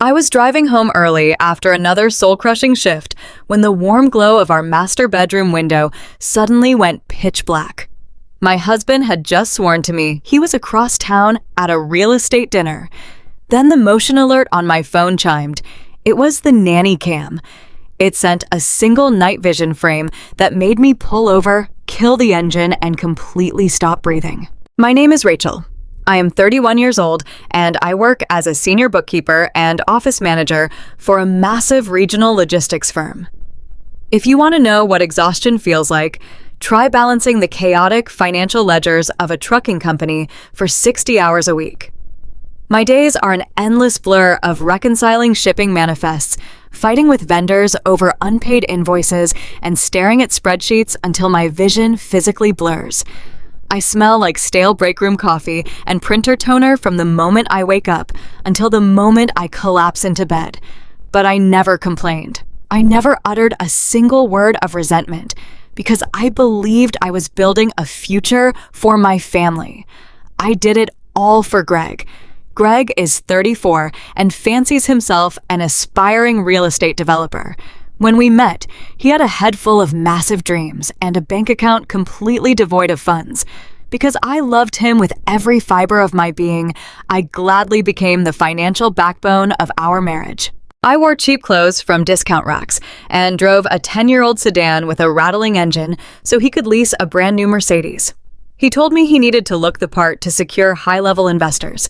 I was driving home early after another soul-crushing shift when the warm glow of our master bedroom window suddenly went pitch black. My husband had just sworn to me he was across town at a real estate dinner. Then the motion alert on my phone chimed. It was the nanny cam. It sent a single night vision frame that made me pull over, kill the engine, and completely stop breathing. My name is Rachel. I am 31 years old, and I work as a senior bookkeeper and office manager for a massive regional logistics firm. If you want to know what exhaustion feels like, try balancing the chaotic financial ledgers of a trucking company for 60 hours a week. My days are an endless blur of reconciling shipping manifests, fighting with vendors over unpaid invoices, and staring at spreadsheets until my vision physically blurs. I smell like stale breakroom coffee and printer toner from the moment I wake up until the moment I collapse into bed. But I never complained. I never uttered a single word of resentment because I believed I was building a future for my family. I did it all for Greg. Greg is 34 and fancies himself an aspiring real estate developer. When we met, he had a head full of massive dreams and a bank account completely devoid of funds. Because I loved him with every fiber of my being, I gladly became the financial backbone of our marriage. I wore cheap clothes from discount racks and drove a 10-year-old sedan with a rattling engine so he could lease a brand new Mercedes. He told me he needed to look the part to secure high-level investors.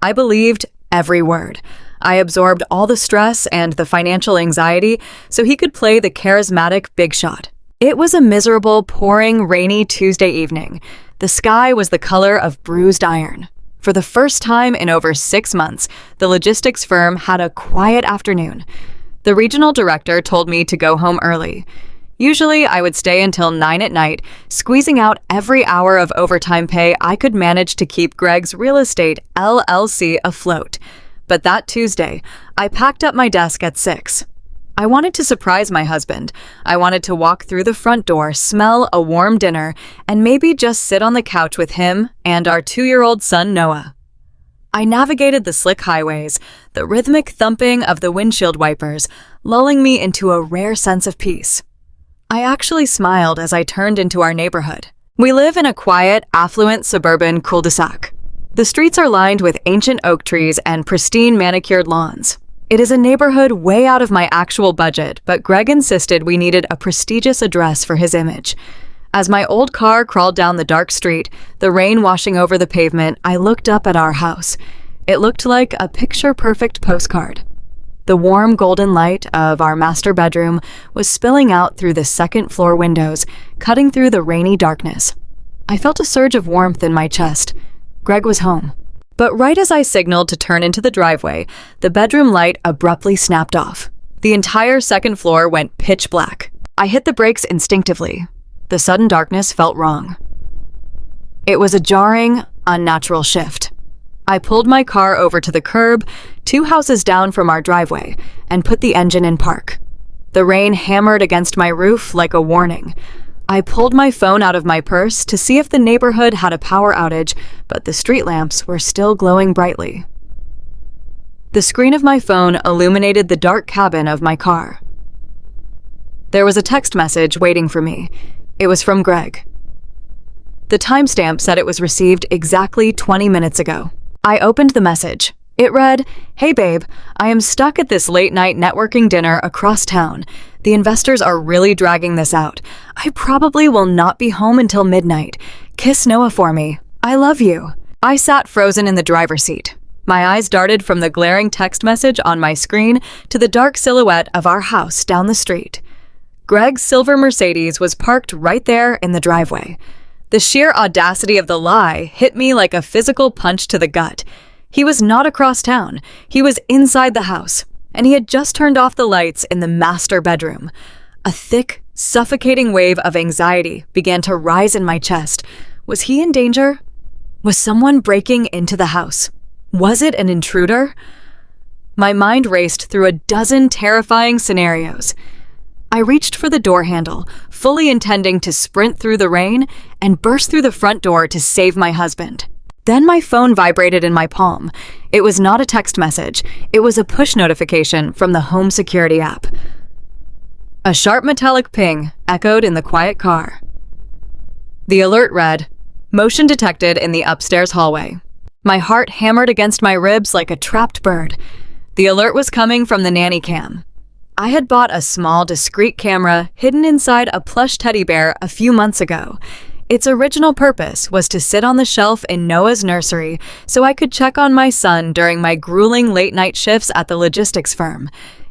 I believed every word. I absorbed all the stress and the financial anxiety so he could play the charismatic big shot. It was a miserable, pouring, rainy Tuesday evening. The sky was the color of bruised iron. For the first time in over 6 months, the logistics firm had a quiet afternoon. The regional director told me to go home early. Usually, I would stay until 9 at night, squeezing out every hour of overtime pay I could manage to keep Greg's real estate LLC afloat. But that Tuesday, I packed up my desk at 6. I wanted to surprise my husband. I wanted to walk through the front door, smell a warm dinner, and maybe just sit on the couch with him and our 2-year-old son, Noah. I navigated the slick highways, the rhythmic thumping of the windshield wipers, lulling me into a rare sense of peace. I actually smiled as I turned into our neighborhood. We live in a quiet, affluent suburban cul-de-sac. The streets are lined with ancient oak trees and pristine manicured lawns. It is a neighborhood way out of my actual budget, but Greg insisted we needed a prestigious address for his image. As my old car crawled down the dark street, the rain washing over the pavement, I looked up at our house. It looked like a picture-perfect postcard. The warm golden light of our master bedroom was spilling out through the second-floor windows, cutting through the rainy darkness. I felt a surge of warmth in my chest. Greg was home. But right as I signaled to turn into the driveway, the bedroom light abruptly snapped off. The entire second floor went pitch black. I hit the brakes instinctively. The sudden darkness felt wrong. It was a jarring, unnatural shift. I pulled my car over to the curb, 2 houses down from our driveway, and put the engine in park. The rain hammered against my roof like a warning. I pulled my phone out of my purse to see if the neighborhood had a power outage, but the street lamps were still glowing brightly. The screen of my phone illuminated the dark cabin of my car. There was a text message waiting for me. It was from Greg. The timestamp said it was received exactly 20 minutes ago. I opened the message. It read, "Hey babe, I am stuck at this late-night networking dinner across town. The investors are really dragging this out. I probably will not be home until midnight. Kiss Noah for me. I love you." I sat frozen in the driver's seat. My eyes darted from the glaring text message on my screen to the dark silhouette of our house down the street. Greg's silver Mercedes was parked right there in the driveway. The sheer audacity of the lie hit me like a physical punch to the gut. He was not across town. He was inside the house, and he had just turned off the lights in the master bedroom. A thick, suffocating wave of anxiety began to rise in my chest. Was he in danger? Was someone breaking into the house? Was it an intruder? My mind raced through a dozen terrifying scenarios. I reached for the door handle, fully intending to sprint through the rain and burst through the front door to save my husband. Then my phone vibrated in my palm. It was not a text message. It was a push notification from the home security app. A sharp metallic ping echoed in the quiet car. The alert read, "Motion detected in the upstairs hallway." My heart hammered against my ribs like a trapped bird. The alert was coming from the nanny cam. I had bought a small, discreet camera hidden inside a plush teddy bear a few months ago. Its original purpose was to sit on the shelf in Noah's nursery so I could check on my son during my grueling late-night shifts at the logistics firm.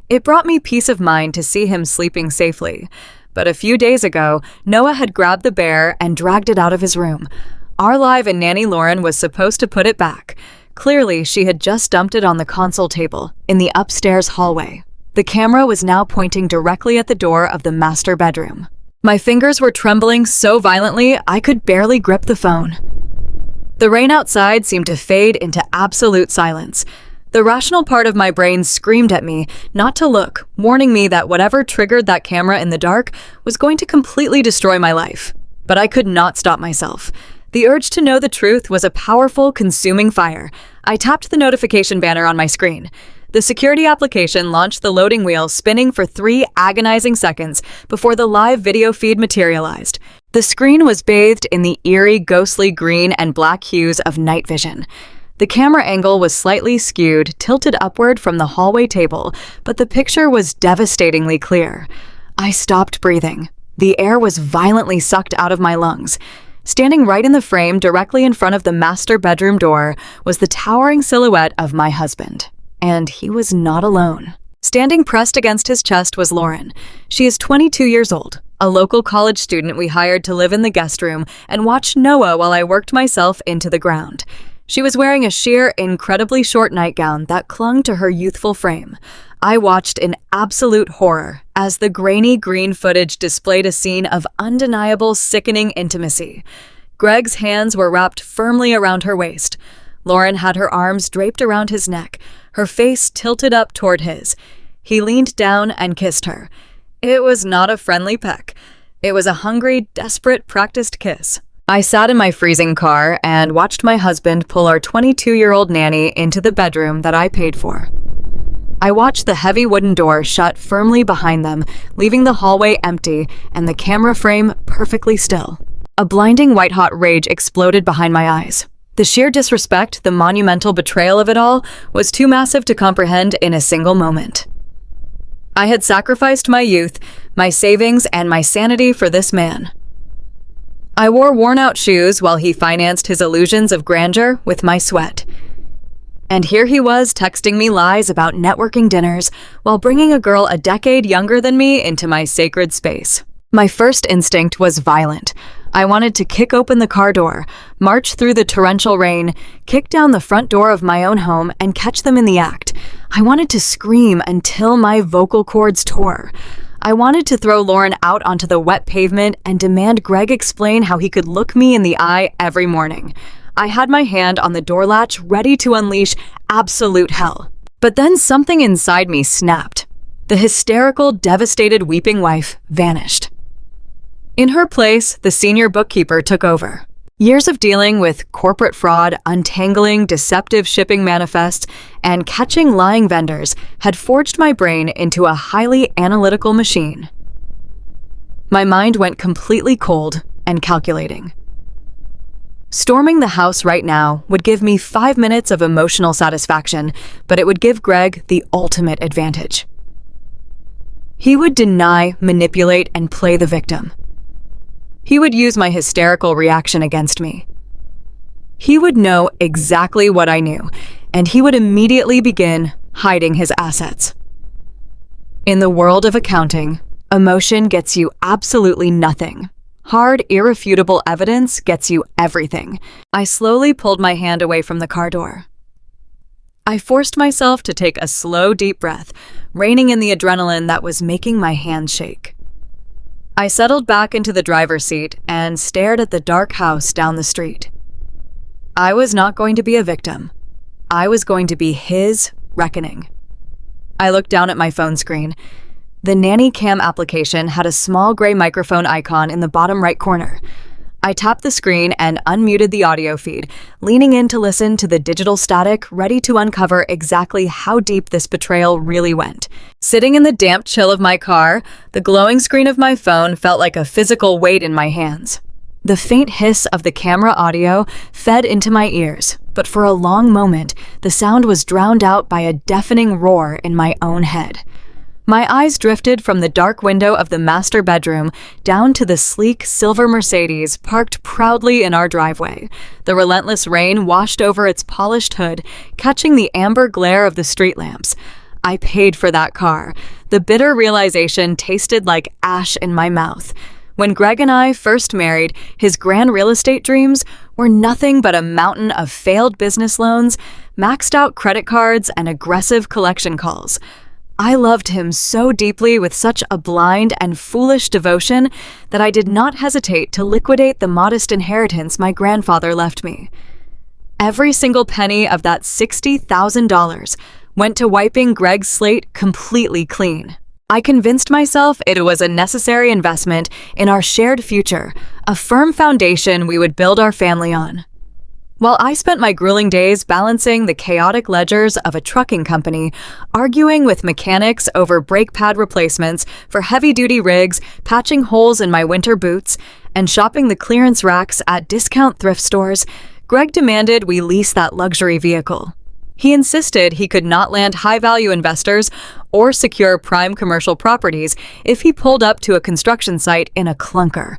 It brought me peace of mind to see him sleeping safely. But a few days ago, Noah had grabbed the bear and dragged it out of his room. Our live and Nanny Lauren was supposed to put it back. Clearly, she had just dumped it on the console table in the upstairs hallway. The camera was now pointing directly at the door of the master bedroom. My fingers were trembling so violently I could barely grip the phone. The rain outside seemed to fade into absolute silence. The rational part of my brain screamed at me not to look, warning me that whatever triggered that camera in the dark was going to completely destroy my life. But I could not stop myself. The urge to know the truth was a powerful, consuming fire. I tapped the notification banner on my screen. The security application launched the loading wheel, spinning for 3 agonizing seconds before the live video feed materialized. The screen was bathed in the eerie, ghostly green and black hues of night vision. The camera angle was slightly skewed, tilted upward from the hallway table, but the picture was devastatingly clear. I stopped breathing. The air was violently sucked out of my lungs. Standing right in the frame, directly in front of the master bedroom door, was the towering silhouette of my husband. And he was not alone. Standing pressed against his chest was Lauren. She is 22 years old, a local college student we hired to live in the guest room and watch Noah while I worked myself into the ground. She was wearing a sheer, incredibly short nightgown that clung to her youthful frame. I watched in absolute horror as the grainy green footage displayed a scene of undeniable, sickening intimacy. Greg's hands were wrapped firmly around her waist. Lauren had her arms draped around his neck, her face tilted up toward his. He leaned down and kissed her. It was not a friendly peck. It was a hungry, desperate, practiced kiss. I sat in my freezing car and watched my husband pull our 22-year-old nanny into the bedroom that I paid for. I watched the heavy wooden door shut firmly behind them, leaving the hallway empty and the camera frame perfectly still. A blinding white-hot rage exploded behind my eyes. The sheer disrespect, the monumental betrayal of it all, was too massive to comprehend in a single moment. I had sacrificed my youth, my savings, and my sanity for this man. I wore worn-out shoes while he financed his illusions of grandeur with my sweat. And here he was texting me lies about networking dinners while bringing a girl a decade younger than me into my sacred space. My first instinct was violent. I wanted to kick open the car door, march through the torrential rain, kick down the front door of my own home, and catch them in the act. I wanted to scream until my vocal cords tore. I wanted to throw Lauren out onto the wet pavement and demand Greg explain how he could look me in the eye every morning. I had my hand on the door latch, ready to unleash absolute hell. But then something inside me snapped. The hysterical, devastated, weeping wife vanished. In her place, the senior bookkeeper took over. Years of dealing with corporate fraud, untangling deceptive shipping manifests, and catching lying vendors had forged my brain into a highly analytical machine. My mind went completely cold and calculating. Storming the house right now would give me 5 minutes of emotional satisfaction, but it would give Greg the ultimate advantage. He would deny, manipulate, and play the victim. He would use my hysterical reaction against me. He would know exactly what I knew, and he would immediately begin hiding his assets. In the world of accounting, emotion gets you absolutely nothing. Hard, irrefutable evidence gets you everything. I slowly pulled my hand away from the car door. I forced myself to take a slow, deep breath, reining in the adrenaline that was making my hands shake. I settled back into the driver's seat and stared at the dark house down the street. I was not going to be a victim. I was going to be his reckoning. I looked down at my phone screen. The Nanny Cam application had a small gray microphone icon in the bottom right corner. I tapped the screen and unmuted the audio feed, leaning in to listen to the digital static, ready to uncover exactly how deep this betrayal really went. Sitting in the damp chill of my car, the glowing screen of my phone felt like a physical weight in my hands. The faint hiss of the camera audio fed into my ears, but for a long moment, the sound was drowned out by a deafening roar in my own head. My eyes drifted from the dark window of the master bedroom down to the sleek silver Mercedes parked proudly in our driveway. The relentless rain washed over its polished hood, catching the amber glare of the street lamps. I paid for that car. The bitter realization tasted like ash in my mouth. When Greg and I first married, his grand real estate dreams were nothing but a mountain of failed business loans, maxed out credit cards, and aggressive collection calls. I loved him so deeply with such a blind and foolish devotion that I did not hesitate to liquidate the modest inheritance my grandfather left me. Every single penny of that $60,000 went to wiping Greg's slate completely clean. I convinced myself it was a necessary investment in our shared future, a firm foundation we would build our family on. While I spent my grueling days balancing the chaotic ledgers of a trucking company, arguing with mechanics over brake pad replacements for heavy-duty rigs, patching holes in my winter boots, and shopping the clearance racks at discount thrift stores, Greg demanded we lease that luxury vehicle. He insisted he could not land high-value investors or secure prime commercial properties if he pulled up to a construction site in a clunker.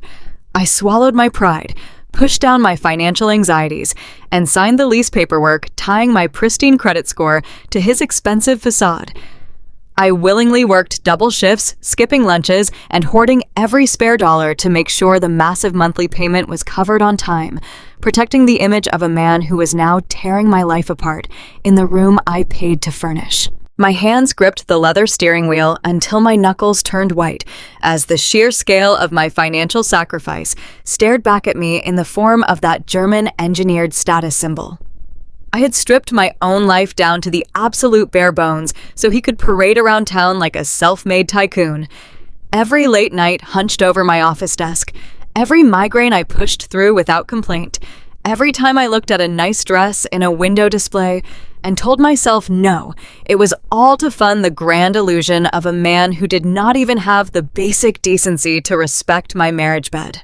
I swallowed my pride, pushed down my financial anxieties, and signed the lease paperwork tying my pristine credit score to his expensive facade. I willingly worked double shifts, skipping lunches, and hoarding every spare dollar to make sure the massive monthly payment was covered on time, protecting the image of a man who was now tearing my life apart in the room I paid to furnish. My hands gripped the leather steering wheel until my knuckles turned white as the sheer scale of my financial sacrifice stared back at me in the form of that German-engineered status symbol. I had stripped my own life down to the absolute bare bones so he could parade around town like a self-made tycoon. Every late night hunched over my office desk, every migraine I pushed through without complaint, every time I looked at a nice dress in a window display and told myself no, it was all to fund the grand illusion of a man who did not even have the basic decency to respect my marriage bed.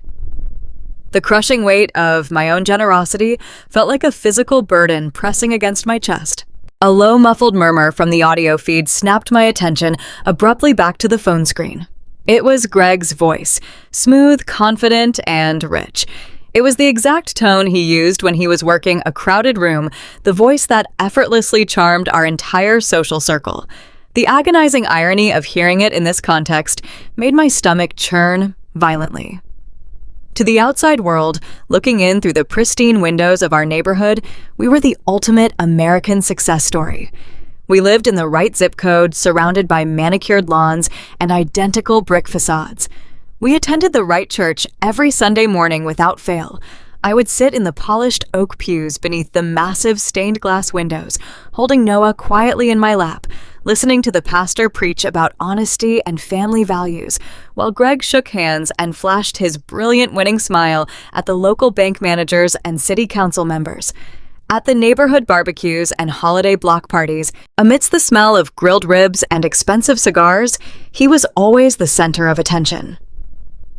The crushing weight of my own generosity felt like a physical burden pressing against my chest. A low, muffled murmur from the audio feed snapped my attention abruptly back to the phone screen. It was Greg's voice, smooth, confident, and rich. It was the exact tone he used when he was working a crowded room, the voice that effortlessly charmed our entire social circle. The agonizing irony of hearing it in this context made my stomach churn violently. To the outside world, looking in through the pristine windows of our neighborhood, we were the ultimate American success story. We lived in the right zip code, surrounded by manicured lawns and identical brick facades. We attended the right church every Sunday morning without fail. I would sit in the polished oak pews beneath the massive stained glass windows, holding Noah quietly in my lap, listening to the pastor preach about honesty and family values, while Greg shook hands and flashed his brilliant winning smile at the local bank managers and city council members. At the neighborhood barbecues and holiday block parties, amidst the smell of grilled ribs and expensive cigars, he was always the center of attention.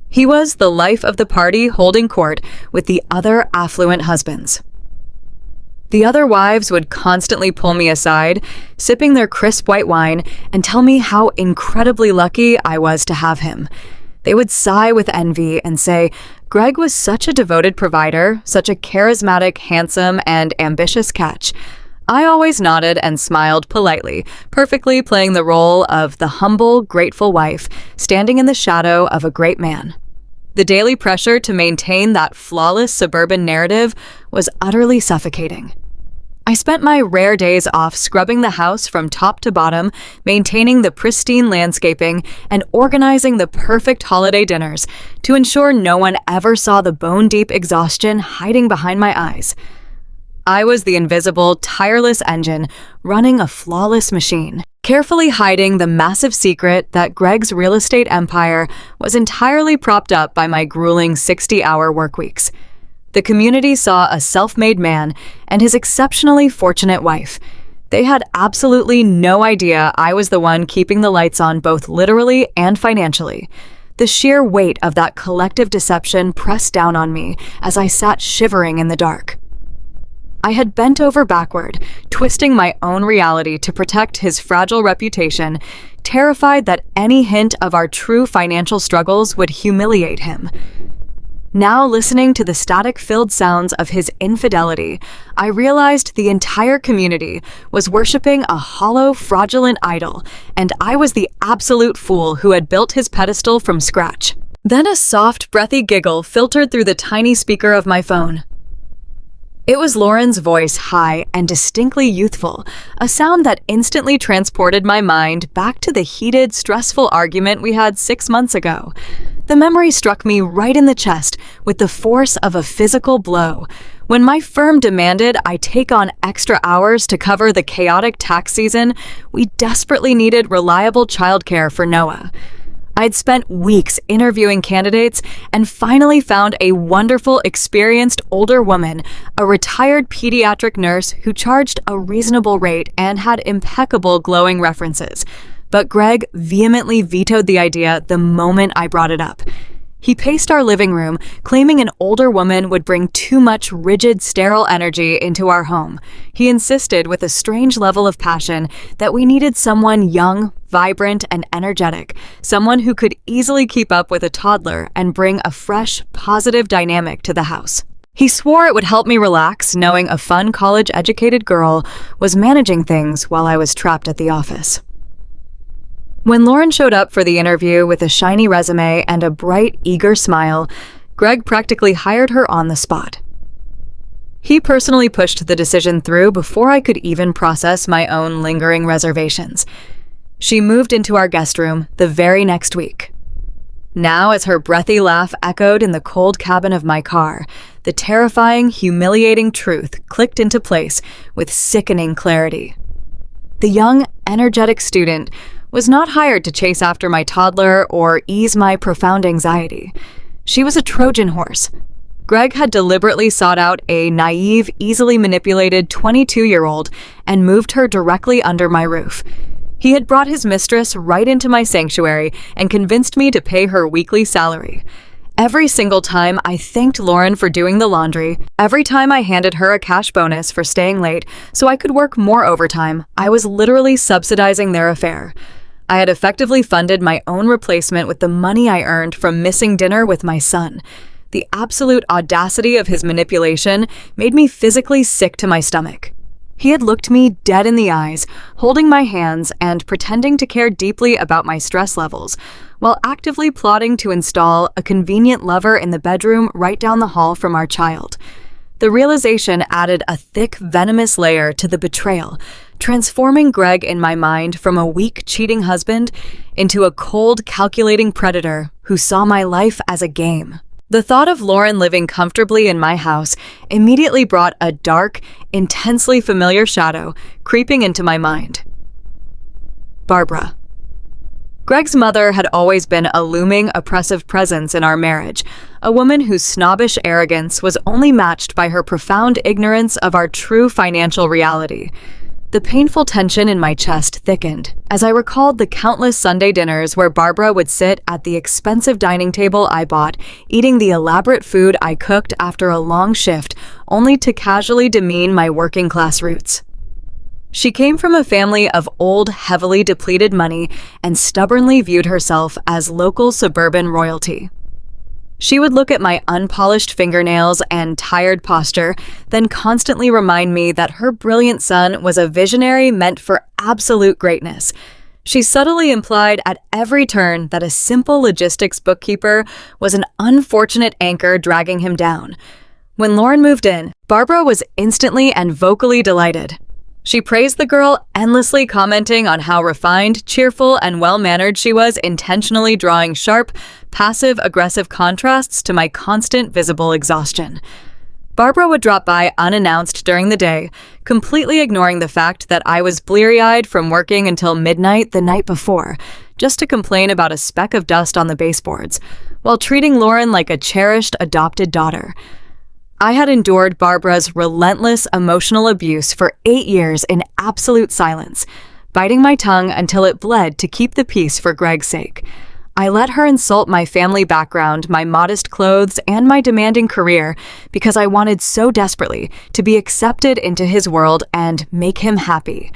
He was the life of the party holding court with the other affluent husbands. The other wives would constantly pull me aside, sipping their crisp white wine, and tell me how incredibly lucky I was to have him. They would sigh with envy and say, Greg was such a devoted provider, such a charismatic, handsome, and ambitious catch. I always nodded and smiled politely, perfectly playing the role of the humble, grateful wife, standing in the shadow of a great man. The daily pressure to maintain that flawless suburban narrative was utterly suffocating. I spent my rare days off scrubbing the house from top to bottom, maintaining the pristine landscaping, and organizing the perfect holiday dinners to ensure no one ever saw the bone-deep exhaustion hiding behind my eyes. I was the invisible, tireless engine running a flawless machine. carefully hiding the massive secret that Greg's real estate empire was entirely propped up by my grueling 60-hour workweeks. The community saw a self-made man and his exceptionally fortunate wife. They had absolutely no idea I was the one keeping the lights on both literally and financially. The sheer weight of that collective deception pressed down on me as I sat shivering in the dark. I had bent over backward, twisting my own reality to protect his fragile reputation, terrified that any hint of our true financial struggles would humiliate him. Now, listening to the static-filled sounds of his infidelity, I realized the entire community was worshiping a hollow, fraudulent idol, and I was the absolute fool who had built his pedestal from scratch. Then a soft, breathy giggle filtered through the tiny speaker of my phone. It was Lauren's voice, high and distinctly youthful, a sound that instantly transported my mind back to the heated, stressful argument we had 6 months ago. The memory struck me right in the chest with the force of a physical blow. When my firm demanded I take on extra hours to cover the chaotic tax season, we desperately needed reliable childcare for Noah. I'd spent weeks interviewing candidates and finally found a wonderful, experienced older woman, a retired pediatric nurse who charged a reasonable rate and had impeccable glowing references. But Greg vehemently vetoed the idea the moment I brought it up. He paced our living room, claiming an older woman would bring too much rigid, sterile energy into our home. He insisted with a strange level of passion that we needed someone young, vibrant, and energetic, someone who could easily keep up with a toddler and bring a fresh, positive dynamic to the house. He swore it would help me relax knowing a fun, college-educated girl was managing things while I was trapped at the office. When Lauren showed up for the interview with a shiny resume and a bright, eager smile, Greg practically hired her on the spot. He personally pushed the decision through before I could even process my own lingering reservations. She moved into our guest room the very next week. Now, as her breathy laugh echoed in the cold cabin of my car, the terrifying, humiliating truth clicked into place with sickening clarity. The young, energetic student was not hired to chase after my toddler or ease my profound anxiety. She was a Trojan horse. Greg had deliberately sought out a naive, easily manipulated 22-year-old and moved her directly under my roof. He had brought his mistress right into my sanctuary and convinced me to pay her weekly salary. Every single time I thanked Lauren for doing the laundry, every time I handed her a cash bonus for staying late so I could work more overtime, I was literally subsidizing their affair. I had effectively funded my own replacement with the money I earned from missing dinner with my son. The absolute audacity of his manipulation made me physically sick to my stomach. He had looked me dead in the eyes, holding my hands and pretending to care deeply about my stress levels, while actively plotting to install a convenient lover in the bedroom right down the hall from our child. The realization added a thick, venomous layer to the betrayal, transforming Greg in my mind from a weak, cheating husband into a cold, calculating predator who saw my life as a game. The thought of Lauren living comfortably in my house immediately brought a dark, intensely familiar shadow creeping into my mind. Barbara. Greg's mother had always been a looming, oppressive presence in our marriage, a woman whose snobbish arrogance was only matched by her profound ignorance of our true financial reality. The painful tension in my chest thickened as I recalled the countless Sunday dinners where Barbara would sit at the expensive dining table I bought, eating the elaborate food I cooked after a long shift, only to casually demean my working-class roots. She came from a family of old, heavily depleted money and stubbornly viewed herself as local suburban royalty. She would look at my unpolished fingernails and tired posture, then constantly remind me that her brilliant son was a visionary meant for absolute greatness. She subtly implied at every turn that a simple logistics bookkeeper was an unfortunate anchor dragging him down. When Lauren moved in, Barbara was instantly and vocally delighted. She praised the girl, endlessly commenting on how refined, cheerful, and well-mannered she was, intentionally drawing sharp, passive-aggressive contrasts to my constant visible exhaustion. Barbara would drop by unannounced during the day, completely ignoring the fact that I was bleary-eyed from working until midnight the night before, just to complain about a speck of dust on the baseboards, while treating Lauren like a cherished adopted daughter. I had endured Barbara's relentless emotional abuse for 8 years in absolute silence, biting my tongue until it bled to keep the peace for Greg's sake. I let her insult my family background, my modest clothes, and my demanding career because I wanted so desperately to be accepted into his world and make him happy.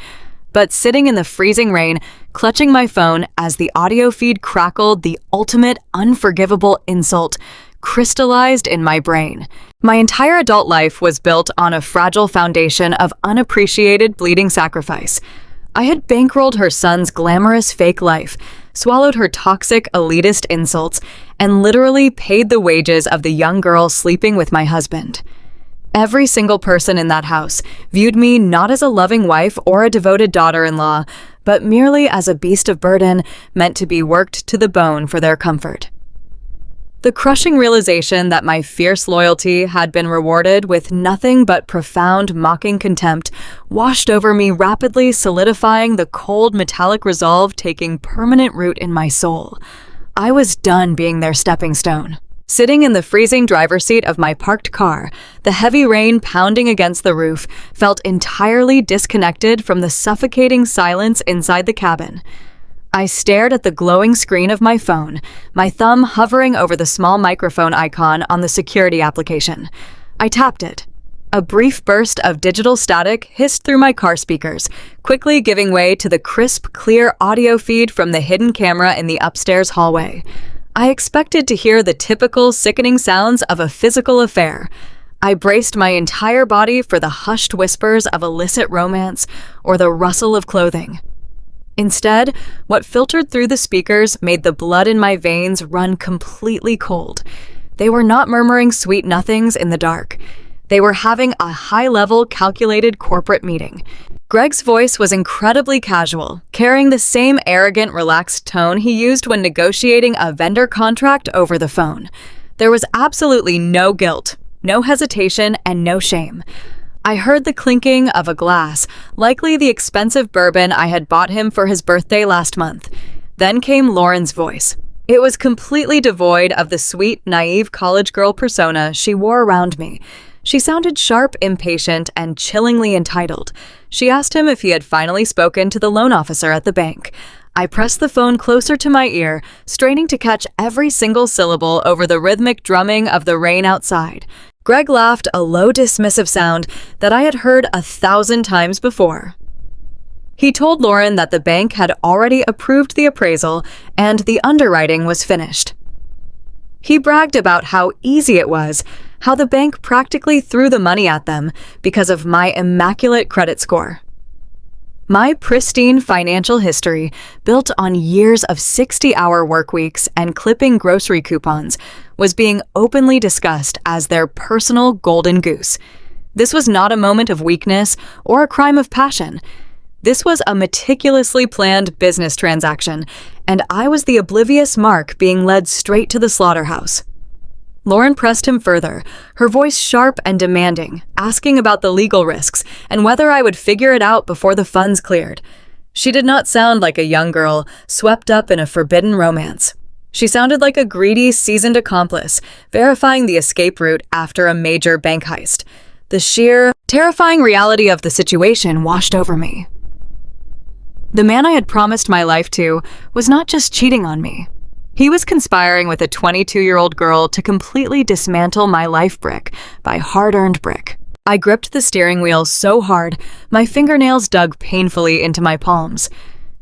But sitting in the freezing rain, clutching my phone as the audio feed crackled, the ultimate unforgivable insult crystallized in my brain. My entire adult life was built on a fragile foundation of unappreciated bleeding sacrifice. I had bankrolled her son's glamorous fake life, swallowed her toxic elitist insults, and literally paid the wages of the young girl sleeping with my husband. Every single person in that house viewed me not as a loving wife or a devoted daughter-in-law, but merely as a beast of burden meant to be worked to the bone for their comfort. The crushing realization that my fierce loyalty had been rewarded with nothing but profound, mocking contempt washed over me, rapidly solidifying the cold, metallic resolve taking permanent root in my soul. I was done being their stepping stone. Sitting in the freezing driver's seat of my parked car, the heavy rain pounding against the roof felt entirely disconnected from the suffocating silence inside the cabin. I stared at the glowing screen of my phone, my thumb hovering over the small microphone icon on the security application. I tapped it. A brief burst of digital static hissed through my car speakers, quickly giving way to the crisp, clear audio feed from the hidden camera in the upstairs hallway. I expected to hear the typical sickening sounds of a physical affair. I braced my entire body for the hushed whispers of illicit romance or the rustle of clothing. Instead, what filtered through the speakers made the blood in my veins run completely cold. They were not murmuring sweet nothings in the dark. They were having a high-level, calculated corporate meeting. Greg's voice was incredibly casual, carrying the same arrogant, relaxed tone he used when negotiating a vendor contract over the phone. There was absolutely no guilt, no hesitation, and no shame. I heard the clinking of a glass, likely the expensive bourbon I had bought him for his birthday last month. Then came Lauren's voice. It was completely devoid of the sweet, naive college girl persona she wore around me. She sounded sharp, impatient, and chillingly entitled. She asked him if he had finally spoken to the loan officer at the bank. I pressed the phone closer to my ear, straining to catch every single syllable over the rhythmic drumming of the rain outside. Greg laughed, a low, dismissive sound that I had heard 1,000 times before. He told Lauren that the bank had already approved the appraisal and the underwriting was finished. He bragged about how easy it was, how the bank practically threw the money at them because of my immaculate credit score. My pristine financial history, built on years of 60-hour work weeks and clipping grocery coupons, was being openly discussed as their personal golden goose. This was not a moment of weakness or a crime of passion. This was a meticulously planned business transaction, and I was the oblivious mark being led straight to the slaughterhouse. Lauren pressed him further, her voice sharp and demanding, asking about the legal risks and whether I would figure it out before the funds cleared. She did not sound like a young girl swept up in a forbidden romance. She sounded like a greedy, seasoned accomplice, verifying the escape route after a major bank heist. The sheer, terrifying reality of the situation washed over me. The man I had promised my life to was not just cheating on me. He was conspiring with a 22-year-old girl to completely dismantle my life brick by hard-earned brick. I gripped the steering wheel so hard, my fingernails dug painfully into my palms.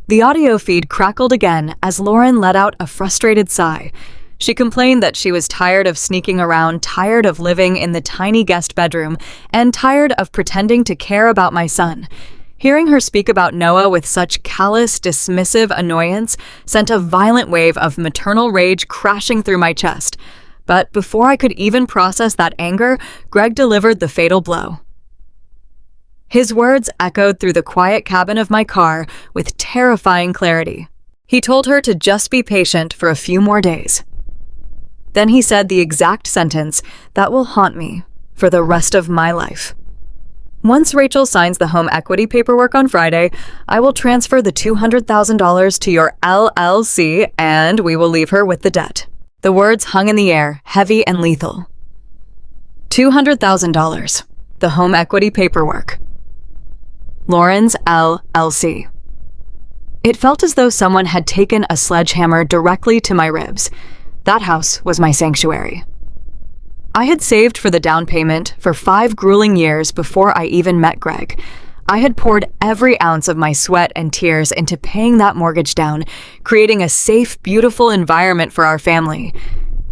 The audio feed crackled again as Lauren let out a frustrated sigh. She complained that she was tired of sneaking around, tired of living in the tiny guest bedroom, and tired of pretending to care about my son. Hearing her speak about Noah with such callous, dismissive annoyance sent a violent wave of maternal rage crashing through my chest. But before I could even process that anger, Greg delivered the fatal blow. His words echoed through the quiet cabin of my car with terrifying clarity. He told her to just be patient for a few more days. Then he said the exact sentence that will haunt me for the rest of my life. Once Rachel signs the home equity paperwork on Friday, I will transfer the $200,000 to your LLC and we will leave her with the debt. The words hung in the air, heavy and lethal. $200,000. The home equity paperwork. Lauren's LLC. It felt as though someone had taken a sledgehammer directly to my ribs. That house was my sanctuary. I had saved for the down payment for 5 grueling years before I even met Greg. I had poured every ounce of my sweat and tears into paying that mortgage down, creating a safe, beautiful environment for our family.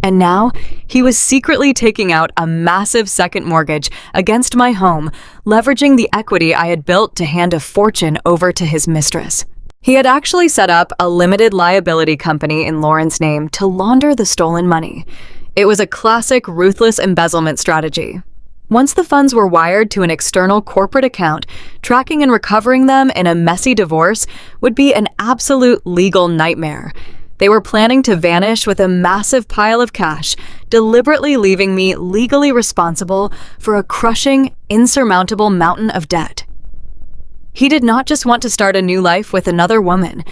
And now, he was secretly taking out a massive second mortgage against my home, leveraging the equity I had built to hand a fortune over to his mistress. He had actually set up a limited liability company in Lauren's name to launder the stolen money. It was a classic ruthless embezzlement strategy. Once the funds were wired to an external corporate account, tracking and recovering them in a messy divorce would be an absolute legal nightmare. They were planning to vanish with a massive pile of cash, deliberately leaving me legally responsible for a crushing, insurmountable mountain of debt. He did not just want to start a new life with another woman.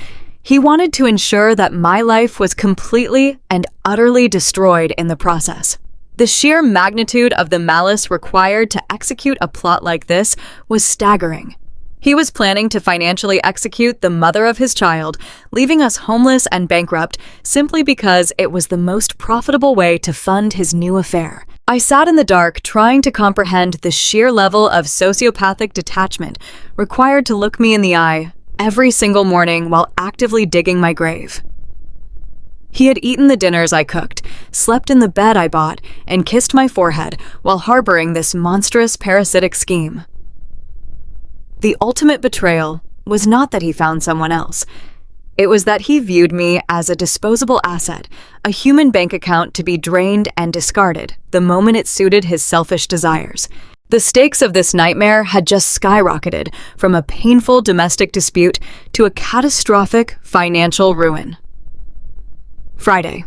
He wanted to ensure that my life was completely and utterly destroyed in the process. The sheer magnitude of the malice required to execute a plot like this was staggering. He was planning to financially execute the mother of his child, leaving us homeless and bankrupt simply because it was the most profitable way to fund his new affair. I sat in the dark trying to comprehend the sheer level of sociopathic detachment required to look me in the eye every single morning while actively digging my grave. He had eaten the dinners I cooked, slept in the bed I bought, and kissed my forehead while harboring this monstrous parasitic scheme. The ultimate betrayal was not that he found someone else. It was that he viewed me as a disposable asset, a human bank account to be drained and discarded the moment it suited his selfish desires. The stakes of this nightmare had just skyrocketed from a painful domestic dispute to a catastrophic financial ruin. Friday.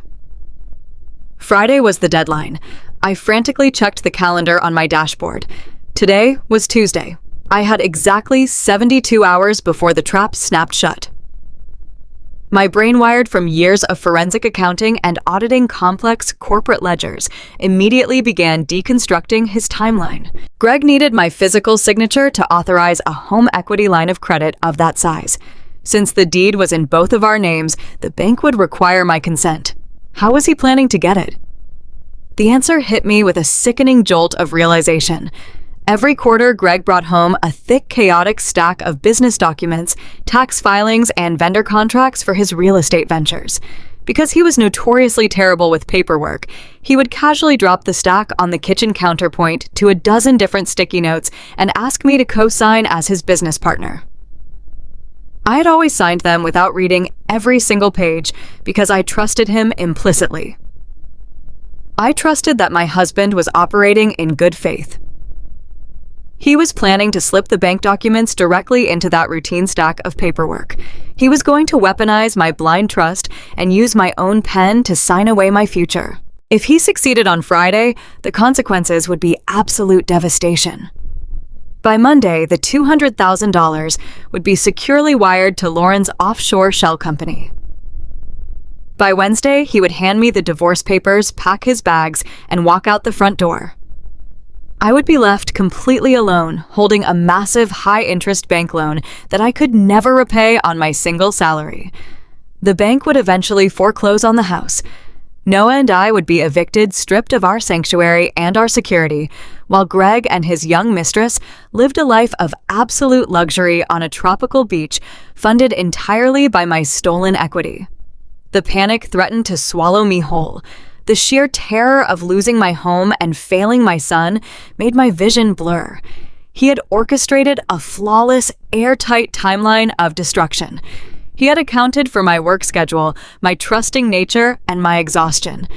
Friday was the deadline. I frantically checked the calendar on my dashboard. Today was Tuesday. I had exactly 72 hours before the trap snapped shut. My brain, wired from years of forensic accounting and auditing complex corporate ledgers, immediately began deconstructing his timeline. Greg needed my physical signature to authorize a home equity line of credit of that size. Since the deed was in both of our names, the bank would require my consent. How was he planning to get it? The answer hit me with a sickening jolt of realization. Every quarter, Greg brought home a thick, chaotic stack of business documents, tax filings, and vendor contracts for his real estate ventures. Because he was notoriously terrible with paperwork, he would casually drop the stack on the kitchen counterpoint to a dozen different sticky notes and ask me to co-sign as his business partner. I had always signed them without reading every single page because I trusted him implicitly. I trusted that my husband was operating in good faith. He was planning to slip the bank documents directly into that routine stack of paperwork. He was going to weaponize my blind trust and use my own pen to sign away my future. If he succeeded on Friday, the consequences would be absolute devastation. By Monday, the $200,000 would be securely wired to Lauren's offshore shell company. By Wednesday, he would hand me the divorce papers, pack his bags, and walk out the front door. I would be left completely alone, holding a massive high-interest bank loan that I could never repay on my single salary. The bank would eventually foreclose on the house. Noah and I would be evicted, stripped of our sanctuary and our security, while Greg and his young mistress lived a life of absolute luxury on a tropical beach, funded entirely by my stolen equity. The panic threatened to swallow me whole. The sheer terror of losing my home and failing my son made my vision blur. He had orchestrated a flawless, airtight timeline of destruction. He had accounted for my work schedule, my trusting nature, and my exhaustion.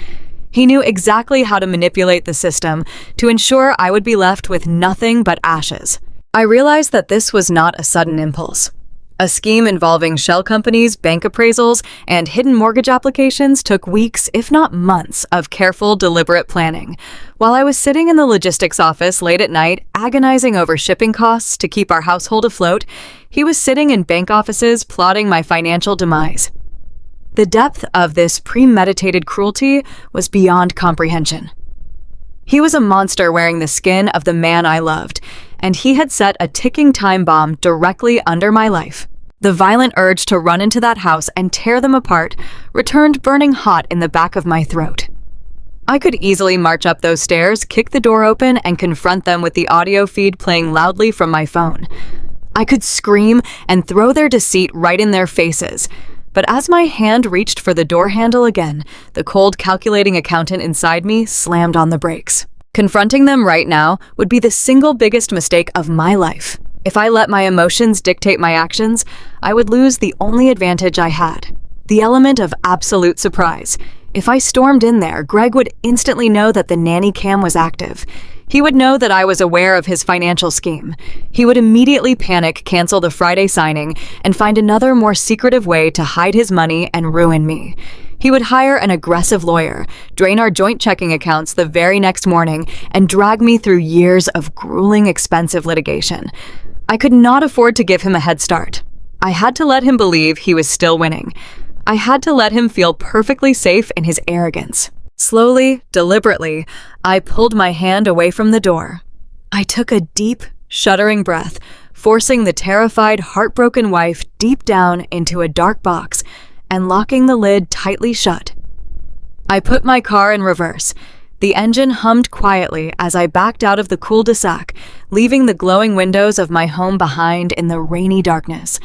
He knew exactly how to manipulate the system to ensure I would be left with nothing but ashes. I realized that this was not a sudden impulse. A scheme involving shell companies, bank appraisals, and hidden mortgage applications took weeks, if not months, of careful, deliberate planning. While I was sitting in the logistics office late at night, agonizing over shipping costs to keep our household afloat, he was sitting in bank offices plotting my financial demise. The depth of this premeditated cruelty was beyond comprehension. He was a monster wearing the skin of the man I loved, and he had set a ticking time bomb directly under my life. The violent urge to run into that house and tear them apart returned burning hot in the back of my throat. I could easily march up those stairs, kick the door open, and confront them with the audio feed playing loudly from my phone. I could scream and throw their deceit right in their faces. But as my hand reached for the door handle again, the cold, calculating accountant inside me slammed on the brakes. Confronting them right now would be the single biggest mistake of my life. If I let my emotions dictate my actions, I would lose the only advantage I had, the element of absolute surprise. If I stormed in there, Greg would instantly know that the nanny cam was active. He would know that I was aware of his financial scheme. He would immediately panic, cancel the Friday signing, and find another more secretive way to hide his money and ruin me. He would hire an aggressive lawyer, drain our joint checking accounts the very next morning, and drag me through years of grueling, expensive litigation. I could not afford to give him a head start. I had to let him believe he was still winning. I had to let him feel perfectly safe in his arrogance. Slowly, deliberately, I pulled my hand away from the door. I took a deep, shuddering breath, forcing the terrified, heartbroken wife deep down into a dark box and locking the lid tightly shut. I put my car in reverse. The engine hummed quietly as I backed out of the cul-de-sac, leaving the glowing windows of my home behind in the rainy darkness.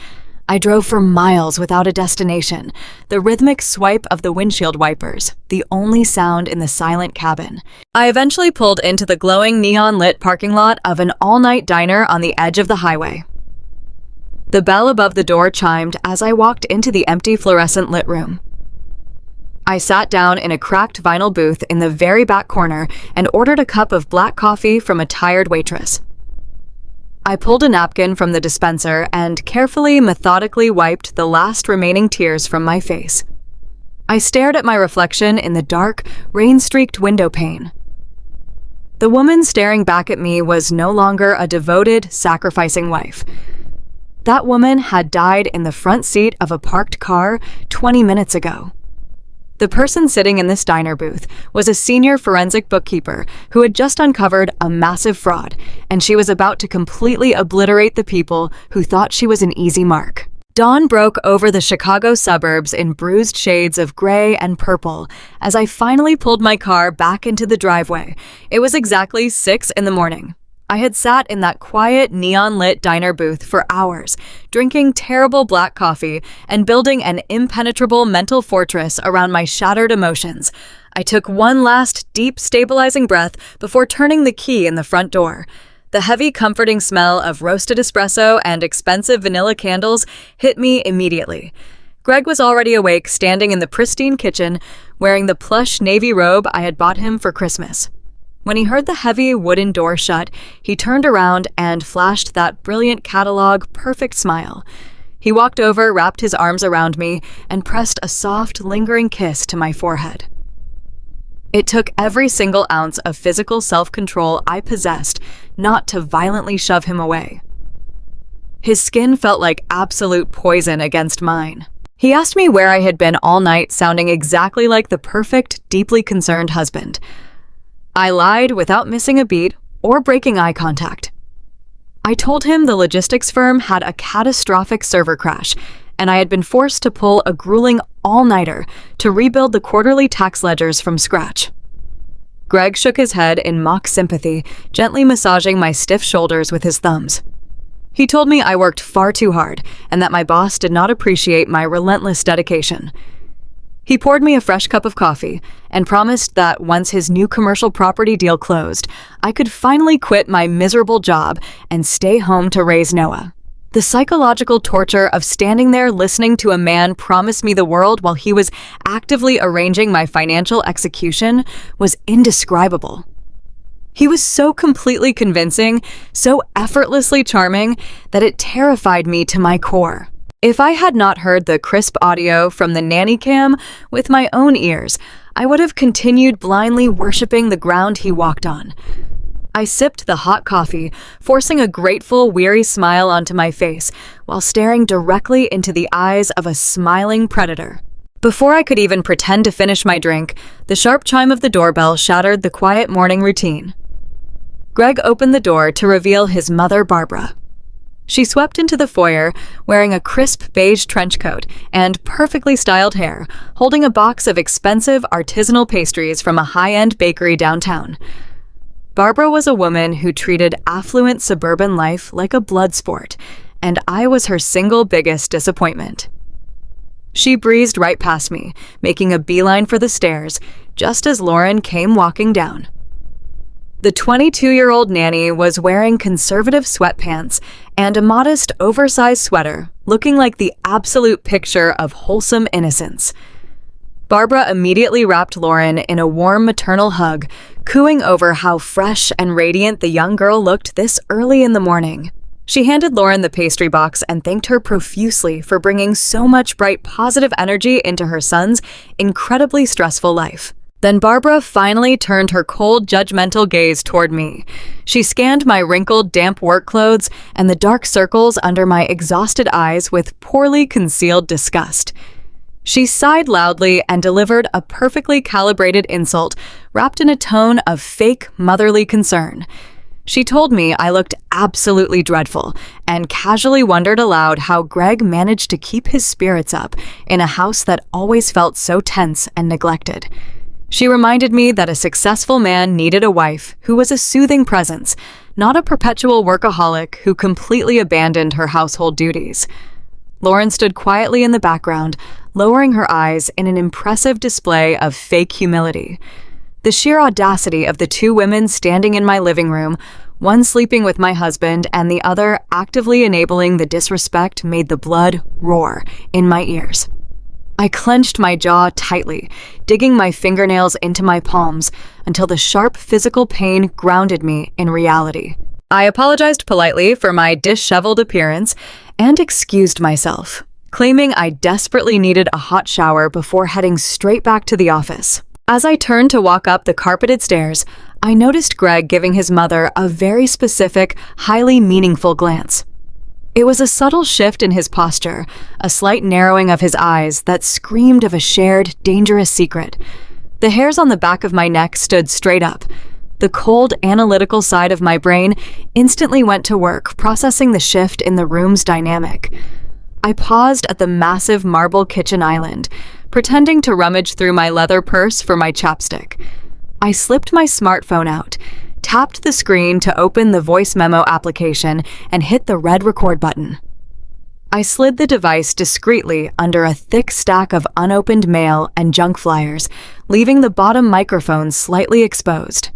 I drove for miles without a destination, the rhythmic swipe of the windshield wipers, the only sound in the silent cabin. I eventually pulled into the glowing neon-lit parking lot of an all-night diner on the edge of the highway. The bell above the door chimed as I walked into the empty fluorescent-lit room. I sat down in a cracked vinyl booth in the very back corner and ordered a cup of black coffee from a tired waitress. I pulled a napkin from the dispenser and carefully, methodically wiped the last remaining tears from my face. I stared at my reflection in the dark, rain-streaked window pane. The woman staring back at me was no longer a devoted, sacrificing wife. That woman had died in the front seat of a parked car 20 minutes ago. The person sitting in this diner booth was a senior forensic bookkeeper who had just uncovered a massive fraud, and she was about to completely obliterate the people who thought she was an easy mark. Dawn broke over the Chicago suburbs in bruised shades of gray and purple as I finally pulled my car back into the driveway. It was exactly 6 a.m. I had sat in that quiet, neon-lit diner booth for hours, drinking terrible black coffee and building an impenetrable mental fortress around my shattered emotions. I took one last, deep, stabilizing breath before turning the key in the front door. The heavy, comforting smell of roasted espresso and expensive vanilla candles hit me immediately. Greg was already awake, standing in the pristine kitchen, wearing the plush navy robe I had bought him for Christmas. When he heard the heavy wooden door shut, he turned around and flashed that brilliant catalog, perfect smile. He walked over, wrapped his arms around me, and pressed a soft, lingering kiss to my forehead. It took every single ounce of physical self-control I possessed not to violently shove him away. His skin felt like absolute poison against mine. He asked me where I had been all night, sounding exactly like the perfect, deeply concerned husband. I lied without missing a beat or breaking eye contact. I told him the logistics firm had a catastrophic server crash, and I had been forced to pull a grueling all-nighter to rebuild the quarterly tax ledgers from scratch. Greg shook his head in mock sympathy, gently massaging my stiff shoulders with his thumbs. He told me I worked far too hard and that my boss did not appreciate my relentless dedication. He poured me a fresh cup of coffee and promised that once his new commercial property deal closed, I could finally quit my miserable job and stay home to raise Noah. The psychological torture of standing there listening to a man promise me the world while he was actively arranging my financial execution was indescribable. He was so completely convincing, so effortlessly charming, that it terrified me to my core. If I had not heard the crisp audio from the nanny cam with my own ears, I would have continued blindly worshiping the ground he walked on. I sipped the hot coffee, forcing a grateful, weary smile onto my face while staring directly into the eyes of a smiling predator. Before I could even pretend to finish my drink, the sharp chime of the doorbell shattered the quiet morning routine. Greg opened the door to reveal his mother, Barbara. She swept into the foyer, wearing a crisp beige trench coat and perfectly styled hair, holding a box of expensive artisanal pastries from a high-end bakery downtown. Barbara was a woman who treated affluent suburban life like a blood sport, and I was her single biggest disappointment. She breezed right past me, making a beeline for the stairs, just as Lauren came walking down. The 22-year-old nanny was wearing conservative sweatpants and a modest, oversized sweater, looking like the absolute picture of wholesome innocence. Barbara immediately wrapped Lauren in a warm maternal hug, cooing over how fresh and radiant the young girl looked this early in the morning. She handed Lauren the pastry box and thanked her profusely for bringing so much bright, positive energy into her son's incredibly stressful life. Then Barbara finally turned her cold, judgmental gaze toward me. She scanned my wrinkled, damp work clothes and the dark circles under my exhausted eyes with poorly concealed disgust. She sighed loudly and delivered a perfectly calibrated insult wrapped in a tone of fake motherly concern. She told me I looked absolutely dreadful and casually wondered aloud how Greg managed to keep his spirits up in a house that always felt so tense and neglected. She reminded me that a successful man needed a wife who was a soothing presence, not a perpetual workaholic who completely abandoned her household duties. Lauren stood quietly in the background, lowering her eyes in an impressive display of fake humility. The sheer audacity of the two women standing in my living room, one sleeping with my husband and the other actively enabling the disrespect, made the blood roar in my ears. I clenched my jaw tightly, digging my fingernails into my palms until the sharp physical pain grounded me in reality. I apologized politely for my disheveled appearance and excused myself, claiming I desperately needed a hot shower before heading straight back to the office. As I turned to walk up the carpeted stairs, I noticed Greg giving his mother a very specific, highly meaningful glance. It was a subtle shift in his posture, a slight narrowing of his eyes that screamed of a shared, dangerous secret. The hairs on the back of my neck stood straight up. The cold, analytical side of my brain instantly went to work, processing the shift in the room's dynamic. I paused at the massive marble kitchen island, pretending to rummage through my leather purse for my chapstick. I slipped my smartphone out, tapped the screen to open the voice memo application, and hit the red record button. I slid the device discreetly under a thick stack of unopened mail and junk flyers, leaving the bottom microphone slightly exposed.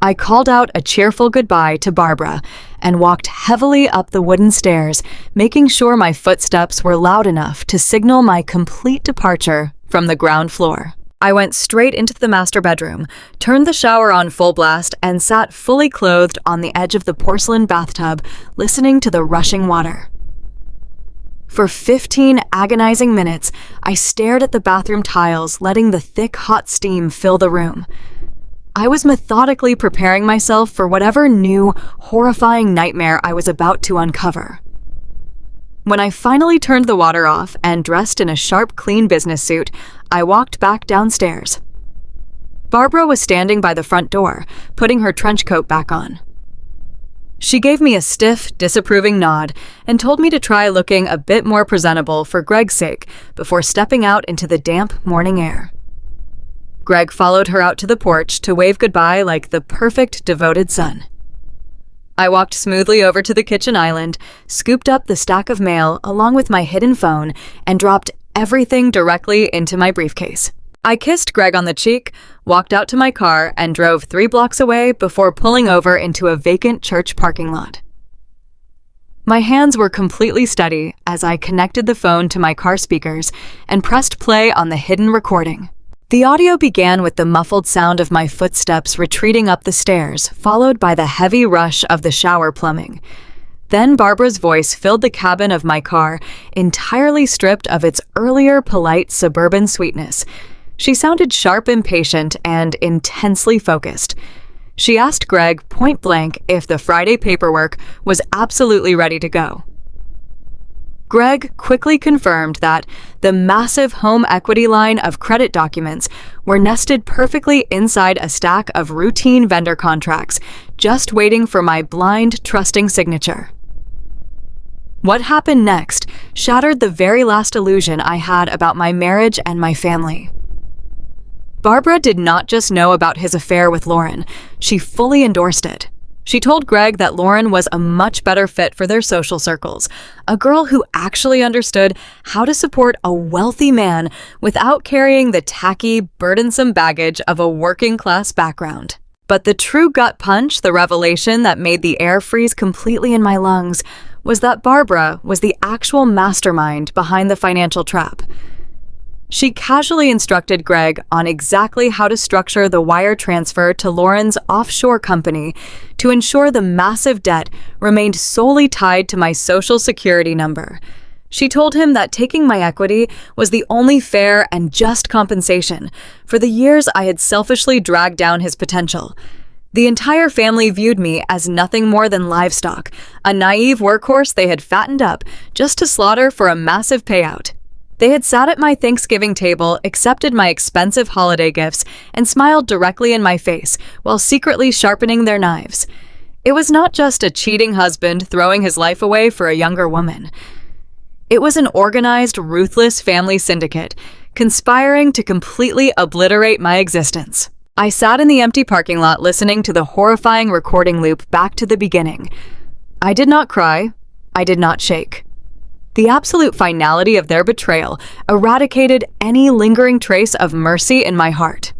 I called out a cheerful goodbye to Barbara and walked heavily up the wooden stairs, making sure my footsteps were loud enough to signal my complete departure from the ground floor. I went straight into the master bedroom, turned the shower on full blast, and sat fully clothed on the edge of the porcelain bathtub, listening to the rushing water. For 15 agonizing minutes, I stared at the bathroom tiles, letting the thick, hot steam fill the room. I was methodically preparing myself for whatever new, horrifying nightmare I was about to uncover. When I finally turned the water off and dressed in a sharp, clean business suit, I walked back downstairs. Barbara was standing by the front door, putting her trench coat back on. She gave me a stiff, disapproving nod and told me to try looking a bit more presentable for Greg's sake before stepping out into the damp morning air. Greg followed her out to the porch to wave goodbye like the perfect devoted son. I walked smoothly over to the kitchen island, scooped up the stack of mail along with my hidden phone, and dropped everything directly into my briefcase. I kissed Greg on the cheek, walked out to my car, and drove 3 blocks away before pulling over into a vacant church parking lot. My hands were completely steady as I connected the phone to my car speakers and pressed play on the hidden recording. The audio began with the muffled sound of my footsteps retreating up the stairs, followed by the heavy rush of the shower plumbing. Then Barbara's voice filled the cabin of my car, entirely stripped of its earlier polite suburban sweetness. She sounded sharp, impatient, and intensely focused. She asked Greg point blank if the Friday paperwork was absolutely ready to go. Greg quickly confirmed that the massive home equity line of credit documents were nested perfectly inside a stack of routine vendor contracts, just waiting for my blind, trusting signature. What happened next shattered the very last illusion I had about my marriage and my family. Barbara did not just know about his affair with Lauren, she fully endorsed it. She told Greg that Lauren was a much better fit for their social circles, a girl who actually understood how to support a wealthy man without carrying the tacky, burdensome baggage of a working-class background. But the true gut punch, the revelation that made the air freeze completely in my lungs, was that Barbara was the actual mastermind behind the financial trap. She casually instructed Greg on exactly how to structure the wire transfer to Lauren's offshore company to ensure the massive debt remained solely tied to my social security number. She told him that taking my equity was the only fair and just compensation for the years I had selfishly dragged down his potential. The entire family viewed me as nothing more than livestock, a naive workhorse they had fattened up just to slaughter for a massive payout. They had sat at my Thanksgiving table, accepted my expensive holiday gifts, and smiled directly in my face while secretly sharpening their knives. It was not just a cheating husband throwing his life away for a younger woman. It was an organized, ruthless family syndicate, conspiring to completely obliterate my existence. I sat in the empty parking lot listening to the horrifying recording loop back to the beginning. I did not cry. I did not shake. The absolute finality of their betrayal eradicated any lingering trace of mercy in my heart.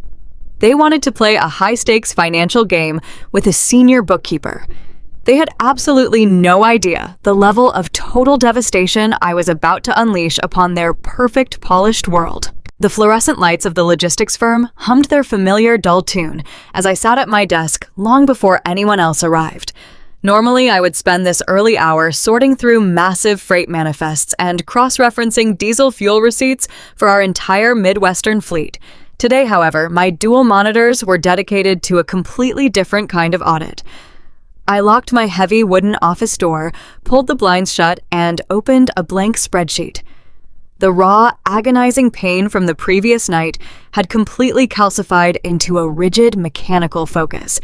They wanted to play a high-stakes financial game with a senior bookkeeper. They had absolutely no idea the level of total devastation I was about to unleash upon their perfect, polished world. The fluorescent lights of the logistics firm hummed their familiar dull tune as I sat at my desk long before anyone else arrived. Normally, I would spend this early hour sorting through massive freight manifests and cross-referencing diesel fuel receipts for our entire Midwestern fleet. Today, however, my dual monitors were dedicated to a completely different kind of audit. I locked my heavy wooden office door, pulled the blinds shut, and opened a blank spreadsheet. The raw, agonizing pain from the previous night had completely calcified into a rigid, mechanical focus.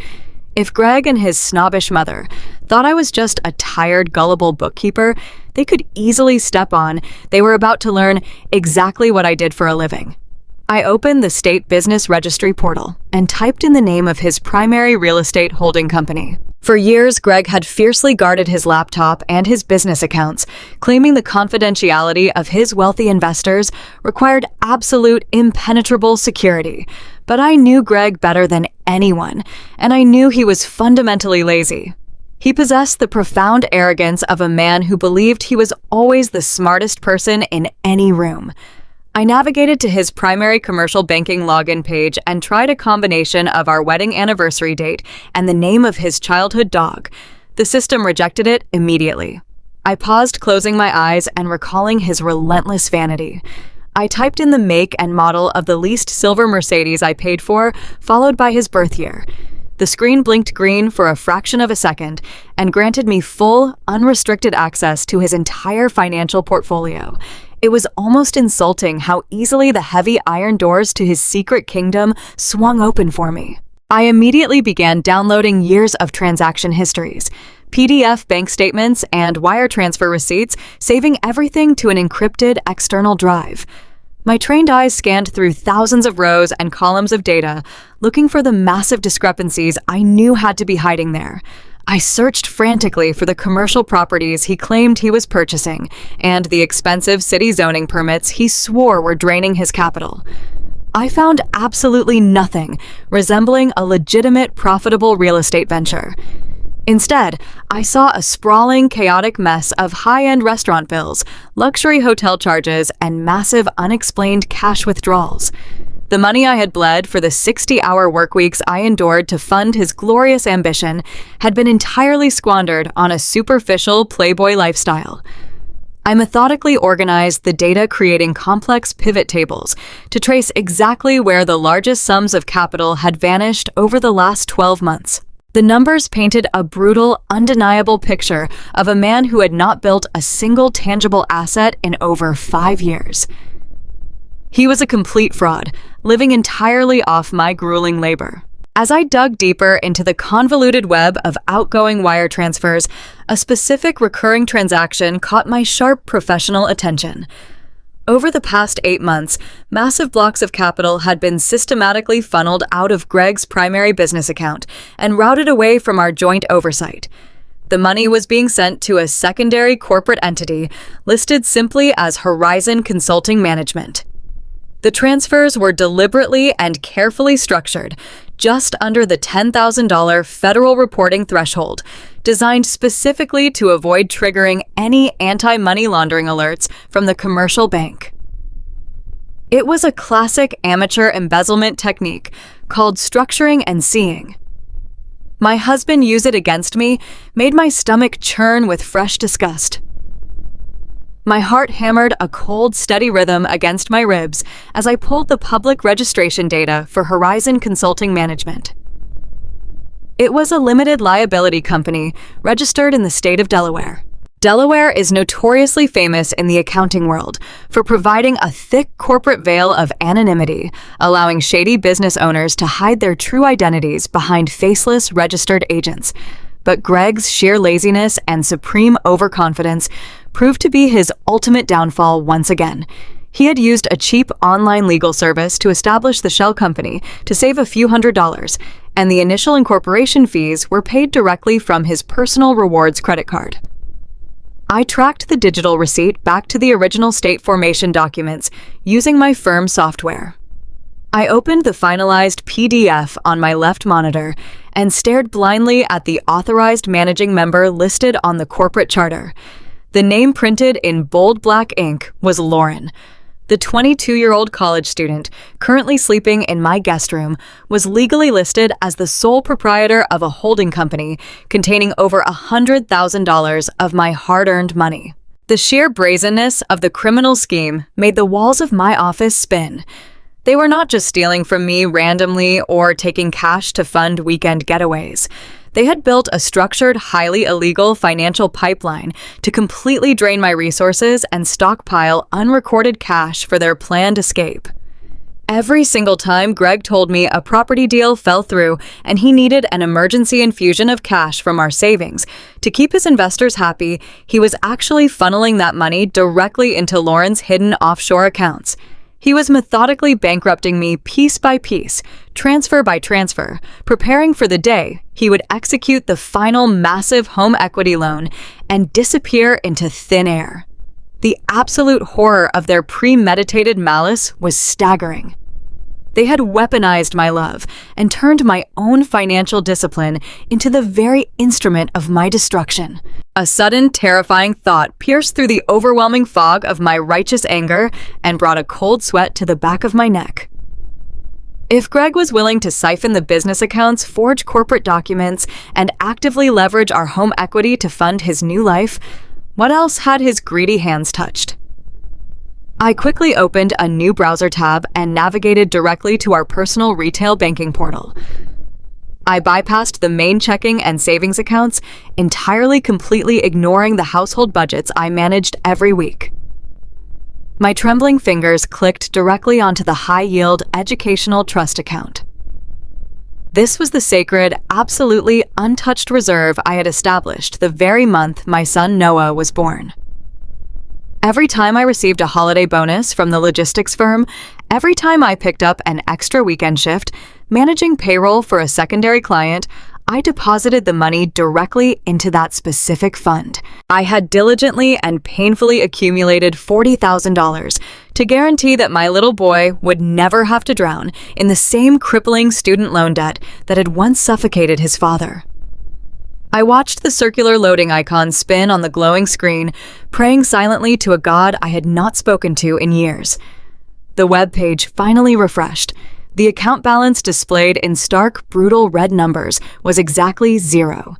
If Greg and his snobbish mother thought I was just a tired, gullible bookkeeper, they could easily step on they were about to learn exactly what I did for a living. I opened the state business registry portal and typed in the name of his primary real estate holding company. For years, Greg had fiercely guarded his laptop and his business accounts, claiming the confidentiality of his wealthy investors required absolute, impenetrable security. But I knew Greg better than anyone, and I knew he was fundamentally lazy. He possessed the profound arrogance of a man who believed he was always the smartest person in any room. I navigated to his primary commercial banking login page and tried a combination of our wedding anniversary date and the name of his childhood dog. The system rejected it immediately. I paused, closing my eyes and recalling his relentless vanity. I typed in the make and model of the leased silver Mercedes I paid for, followed by his birth year. The screen blinked green for a fraction of a second and granted me full, unrestricted access to his entire financial portfolio. It was almost insulting how easily the heavy iron doors to his secret kingdom swung open for me. I immediately began downloading years of transaction histories, PDF bank statements, and wire transfer receipts, saving everything to an encrypted external drive. My trained eyes scanned through thousands of rows and columns of data, looking for the massive discrepancies I knew had to be hiding there. I searched frantically for the commercial properties he claimed he was purchasing and the expensive city zoning permits he swore were draining his capital. I found absolutely nothing resembling a legitimate, profitable real estate venture. Instead, I saw a sprawling, chaotic mess of high-end restaurant bills, luxury hotel charges, and massive, unexplained cash withdrawals. The money I had bled for the 60-hour work weeks I endured to fund his glorious ambition had been entirely squandered on a superficial Playboy lifestyle. I methodically organized the data, creating complex pivot tables to trace exactly where the largest sums of capital had vanished over the last 12 months. The numbers painted a brutal, undeniable picture of a man who had not built a single tangible asset in over 5 years. He was a complete fraud, living entirely off my grueling labor. As I dug deeper into the convoluted web of outgoing wire transfers, a specific recurring transaction caught my sharp professional attention. Over the past 8 months, massive blocks of capital had been systematically funneled out of Greg's primary business account and routed away from our joint oversight. The money was being sent to a secondary corporate entity listed simply as Horizon Consulting Management. The transfers were deliberately and carefully structured, just under the $10,000 federal reporting threshold, designed specifically to avoid triggering any anti-money laundering alerts from the commercial bank. It was a classic amateur embezzlement technique called structuring and seeing. My husband used it against me, made my stomach churn with fresh disgust. My heart hammered a cold, steady rhythm against my ribs as I pulled the public registration data for Horizon Consulting Management. It was a limited liability company registered in the state of Delaware. Delaware is notoriously famous in the accounting world for providing a thick corporate veil of anonymity, allowing shady business owners to hide their true identities behind faceless registered agents. But Greg's sheer laziness and supreme overconfidence proved to be his ultimate downfall once again. He had used a cheap online legal service to establish the shell company to save a few $100s, and the initial incorporation fees were paid directly from his personal rewards credit card. I tracked the digital receipt back to the original state formation documents using my firm's software. I opened the finalized PDF on my left monitor and stared blindly at the authorized managing member listed on the corporate charter. The name printed in bold black ink was Lauren. The 22-year-old college student, currently sleeping in my guest room, was legally listed as the sole proprietor of a holding company containing over $100,000 of my hard-earned money. The sheer brazenness of the criminal scheme made the walls of my office spin. They were not just stealing from me randomly or taking cash to fund weekend getaways. They had built a structured, highly illegal financial pipeline to completely drain my resources and stockpile unrecorded cash for their planned escape. Every single time Greg told me a property deal fell through and he needed an emergency infusion of cash from our savings to keep his investors happy, he was actually funneling that money directly into Lauren's hidden offshore accounts. He was methodically bankrupting me piece by piece, transfer by transfer, preparing for the day he would execute the final massive home equity loan and disappear into thin air. The absolute horror of their premeditated malice was staggering. They had weaponized my love and turned my own financial discipline into the very instrument of my destruction. A sudden, terrifying thought pierced through the overwhelming fog of my righteous anger and brought a cold sweat to the back of my neck. If Greg was willing to siphon the business accounts, forge corporate documents, and actively leverage our home equity to fund his new life, what else had his greedy hands touched? I quickly opened a new browser tab and navigated directly to our personal retail banking portal. I bypassed the main checking and savings accounts, entirely completely ignoring the household budgets I managed every week. My trembling fingers clicked directly onto the high-yield educational trust account. This was the sacred, absolutely untouched reserve I had established the very month my son Noah was born. Every time I received a holiday bonus from the logistics firm, every time I picked up an extra weekend shift, managing payroll for a secondary client, I deposited the money directly into that specific fund. I had diligently and painfully accumulated $40,000 to guarantee that my little boy would never have to drown in the same crippling student loan debt that had once suffocated his father. I watched the circular loading icon spin on the glowing screen, praying silently to a God I had not spoken to in years. The web page finally refreshed. The account balance displayed in stark, brutal red numbers was exactly 0.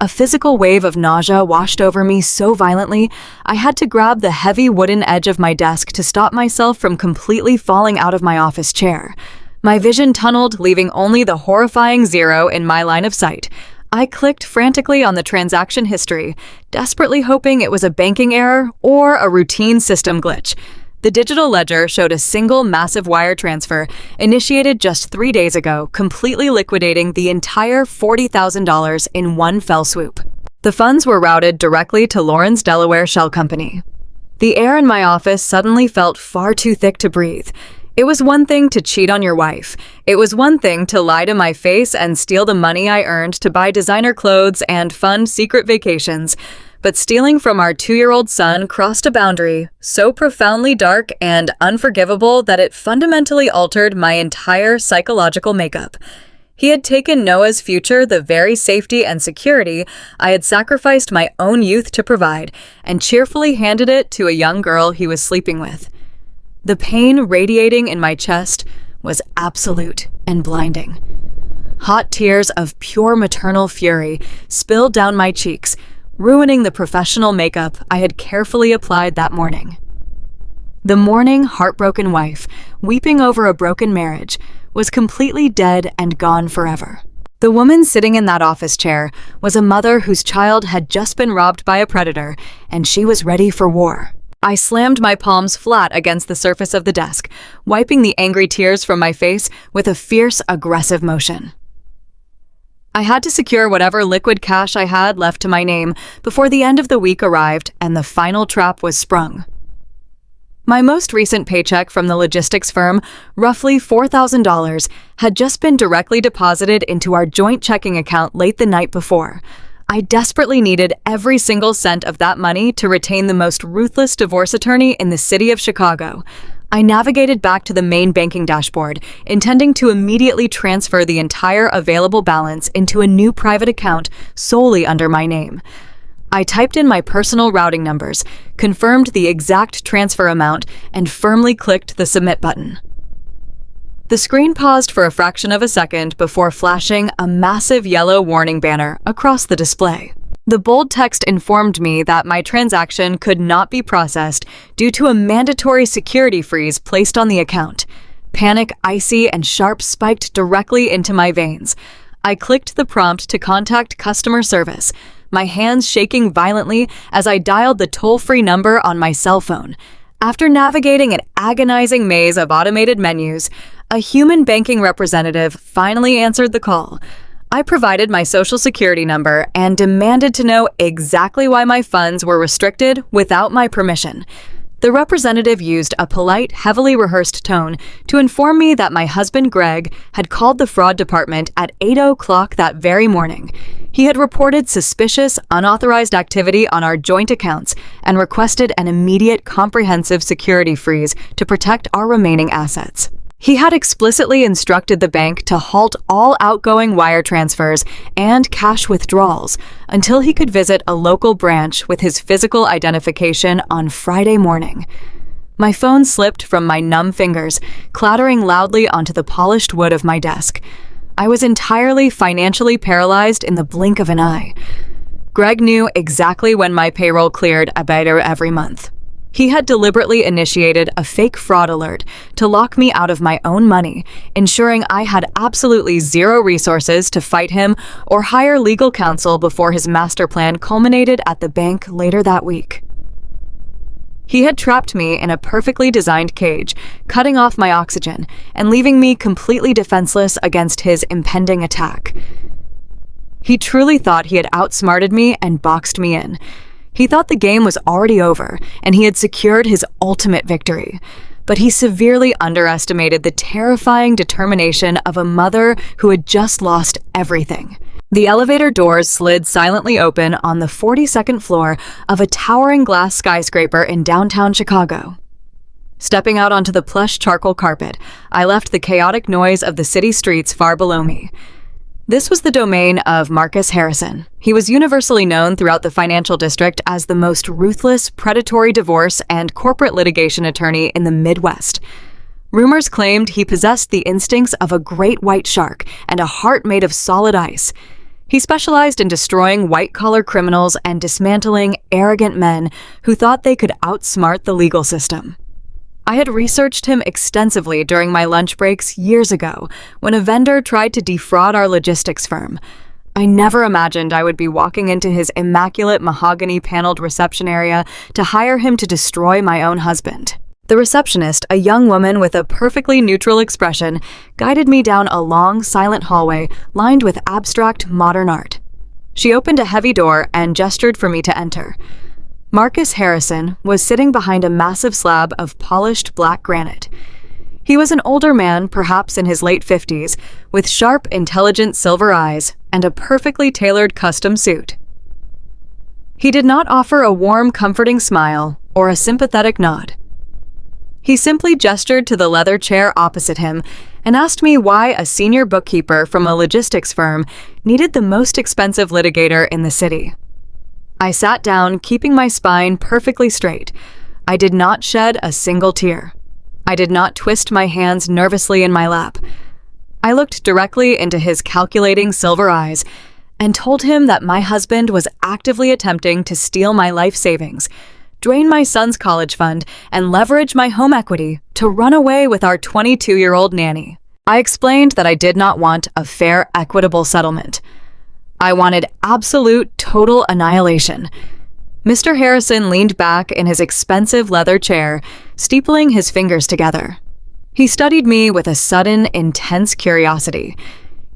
A physical wave of nausea washed over me so violently, I had to grab the heavy wooden edge of my desk to stop myself from completely falling out of my office chair. My vision tunneled, leaving only the horrifying 0 in my line of sight. I clicked frantically on the transaction history, desperately hoping it was a banking error or a routine system glitch. The digital ledger showed a single massive wire transfer initiated just 3 days ago, completely liquidating the entire $40,000 in one fell swoop. The funds were routed directly to Lawrence, Delaware Shell Company. The air in my office suddenly felt far too thick to breathe. It was one thing to cheat on your wife. It was one thing to lie to my face and steal the money I earned to buy designer clothes and fund secret vacations. But stealing from our 2-year-old son crossed a boundary so profoundly dark and unforgivable that it fundamentally altered my entire psychological makeup. He had taken Noah's future, the very safety and security I had sacrificed my own youth to provide, and cheerfully handed it to a young girl he was sleeping with. The pain radiating in my chest was absolute and blinding. Hot tears of pure maternal fury spilled down my cheeks, ruining the professional makeup I had carefully applied that morning. The mourning, heartbroken wife, weeping over a broken marriage, was completely dead and gone forever. The woman sitting in that office chair was a mother whose child had just been robbed by a predator, and she was ready for war. I slammed my palms flat against the surface of the desk, wiping the angry tears from my face with a fierce, aggressive motion. I had to secure whatever liquid cash I had left to my name before the end of the week arrived and the final trap was sprung. My most recent paycheck from the logistics firm, roughly $4,000, had just been directly deposited into our joint checking account late the night before. I desperately needed every single cent of that money to retain the most ruthless divorce attorney in the city of Chicago. I navigated back to the main banking dashboard, intending to immediately transfer the entire available balance into a new private account solely under my name. I typed in my personal routing numbers, confirmed the exact transfer amount, and firmly clicked the submit button. The screen paused for a fraction of a second before flashing a massive yellow warning banner across the display. The bold text informed me that my transaction could not be processed due to a mandatory security freeze placed on the account. Panic, icy, and sharp spiked directly into my veins. I clicked the prompt to contact customer service, my hands shaking violently as I dialed the toll-free number on my cell phone. After navigating an agonizing maze of automated menus, a human banking representative finally answered the call. I provided my social security number and demanded to know exactly why my funds were restricted without my permission. The representative used a polite, heavily rehearsed tone to inform me that my husband Greg had called the fraud department at 8 o'clock that very morning. He had reported suspicious, unauthorized activity on our joint accounts and requested an immediate, comprehensive security freeze to protect our remaining assets. He had explicitly instructed the bank to halt all outgoing wire transfers and cash withdrawals until he could visit a local branch with his physical identification on Friday morning. My phone slipped from my numb fingers, clattering loudly onto the polished wood of my desk. I was entirely financially paralyzed in the blink of an eye. Greg knew exactly when my payroll cleared about every month. He had deliberately initiated a fake fraud alert to lock me out of my own money, ensuring I had absolutely zero resources to fight him or hire legal counsel before his master plan culminated at the bank later that week. He had trapped me in a perfectly designed cage, cutting off my oxygen and leaving me completely defenseless against his impending attack. He truly thought he had outsmarted me and boxed me in. He thought the game was already over, and he had secured his ultimate victory. But he severely underestimated the terrifying determination of a mother who had just lost everything. The elevator doors slid silently open on the 42nd floor of a towering glass skyscraper in downtown Chicago. Stepping out onto the plush charcoal carpet, I left the chaotic noise of the city streets far below me. This was the domain of Marcus Harrison. He was universally known throughout the financial district as the most ruthless, predatory divorce and corporate litigation attorney in the Midwest. Rumors claimed he possessed the instincts of a great white shark and a heart made of solid ice. He specialized in destroying white-collar criminals and dismantling arrogant men who thought they could outsmart the legal system. I had researched him extensively during my lunch breaks years ago when a vendor tried to defraud our logistics firm. I never imagined I would be walking into his immaculate mahogany-paneled reception area to hire him to destroy my own husband. The receptionist, a young woman with a perfectly neutral expression, guided me down a long, silent hallway lined with abstract, modern art. She opened a heavy door and gestured for me to enter. Marcus Harrison was sitting behind a massive slab of polished black granite. He was an older man, perhaps in his late 50s, with sharp, intelligent silver eyes and a perfectly tailored custom suit. He did not offer a warm, comforting smile or a sympathetic nod. He simply gestured to the leather chair opposite him and asked me why a senior bookkeeper from a logistics firm needed the most expensive litigator in the city. I sat down, keeping my spine perfectly straight. I did not shed a single tear. I did not twist my hands nervously in my lap. I looked directly into his calculating silver eyes and told him that my husband was actively attempting to steal my life savings, drain my son's college fund, and leverage my home equity to run away with our 22-year-old nanny. I explained that I did not want a fair, equitable settlement. I wanted absolute, total annihilation. Mr. Harrison leaned back in his expensive leather chair, steepling his fingers together. He studied me with a sudden, intense curiosity.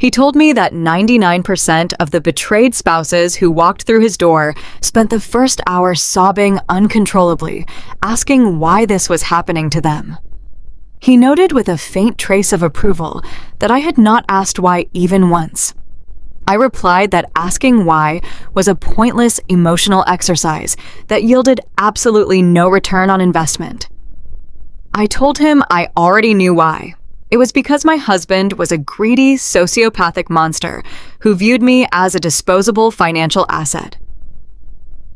He told me that 99% of the betrayed spouses who walked through his door spent the first hour sobbing uncontrollably, asking why this was happening to them. He noted with a faint trace of approval that I had not asked why even once. I replied that asking why was a pointless emotional exercise that yielded absolutely no return on investment. I told him I already knew why. It was because my husband was a greedy, sociopathic monster who viewed me as a disposable financial asset.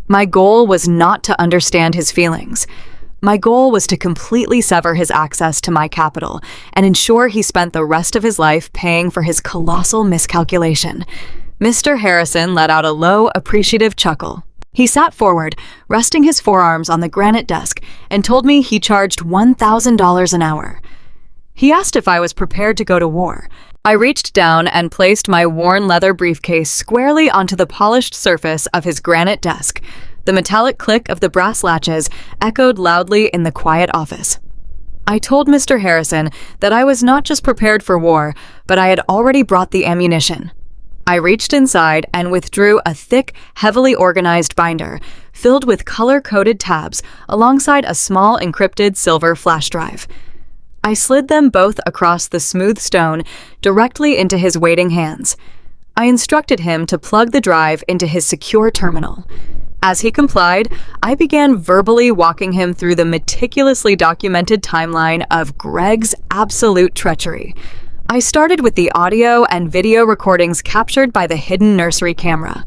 My goal was not to understand his feelings. My goal was to completely sever his access to my capital and ensure he spent the rest of his life paying for his colossal miscalculation. Mr. Harrison let out a low, appreciative chuckle. He sat forward, resting his forearms on the granite desk, and told me he charged $1,000 an hour. He asked if I was prepared to go to war. I reached down and placed my worn leather briefcase squarely onto the polished surface of his granite desk. The metallic click of the brass latches echoed loudly in the quiet office. I told Mr. Harrison that I was not just prepared for war, but I had already brought the ammunition. I reached inside and withdrew a thick, heavily organized binder filled with color-coded tabs alongside a small encrypted silver flash drive. I slid them both across the smooth stone directly into his waiting hands. I instructed him to plug the drive into his secure terminal. As he complied, I began verbally walking him through the meticulously documented timeline of Greg's absolute treachery. I started with the audio and video recordings captured by the hidden nursery camera.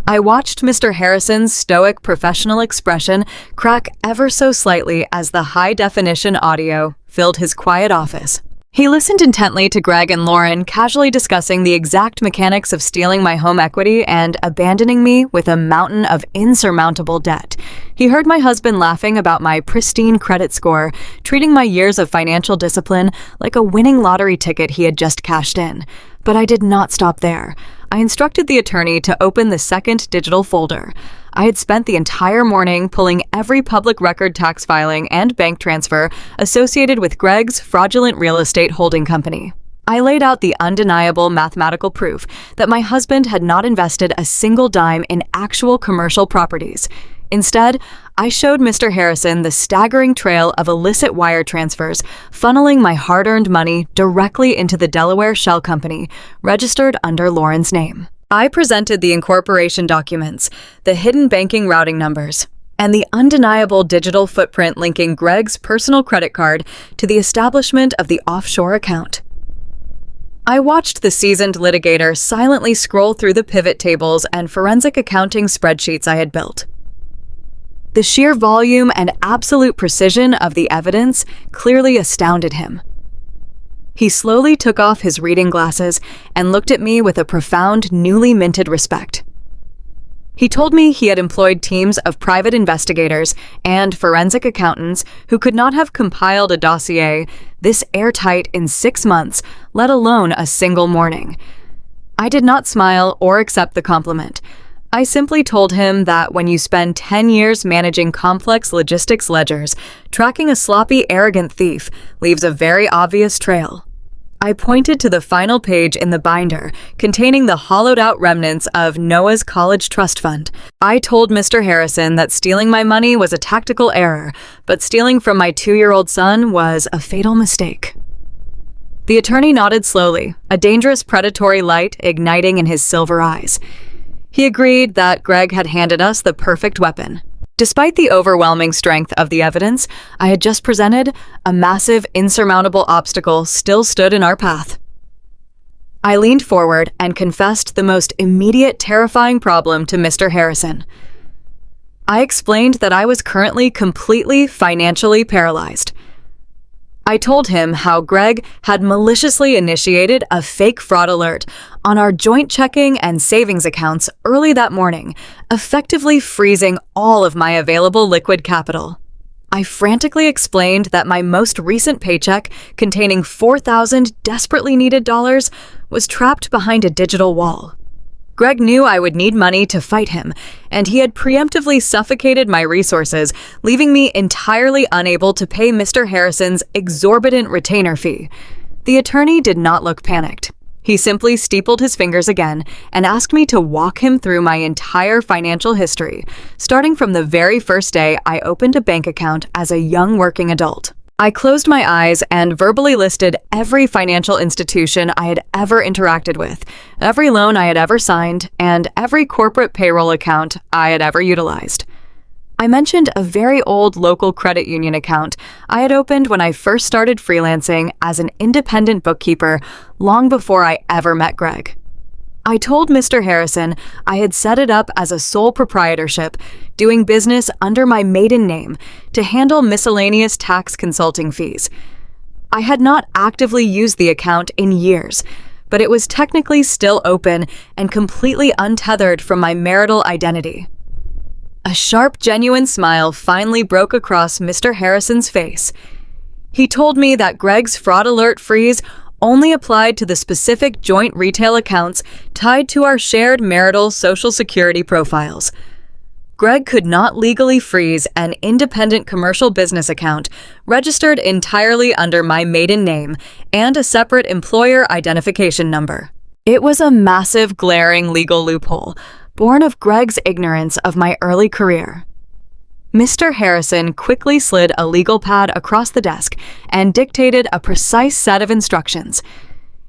I watched Mr. Harrison's stoic professional expression crack ever so slightly as the high-definition audio filled his quiet office. He listened intently to Greg and Lauren casually discussing the exact mechanics of stealing my home equity and abandoning me with a mountain of insurmountable debt. He heard my husband laughing about my pristine credit score, treating my years of financial discipline like a winning lottery ticket he had just cashed in. But I did not stop there. I instructed the attorney to open the second digital folder. I had spent the entire morning pulling every public record tax filing and bank transfer associated with Greg's fraudulent real estate holding company. I laid out the undeniable mathematical proof that my husband had not invested a single dime in actual commercial properties. Instead, I showed Mr. Harrison the staggering trail of illicit wire transfers funneling my hard-earned money directly into the Delaware shell company, registered under Lauren's name. I presented the incorporation documents, the hidden banking routing numbers, and the undeniable digital footprint linking Greg's personal credit card to the establishment of the offshore account. I watched the seasoned litigator silently scroll through the pivot tables and forensic accounting spreadsheets I had built. The sheer volume and absolute precision of the evidence clearly astounded him. He slowly took off his reading glasses and looked at me with a profound, newly minted respect. He told me he had employed teams of private investigators and forensic accountants who could not have compiled a dossier this airtight in 6 months, let alone a single morning. I did not smile or accept the compliment. I simply told him that when you spend 10 years managing complex logistics ledgers, tracking a sloppy, arrogant thief leaves a very obvious trail. I pointed to the final page in the binder containing the hollowed-out remnants of Noah's college trust fund. I told Mr. Harrison that stealing my money was a tactical error, but stealing from my 2-year-old son was a fatal mistake. The attorney nodded slowly, a dangerous predatory light igniting in his silver eyes. He agreed that Greg had handed us the perfect weapon. Despite the overwhelming strength of the evidence I had just presented, a massive, insurmountable obstacle still stood in our path. I leaned forward and confessed the most immediate, terrifying problem to Mr. Harrison. I explained that I was currently completely financially paralyzed. I told him how Greg had maliciously initiated a fake fraud alert on our joint checking and savings accounts early that morning, effectively freezing all of my available liquid capital. I frantically explained that my most recent paycheck, containing $4,000 desperately needed dollars, was trapped behind a digital wall. Greg knew I would need money to fight him, and he had preemptively suffocated my resources, leaving me entirely unable to pay Mr. Harrison's exorbitant retainer fee. The attorney did not look panicked. He simply steepled his fingers again and asked me to walk him through my entire financial history, starting from the very first day I opened a bank account as a young working adult. I closed my eyes and verbally listed every financial institution I had ever interacted with, every loan I had ever signed, and every corporate payroll account I had ever utilized. I mentioned a very old local credit union account I had opened when I first started freelancing as an independent bookkeeper long before I ever met Greg. I told Mr. Harrison I had set it up as a sole proprietorship, doing business under my maiden name to handle miscellaneous tax consulting fees. I had not actively used the account in years, but it was technically still open and completely untethered from my marital identity. A sharp, genuine smile finally broke across Mr. Harrison's face. He told me that Greg's fraud alert freeze only applied to the specific joint retail accounts tied to our shared marital Social Security profiles. Greg could not legally freeze an independent commercial business account registered entirely under my maiden name and a separate employer identification number. It was a massive, glaring legal loophole, born of Greg's ignorance of my early career. Mr. Harrison quickly slid a legal pad across the desk and dictated a precise set of instructions.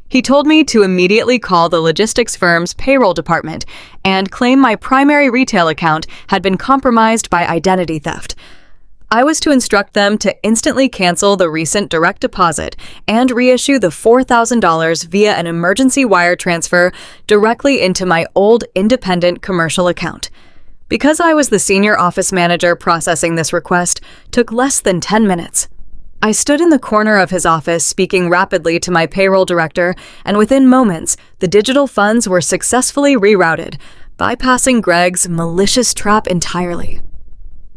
He told me to immediately call the logistics firm's payroll department and claim my primary retail account had been compromised by identity theft. I was to instruct them to instantly cancel the recent direct deposit and reissue the $4,000 via an emergency wire transfer directly into my old independent commercial account. Because I was the senior office manager, processing this request took less than 10 minutes. I stood in the corner of his office speaking rapidly to my payroll director, and within moments, the digital funds were successfully rerouted, bypassing Greg's malicious trap entirely.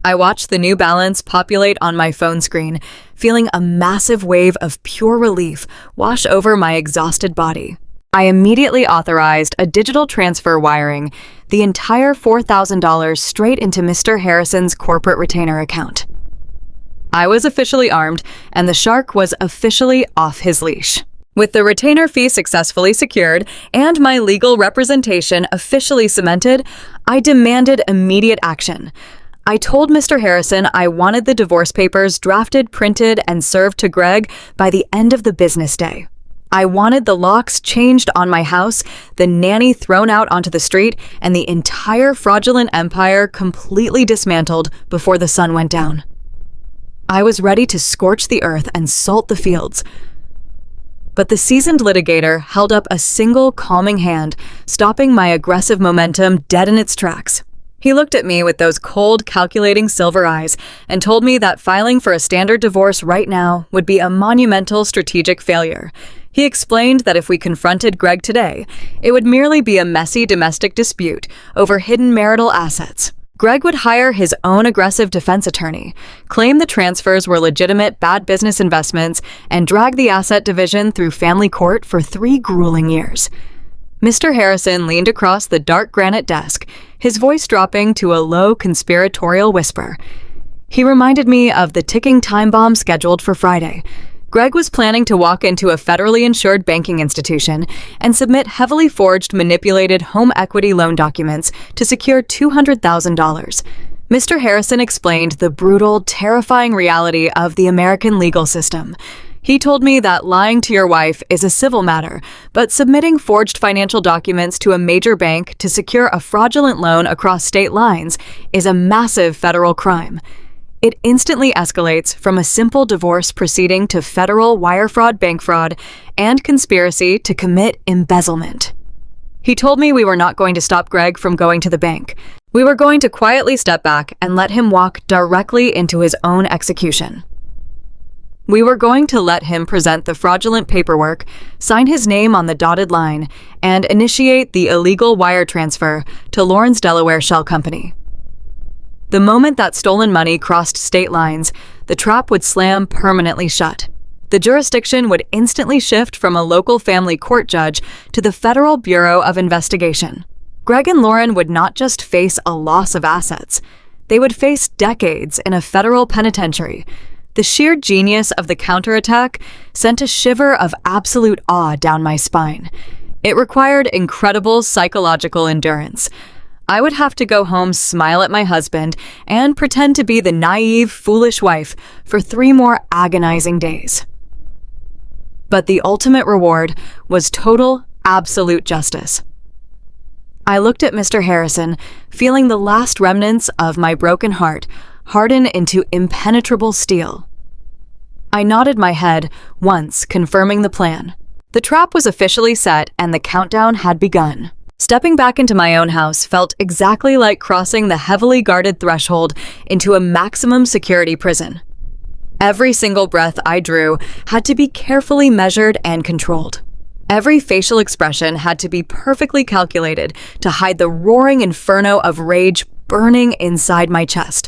I watched the new balance populate on my phone screen, feeling a massive wave of pure relief wash over my exhausted body. I immediately authorized a digital transfer wiring the entire $4,000 straight into Mr. Harrison's corporate retainer account. I was officially armed, and the shark was officially off his leash. With the retainer fee successfully secured and my legal representation officially cemented, I demanded immediate action. I told Mr. Harrison I wanted the divorce papers drafted, printed, and served to Greg by the end of the business day. I wanted the locks changed on my house, the nanny thrown out onto the street, and the entire fraudulent empire completely dismantled before the sun went down. I was ready to scorch the earth and salt the fields. But the seasoned litigator held up a single calming hand, stopping my aggressive momentum dead in its tracks. He looked at me with those cold, calculating silver eyes and told me that filing for a standard divorce right now would be a monumental strategic failure. He explained that if we confronted Greg today, it would merely be a messy domestic dispute over hidden marital assets. Greg would hire his own aggressive defense attorney, claim the transfers were legitimate bad business investments, and drag the asset division through family court for 3 grueling years. Mr. Harrison leaned across the dark granite desk, his voice dropping to a low conspiratorial whisper. He reminded me of the ticking time bomb scheduled for Friday. Greg was planning to walk into a federally insured banking institution and submit heavily forged, manipulated home equity loan documents to secure $200,000. Mr. Harrison explained the brutal, terrifying reality of the American legal system. He told me that lying to your wife is a civil matter, but submitting forged financial documents to a major bank to secure a fraudulent loan across state lines is a massive federal crime. It instantly escalates from a simple divorce proceeding to federal wire fraud, bank fraud, and conspiracy to commit embezzlement. He told me we were not going to stop Greg from going to the bank. We were going to quietly step back and let him walk directly into his own execution. We were going to let him present the fraudulent paperwork, sign his name on the dotted line, and initiate the illegal wire transfer to Lawrence, Delaware Shell Company. The moment that stolen money crossed state lines, the trap would slam permanently shut. The jurisdiction would instantly shift from a local family court judge to the Federal Bureau of Investigation. Greg and Lauren would not just face a loss of assets, they would face decades in a federal penitentiary. The sheer genius of the counterattack sent a shiver of absolute awe down my spine. It required incredible psychological endurance. I would have to go home, smile at my husband, and pretend to be the naive, foolish wife for 3 more agonizing days. But the ultimate reward was total, absolute justice. I looked at Mr. Harrison, feeling the last remnants of my broken heart harden into impenetrable steel. I nodded my head once, confirming the plan. The trap was officially set and the countdown had begun. Stepping back into my own house felt exactly like crossing the heavily guarded threshold into a maximum security prison. Every single breath I drew had to be carefully measured and controlled. Every facial expression had to be perfectly calculated to hide the roaring inferno of rage burning inside my chest.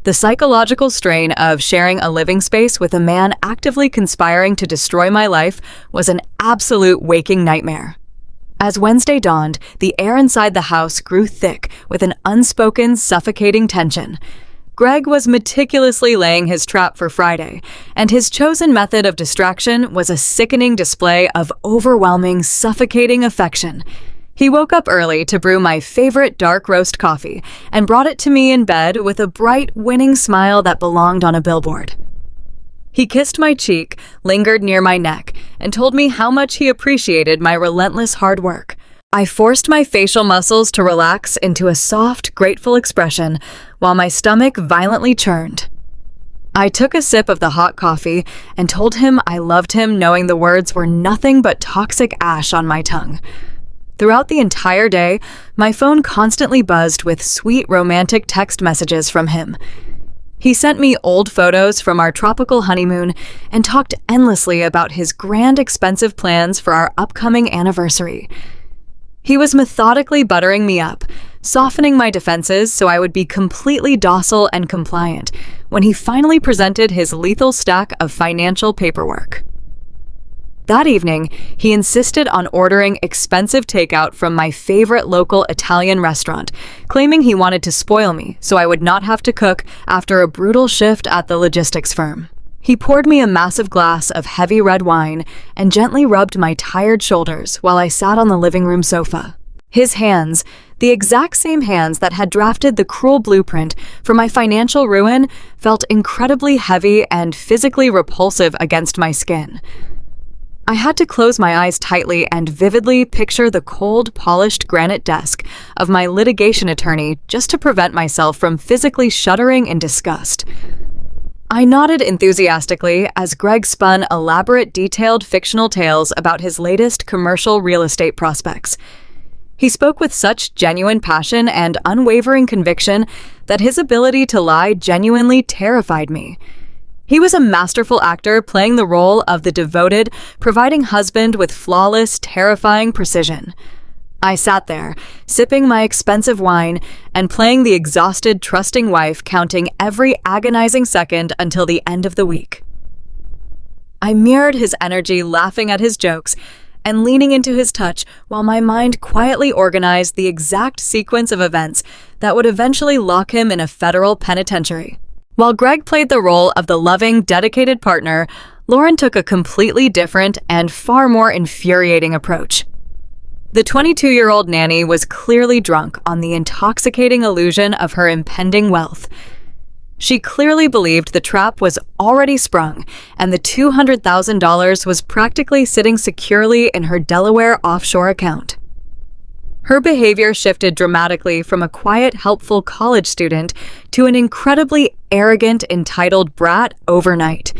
The psychological strain of sharing a living space with a man actively conspiring to destroy my life was an absolute waking nightmare. As Wednesday dawned, the air inside the house grew thick with an unspoken, suffocating tension. Greg was meticulously laying his trap for Friday, and his chosen method of distraction was a sickening display of overwhelming, suffocating affection. He woke up early to brew my favorite dark roast coffee and brought it to me in bed with a bright, winning smile that belonged on a billboard. He kissed my cheek, lingered near my neck, and told me how much he appreciated my relentless hard work. I forced my facial muscles to relax into a soft, grateful expression while my stomach violently churned. I took a sip of the hot coffee and told him I loved him, knowing the words were nothing but toxic ash on my tongue. Throughout the entire day, my phone constantly buzzed with sweet, romantic text messages from him. He sent me old photos from our tropical honeymoon and talked endlessly about his grand, expensive plans for our upcoming anniversary. He was methodically buttering me up, softening my defenses so I would be completely docile and compliant when he finally presented his lethal stack of financial paperwork. That evening, he insisted on ordering expensive takeout from my favorite local Italian restaurant, claiming he wanted to spoil me so I would not have to cook after a brutal shift at the logistics firm. He poured me a massive glass of heavy red wine and gently rubbed my tired shoulders while I sat on the living room sofa. His hands, the exact same hands that had drafted the cruel blueprint for my financial ruin, felt incredibly heavy and physically repulsive against my skin. I had to close my eyes tightly and vividly picture the cold, polished granite desk of my litigation attorney just to prevent myself from physically shuddering in disgust. I nodded enthusiastically as Greg spun elaborate, detailed fictional tales about his latest commercial real estate prospects. He spoke with such genuine passion and unwavering conviction that his ability to lie genuinely terrified me. He was a masterful actor playing the role of the devoted, providing husband with flawless, terrifying precision. I sat there, sipping my expensive wine and playing the exhausted, trusting wife, counting every agonizing second until the end of the week. I mirrored his energy, laughing at his jokes and leaning into his touch while my mind quietly organized the exact sequence of events that would eventually lock him in a federal penitentiary. While Greg played the role of the loving, dedicated partner, Lauren took a completely different and far more infuriating approach. The 22-year-old nanny was clearly drunk on the intoxicating illusion of her impending wealth. She clearly believed the trap was already sprung, and the $200,000 was practically sitting securely in her Delaware offshore account. Her behavior shifted dramatically from a quiet, helpful college student to an incredibly arrogant, entitled brat overnight.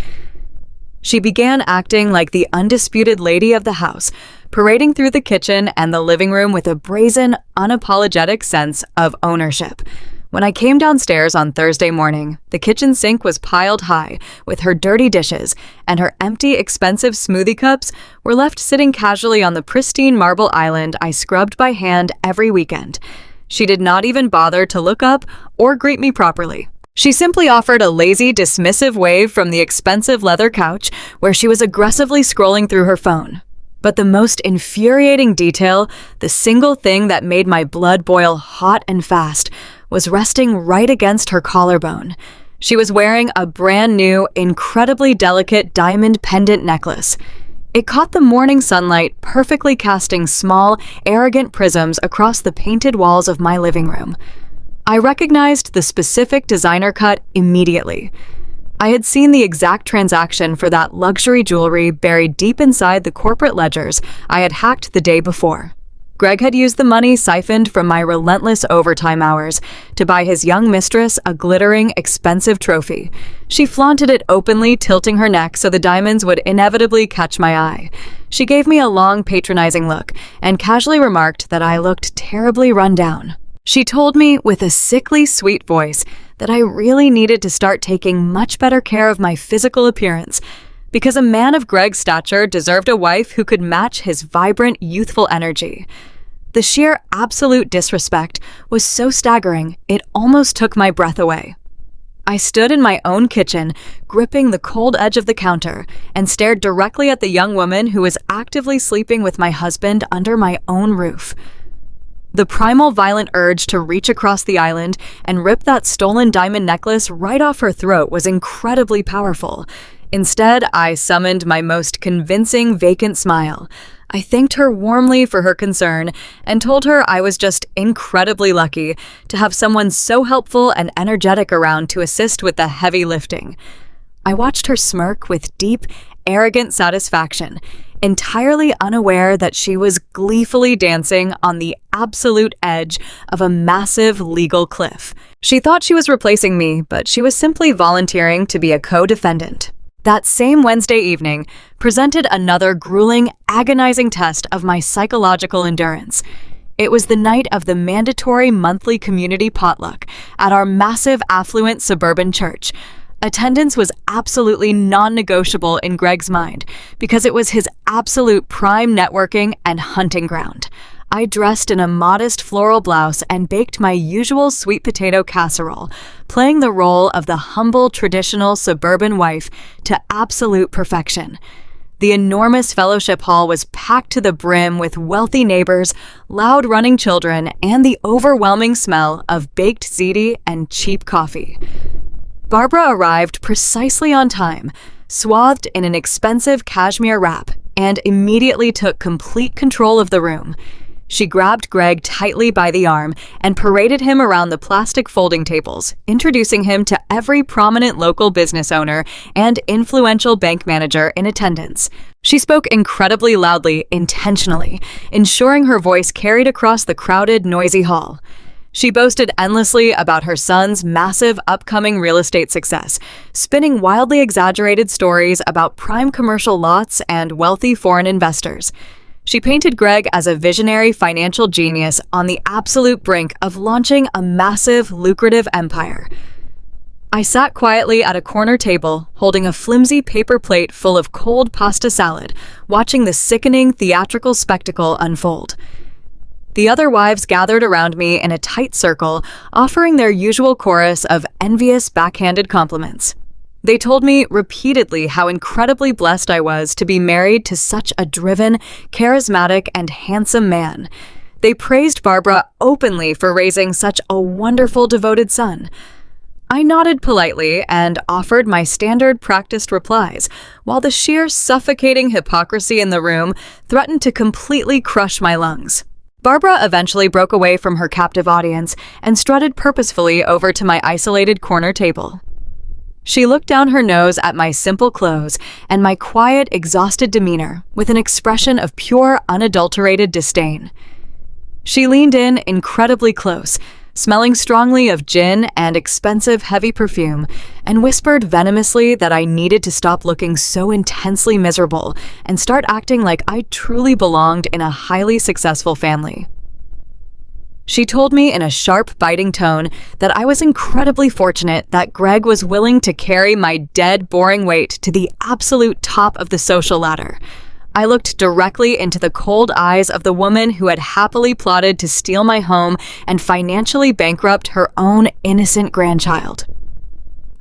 She began acting like the undisputed lady of the house, parading through the kitchen and the living room with a brazen, unapologetic sense of ownership. When I came downstairs on Thursday morning, the kitchen sink was piled high with her dirty dishes, and her empty, expensive smoothie cups were left sitting casually on the pristine marble island I scrubbed by hand every weekend. She did not even bother to look up or greet me properly. She simply offered a lazy, dismissive wave from the expensive leather couch where she was aggressively scrolling through her phone. But the most infuriating detail, the single thing that made my blood boil hot and fast, was resting right against her collarbone. She was wearing a brand new, incredibly delicate diamond pendant necklace. It caught the morning sunlight, perfectly casting small, arrogant prisms across the painted walls of my living room. I recognized the specific designer cut immediately. I had seen the exact transaction for that luxury jewelry buried deep inside the corporate ledgers I had hacked the day before. Greg had used the money siphoned from my relentless overtime hours to buy his young mistress a glittering, expensive trophy. She flaunted it openly, tilting her neck so the diamonds would inevitably catch my eye. She gave me a long, patronizing look and casually remarked that I looked terribly run down. She told me with a sickly sweet voice that I really needed to start taking much better care of my physical appearance, because a man of Greg's stature deserved a wife who could match his vibrant, youthful energy. The sheer absolute disrespect was so staggering, it almost took my breath away. I stood in my own kitchen, gripping the cold edge of the counter, and stared directly at the young woman who was actively sleeping with my husband under my own roof. The primal violent urge to reach across the island and rip that stolen diamond necklace right off her throat was incredibly powerful. Instead, I summoned my most convincing, vacant smile. I thanked her warmly for her concern and told her I was just incredibly lucky to have someone so helpful and energetic around to assist with the heavy lifting. I watched her smirk with deep, arrogant satisfaction, entirely unaware that she was gleefully dancing on the absolute edge of a massive legal cliff. She thought she was replacing me, but she was simply volunteering to be a co-defendant. That same Wednesday evening presented another grueling, agonizing test of my psychological endurance. It was the night of the mandatory monthly community potluck at our massive, affluent suburban church. Attendance was absolutely non-negotiable in Greg's mind because it was his absolute prime networking and hunting ground. I dressed in a modest floral blouse and baked my usual sweet potato casserole, playing the role of the humble, traditional suburban wife to absolute perfection. The enormous fellowship hall was packed to the brim with wealthy neighbors, loud running children, and the overwhelming smell of baked ziti and cheap coffee. Barbara arrived precisely on time, swathed in an expensive cashmere wrap, and immediately took complete control of the room. She grabbed Greg tightly by the arm and paraded him around the plastic folding tables, introducing him to every prominent local business owner and influential bank manager in attendance. She spoke incredibly loudly, intentionally, ensuring her voice carried across the crowded, noisy hall. She boasted endlessly about her son's massive upcoming real estate success, spinning wildly exaggerated stories about prime commercial lots and wealthy foreign investors. She painted Greg as a visionary financial genius on the absolute brink of launching a massive, lucrative empire. I sat quietly at a corner table, holding a flimsy paper plate full of cold pasta salad, watching the sickening theatrical spectacle unfold. The other wives gathered around me in a tight circle, offering their usual chorus of envious backhanded compliments. They told me repeatedly how incredibly blessed I was to be married to such a driven, charismatic, and handsome man. They praised Barbara openly for raising such a wonderful, devoted son. I nodded politely and offered my standard practiced replies, while the sheer suffocating hypocrisy in the room threatened to completely crush my lungs. Barbara eventually broke away from her captive audience and strutted purposefully over to my isolated corner table. She looked down her nose at my simple clothes and my quiet, exhausted demeanor with an expression of pure, unadulterated disdain. She leaned in incredibly close, smelling strongly of gin and expensive heavy perfume, and whispered venomously that I needed to stop looking so intensely miserable and start acting like I truly belonged in a highly successful family. She told me in a sharp, biting tone that I was incredibly fortunate that Greg was willing to carry my dead, boring weight to the absolute top of the social ladder. I looked directly into the cold eyes of the woman who had happily plotted to steal my home and financially bankrupt her own innocent grandchild.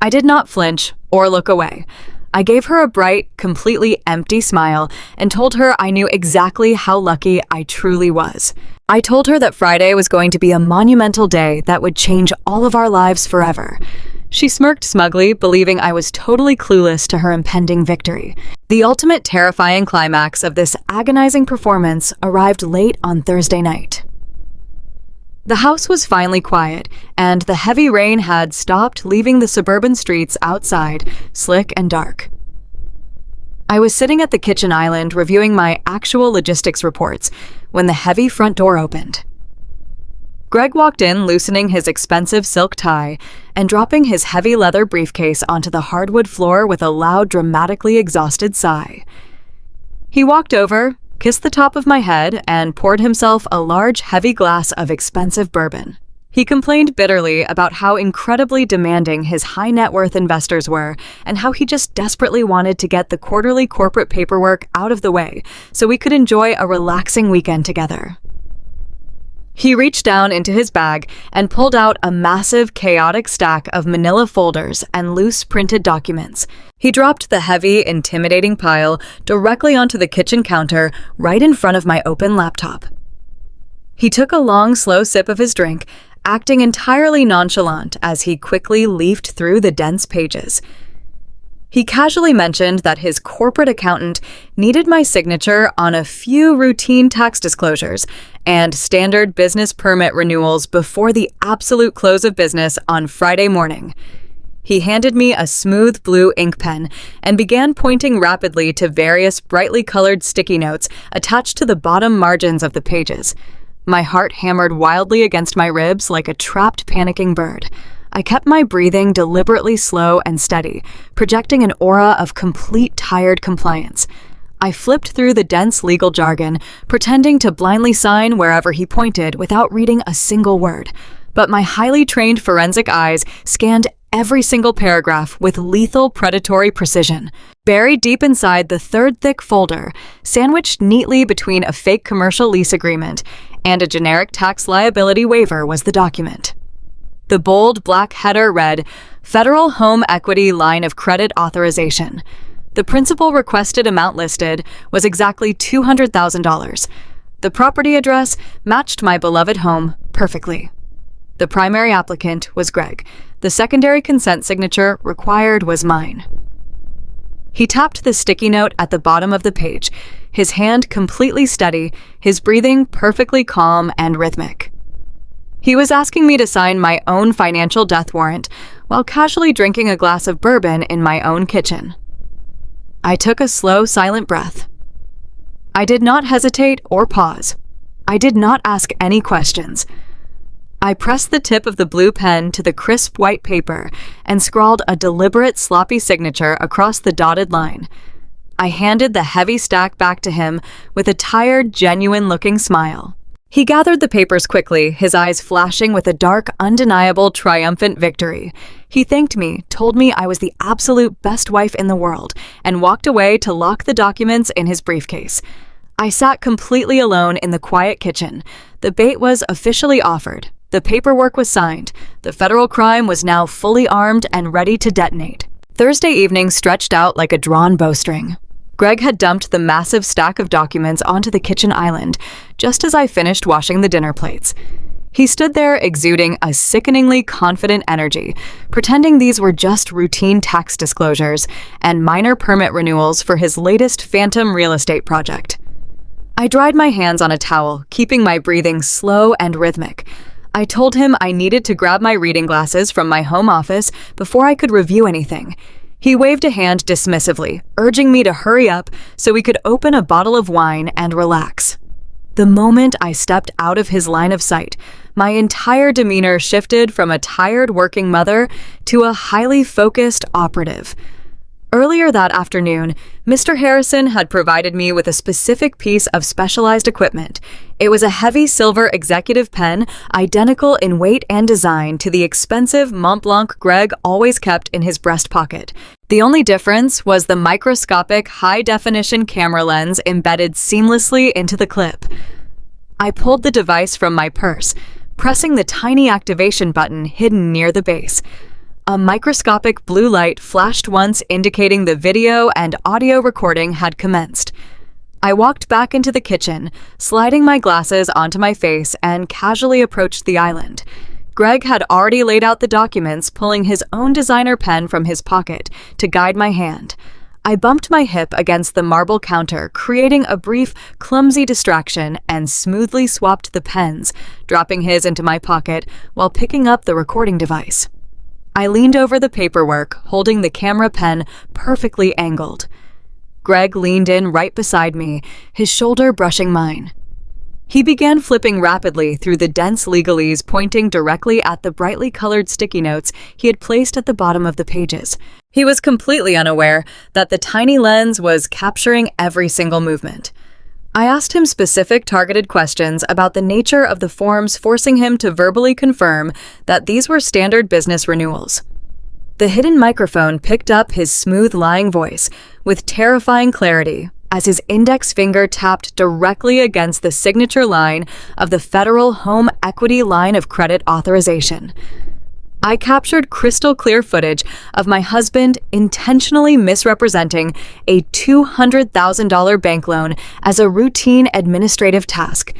I did not flinch or look away. I gave her a bright, completely empty smile and told her I knew exactly how lucky I truly was. I told her that Friday was going to be a monumental day that would change all of our lives forever. She smirked smugly, believing I was totally clueless to her impending victory. The ultimate terrifying climax of this agonizing performance arrived late on Thursday night. The house was finally quiet, and the heavy rain had stopped, leaving the suburban streets outside, slick and dark. I was sitting at the kitchen island reviewing my actual logistics reports when the heavy front door opened. Greg walked in, loosening his expensive silk tie and dropping his heavy leather briefcase onto the hardwood floor with a loud, dramatically exhausted sigh. He walked over, kissed the top of my head, and poured himself a large, heavy glass of expensive bourbon. He complained bitterly about how incredibly demanding his high-net-worth investors were and how he just desperately wanted to get the quarterly corporate paperwork out of the way so we could enjoy a relaxing weekend together. He reached down into his bag and pulled out a massive, chaotic stack of manila folders and loose printed documents. He dropped the heavy, intimidating pile directly onto the kitchen counter right in front of my open laptop. He took a long, slow sip of his drink, acting entirely nonchalant as he quickly leafed through the dense pages. He casually mentioned that his corporate accountant needed my signature on a few routine tax disclosures and standard business permit renewals before the absolute close of business on Friday morning. He handed me a smooth blue ink pen and began pointing rapidly to various brightly colored sticky notes attached to the bottom margins of the pages. My heart hammered wildly against my ribs like a trapped, panicking bird. I kept my breathing deliberately slow and steady, projecting an aura of complete tired compliance. I flipped through the dense legal jargon, pretending to blindly sign wherever he pointed without reading a single word. But my highly trained forensic eyes scanned every single paragraph with lethal predatory precision. Buried deep inside the third thick folder, sandwiched neatly between a fake commercial lease agreement and a generic tax liability waiver, was the document. The bold black header read, Federal Home Equity Line of Credit Authorization. The principal requested amount listed was exactly $200,000. The property address matched my beloved home perfectly. The primary applicant was Greg. The secondary consent signature required was mine. He tapped the sticky note at the bottom of the page, his hand completely steady, his breathing perfectly calm and rhythmic. He was asking me to sign my own financial death warrant while casually drinking a glass of bourbon in my own kitchen. I took a slow, silent breath. I did not hesitate or pause. I did not ask any questions. I pressed the tip of the blue pen to the crisp white paper and scrawled a deliberate, sloppy signature across the dotted line. I handed the heavy stack back to him with a tired, genuine-looking smile. He gathered the papers quickly, his eyes flashing with a dark, undeniable, triumphant victory. He thanked me, told me I was the absolute best wife in the world, and walked away to lock the documents in his briefcase. I sat completely alone in the quiet kitchen. The bait was officially offered. The paperwork was signed. The federal crime was now fully armed and ready to detonate. Thursday evening stretched out like a drawn bowstring. Greg had dumped the massive stack of documents onto the kitchen island, just as I finished washing the dinner plates. He stood there exuding a sickeningly confident energy, pretending these were just routine tax disclosures and minor permit renewals for his latest phantom real estate project. I dried my hands on a towel, keeping my breathing slow and rhythmic. I told him I needed to grab my reading glasses from my home office before I could review anything. He waved a hand dismissively, urging me to hurry up so we could open a bottle of wine and relax. The moment I stepped out of his line of sight, my entire demeanor shifted from a tired working mother to a highly focused operative. Earlier that afternoon, Mr. Harrison had provided me with a specific piece of specialized equipment. It was a heavy silver executive pen, identical in weight and design to the expensive Mont Blanc Greg always kept in his breast pocket. The only difference was the microscopic high-definition camera lens embedded seamlessly into the clip. I pulled the device from my purse, pressing the tiny activation button hidden near the base. A microscopic blue light flashed once, indicating the video and audio recording had commenced. I walked back into the kitchen, sliding my glasses onto my face, and casually approached the island. Greg had already laid out the documents, pulling his own designer pen from his pocket to guide my hand. I bumped my hip against the marble counter, creating a brief, clumsy distraction, and smoothly swapped the pens, dropping his into my pocket while picking up the recording device. I leaned over the paperwork, holding the camera pen perfectly angled. Greg leaned in right beside me, his shoulder brushing mine. He began flipping rapidly through the dense legalese, pointing directly at the brightly colored sticky notes he had placed at the bottom of the pages. He was completely unaware that the tiny lens was capturing every single movement. I asked him specific targeted questions about the nature of the forms, forcing him to verbally confirm that these were standard business renewals. The hidden microphone picked up his smooth, lying voice with terrifying clarity as his index finger tapped directly against the signature line of the Federal Home Equity Line of Credit Authorization. I captured crystal clear footage of my husband intentionally misrepresenting a $200,000 bank loan as a routine administrative task.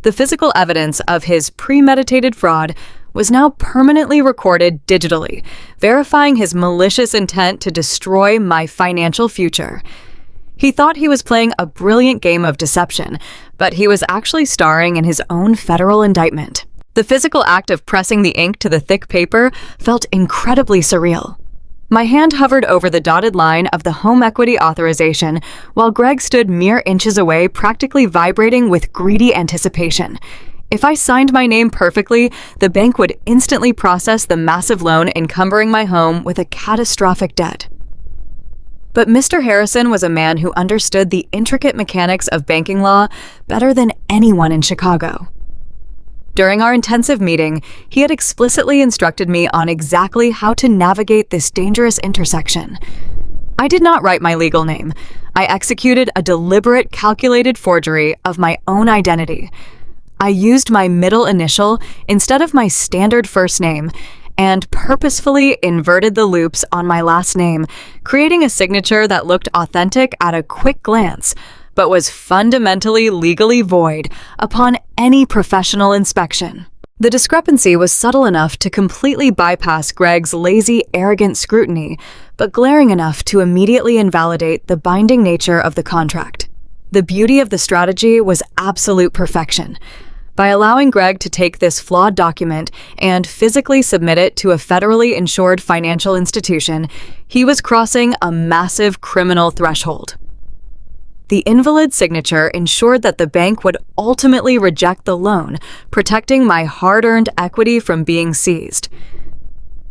The physical evidence of his premeditated fraud was now permanently recorded digitally, verifying his malicious intent to destroy my financial future. He thought he was playing a brilliant game of deception, but he was actually starring in his own federal indictment. The physical act of pressing the ink to the thick paper felt incredibly surreal. My hand hovered over the dotted line of the home equity authorization, while Greg stood mere inches away, practically vibrating with greedy anticipation. If I signed my name perfectly, the bank would instantly process the massive loan encumbering my home with a catastrophic debt. But Mr. Harrison was a man who understood the intricate mechanics of banking law better than anyone in Chicago. During our intensive meeting, he had explicitly instructed me on exactly how to navigate this dangerous intersection. I did not write my legal name. I executed a deliberate, calculated forgery of my own identity. I used my middle initial instead of my standard first name and purposefully inverted the loops on my last name, creating a signature that looked authentic at a quick glance, but was fundamentally legally void upon any professional inspection. The discrepancy was subtle enough to completely bypass Greg's lazy, arrogant scrutiny, but glaring enough to immediately invalidate the binding nature of the contract. The beauty of the strategy was absolute perfection. By allowing Greg to take this flawed document and physically submit it to a federally insured financial institution, he was crossing a massive criminal threshold. The invalid signature ensured that the bank would ultimately reject the loan, protecting my hard-earned equity from being seized.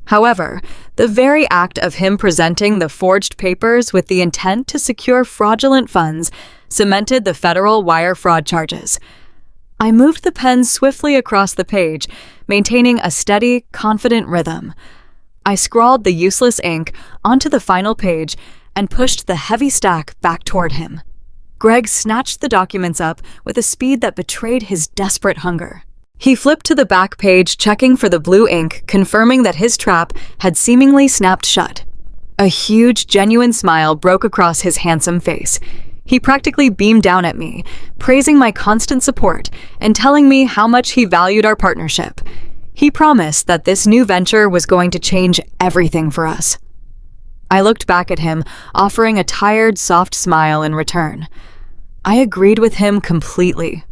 However, the very act of him presenting the forged papers with the intent to secure fraudulent funds cemented the federal wire fraud charges. I moved the pen swiftly across the page, maintaining a steady, confident rhythm. I scrawled the useless ink onto the final page and pushed the heavy stack back toward him. Greg snatched the documents up with a speed that betrayed his desperate hunger. He flipped to the back page, checking for the blue ink, confirming that his trap had seemingly snapped shut. A huge, genuine smile broke across his handsome face. He practically beamed down at me, praising my constant support and telling me how much he valued our partnership. He promised that this new venture was going to change everything for us. I looked back at him, offering a tired, soft smile in return. I agreed with him completely.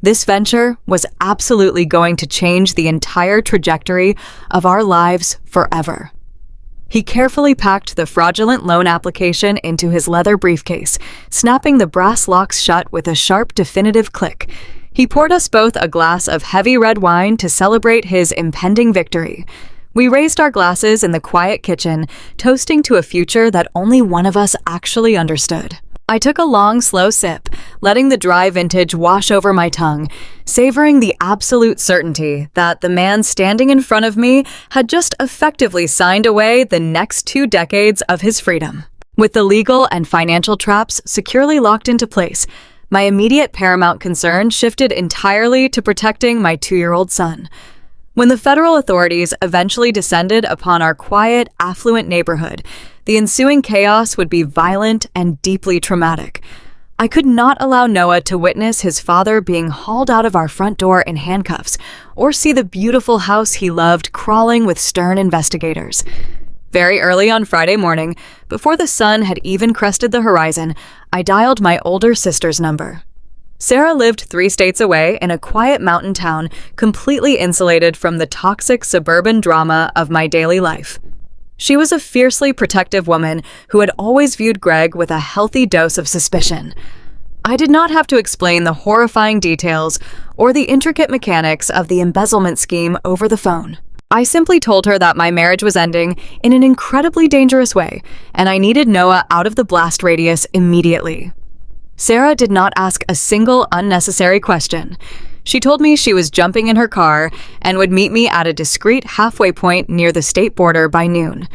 This venture was absolutely going to change the entire trajectory of our lives forever. He carefully packed the fraudulent loan application into his leather briefcase, snapping the brass locks shut with a sharp, definitive click. He poured us both a glass of heavy red wine to celebrate his impending victory. We raised our glasses in the quiet kitchen, toasting to a future that only one of us actually understood. I took a long, slow sip, letting the dry vintage wash over my tongue, savoring the absolute certainty that the man standing in front of me had just effectively signed away the next 2 decades of his freedom. With the legal and financial traps securely locked into place, my immediate paramount concern shifted entirely to protecting my 2-year-old son. When the federal authorities eventually descended upon our quiet, affluent neighborhood, the ensuing chaos would be violent and deeply traumatic. I could not allow Noah to witness his father being hauled out of our front door in handcuffs, or see the beautiful house he loved crawling with stern investigators. Very early on Friday morning, before the sun had even crested the horizon, I dialed my older sister's number. Sarah lived 3 states away in a quiet mountain town, completely insulated from the toxic suburban drama of my daily life. She was a fiercely protective woman who had always viewed Greg with a healthy dose of suspicion. I did not have to explain the horrifying details or the intricate mechanics of the embezzlement scheme over the phone. I simply told her that my marriage was ending in an incredibly dangerous way, and I needed Noah out of the blast radius immediately. Sarah did not ask a single unnecessary question. She told me she was jumping in her car and would meet me at a discreet halfway point near the state border by noon.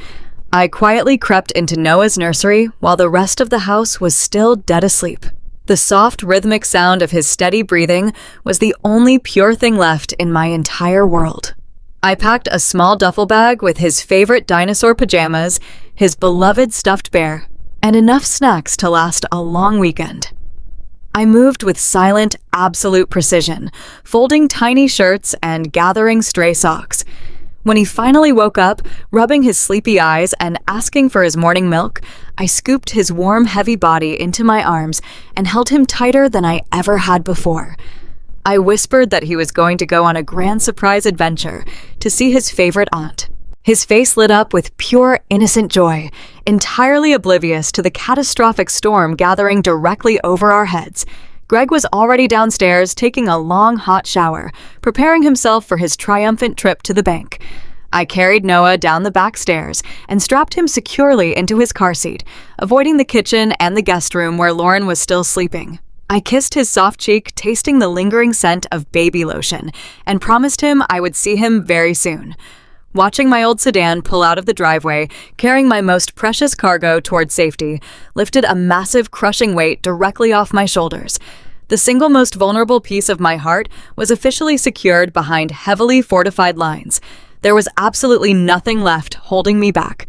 I quietly crept into Noah's nursery while the rest of the house was still dead asleep. The soft, rhythmic sound of his steady breathing was the only pure thing left in my entire world. I packed a small duffel bag with his favorite dinosaur pajamas, his beloved stuffed bear, and enough snacks to last a long weekend. I moved with silent, absolute precision, folding tiny shirts and gathering stray socks. When he finally woke up, rubbing his sleepy eyes and asking for his morning milk, I scooped his warm, heavy body into my arms and held him tighter than I ever had before. I whispered that he was going to go on a grand surprise adventure to see his favorite aunt. His face lit up with pure, innocent joy, entirely oblivious to the catastrophic storm gathering directly over our heads. Greg was already downstairs taking a long, hot shower, preparing himself for his triumphant trip to the bank. I carried Noah down the back stairs and strapped him securely into his car seat, avoiding the kitchen and the guest room where Lauren was still sleeping. I kissed his soft cheek, tasting the lingering scent of baby lotion, and promised him I would see him very soon. Watching my old sedan pull out of the driveway, carrying my most precious cargo toward safety, lifted a massive, crushing weight directly off my shoulders. The single most vulnerable piece of my heart was officially secured behind heavily fortified lines. There was absolutely nothing left holding me back.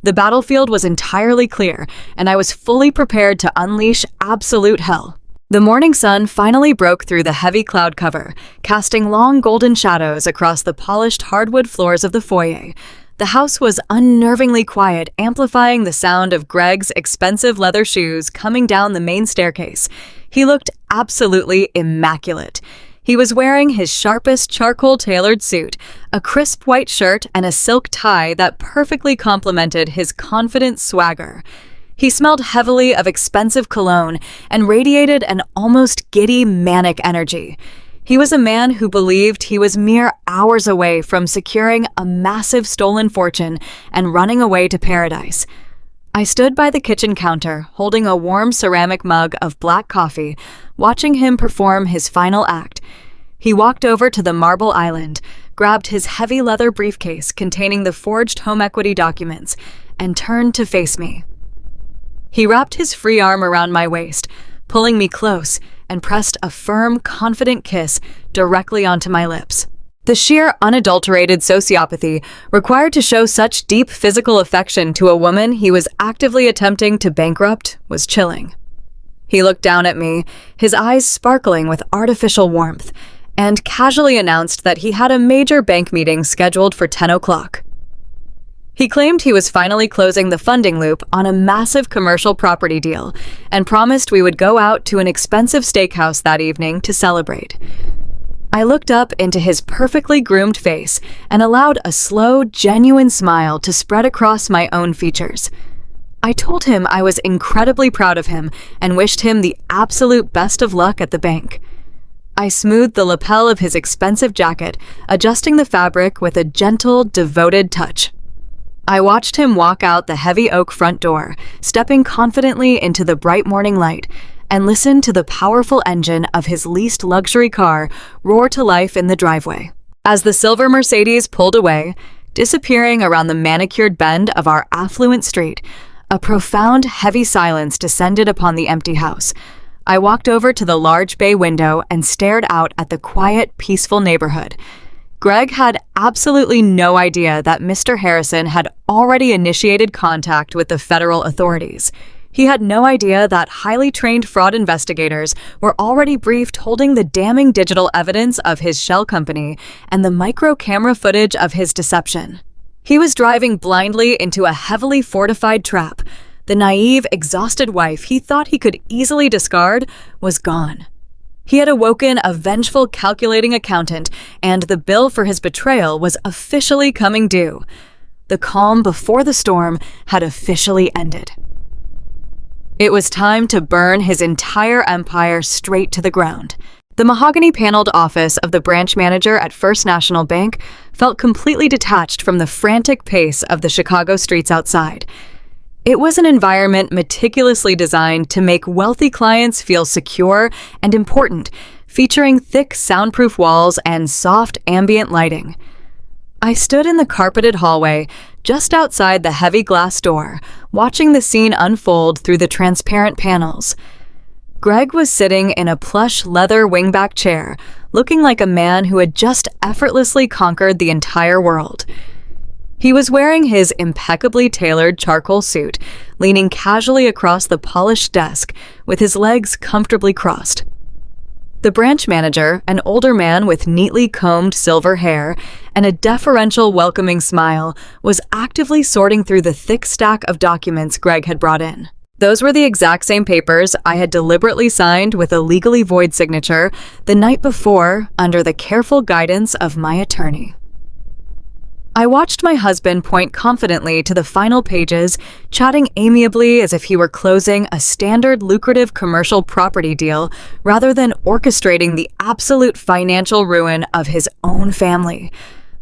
The battlefield was entirely clear, and I was fully prepared to unleash absolute hell. The morning sun finally broke through the heavy cloud cover, casting long golden shadows across the polished hardwood floors of the foyer. The house was unnervingly quiet, amplifying the sound of Greg's expensive leather shoes coming down the main staircase. He looked absolutely immaculate. He was wearing his sharpest charcoal-tailored suit, a crisp white shirt, and a silk tie that perfectly complemented his confident swagger. He smelled heavily of expensive cologne and radiated an almost giddy, manic energy. He was a man who believed he was mere hours away from securing a massive stolen fortune and running away to paradise. I stood by the kitchen counter, holding a warm ceramic mug of black coffee, watching him perform his final act. He walked over to the marble island, grabbed his heavy leather briefcase containing the forged home equity documents, and turned to face me. He wrapped his free arm around my waist, pulling me close, and pressed a firm, confident kiss directly onto my lips. The sheer, unadulterated sociopathy required to show such deep physical affection to a woman he was actively attempting to bankrupt was chilling. He looked down at me, his eyes sparkling with artificial warmth, and casually announced that he had a major bank meeting scheduled for 10 o'clock. He claimed he was finally closing the funding loop on a massive commercial property deal and promised we would go out to an expensive steakhouse that evening to celebrate. I looked up into his perfectly groomed face and allowed a slow, genuine smile to spread across my own features. I told him I was incredibly proud of him and wished him the absolute best of luck at the bank. I smoothed the lapel of his expensive jacket, adjusting the fabric with a gentle, devoted touch. I watched him walk out the heavy oak front door, stepping confidently into the bright morning light, and listened to the powerful engine of his leased luxury car roar to life in the driveway. As the silver Mercedes pulled away, disappearing around the manicured bend of our affluent street, a profound, heavy silence descended upon the empty house. I walked over to the large bay window and stared out at the quiet, peaceful neighborhood. Greg had absolutely no idea that Mr. Harrison had already initiated contact with the federal authorities. He had no idea that highly trained fraud investigators were already briefed holding the damning digital evidence of his shell company and the micro-camera footage of his deception. He was driving blindly into a heavily fortified trap. The naive, exhausted wife he thought he could easily discard was gone. He had awoken a vengeful, calculating accountant, and the bill for his betrayal was officially coming due. The calm before the storm had officially ended. It was time to burn his entire empire straight to the ground. The mahogany-paneled office of the branch manager at First National Bank felt completely detached from the frantic pace of the Chicago streets outside. It was an environment meticulously designed to make wealthy clients feel secure and important, featuring thick soundproof walls and soft ambient lighting. I stood in the carpeted hallway, just outside the heavy glass door, watching the scene unfold through the transparent panels. Greg was sitting in a plush leather wingback chair, looking like a man who had just effortlessly conquered the entire world. He was wearing his impeccably tailored charcoal suit, leaning casually across the polished desk, with his legs comfortably crossed. The branch manager, an older man with neatly combed silver hair and a deferential, welcoming smile, was actively sorting through the thick stack of documents Greg had brought in. Those were the exact same papers I had deliberately signed with a legally void signature the night before under the careful guidance of my attorney. I watched my husband point confidently to the final pages, chatting amiably as if he were closing a standard lucrative commercial property deal rather than orchestrating the absolute financial ruin of his own family.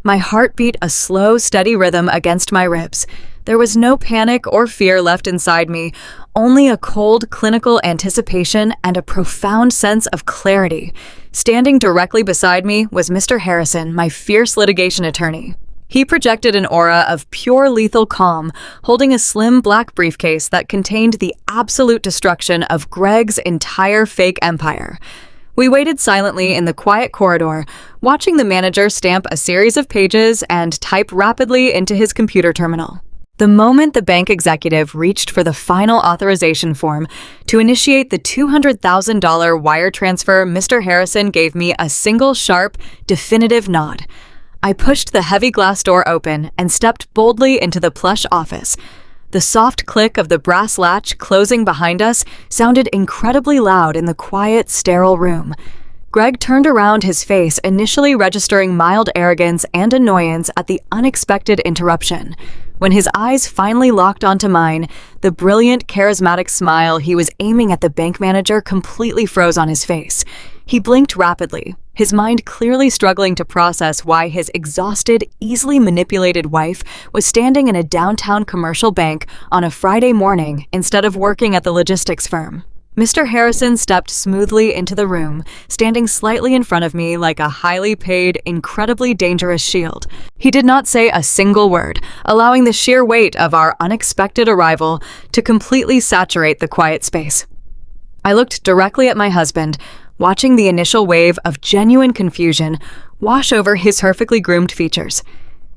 My heart beat a slow, steady rhythm against my ribs. There was no panic or fear left inside me, only a cold, clinical anticipation and a profound sense of clarity. Standing directly beside me was Mr. Harrison, my fierce litigation attorney. He projected an aura of pure lethal calm, holding a slim black briefcase that contained the absolute destruction of Greg's entire fake empire. We waited silently in the quiet corridor, watching the manager stamp a series of pages and type rapidly into his computer terminal. The moment the bank executive reached for the final authorization form to initiate the $200,000 wire transfer, Mr. Harrison gave me a single sharp, definitive nod. I pushed the heavy glass door open and stepped boldly into the plush office. The soft click of the brass latch closing behind us sounded incredibly loud in the quiet, sterile room. Greg turned around, his face initially registering mild arrogance and annoyance at the unexpected interruption. When his eyes finally locked onto mine, the brilliant, charismatic smile he was aiming at the bank manager completely froze on his face. He blinked rapidly, his mind clearly struggling to process why his exhausted, easily manipulated wife was standing in a downtown commercial bank on a Friday morning instead of working at the logistics firm. Mr. Harrison stepped smoothly into the room, standing slightly in front of me like a highly paid, incredibly dangerous shield. He did not say a single word, allowing the sheer weight of our unexpected arrival to completely saturate the quiet space. I looked directly at my husband, watching the initial wave of genuine confusion wash over his perfectly groomed features.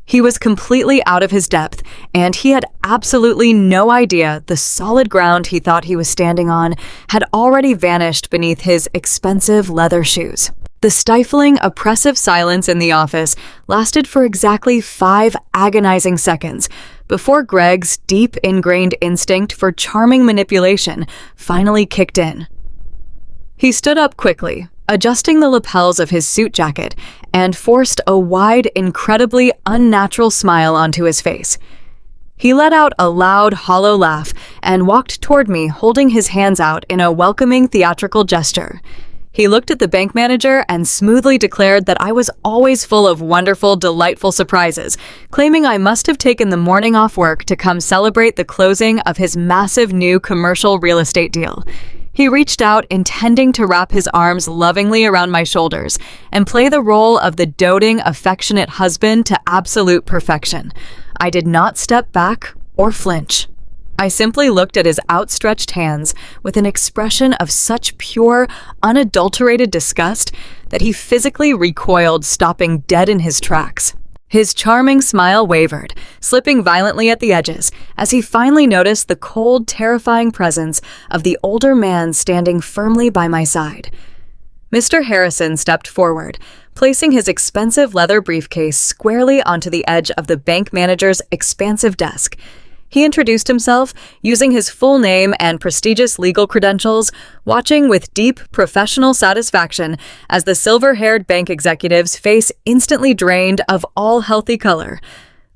He was completely out of his depth, and he had absolutely no idea the solid ground he thought he was standing on had already vanished beneath his expensive leather shoes. The stifling, oppressive silence in the office lasted for exactly 5 agonizing seconds before Greg's deep ingrained instinct for charming manipulation finally kicked in. He stood up quickly, adjusting the lapels of his suit jacket, and forced a wide, incredibly unnatural smile onto his face. He let out a loud, hollow laugh and walked toward me, holding his hands out in a welcoming theatrical gesture. He looked at the bank manager and smoothly declared that I was always full of wonderful, delightful surprises, claiming I must have taken the morning off work to come celebrate the closing of his massive new commercial real estate deal. He reached out, intending to wrap his arms lovingly around my shoulders and play the role of the doting, affectionate husband to absolute perfection. I did not step back or flinch. I simply looked at his outstretched hands with an expression of such pure, unadulterated disgust that he physically recoiled, stopping dead in his tracks. His charming smile wavered, slipping violently at the edges, as he finally noticed the cold, terrifying presence of the older man standing firmly by my side. Mr. Harrison stepped forward, placing his expensive leather briefcase squarely onto the edge of the bank manager's expansive desk. He introduced himself, using his full name and prestigious legal credentials, watching with deep professional satisfaction as the silver-haired bank executive's face instantly drained of all healthy color.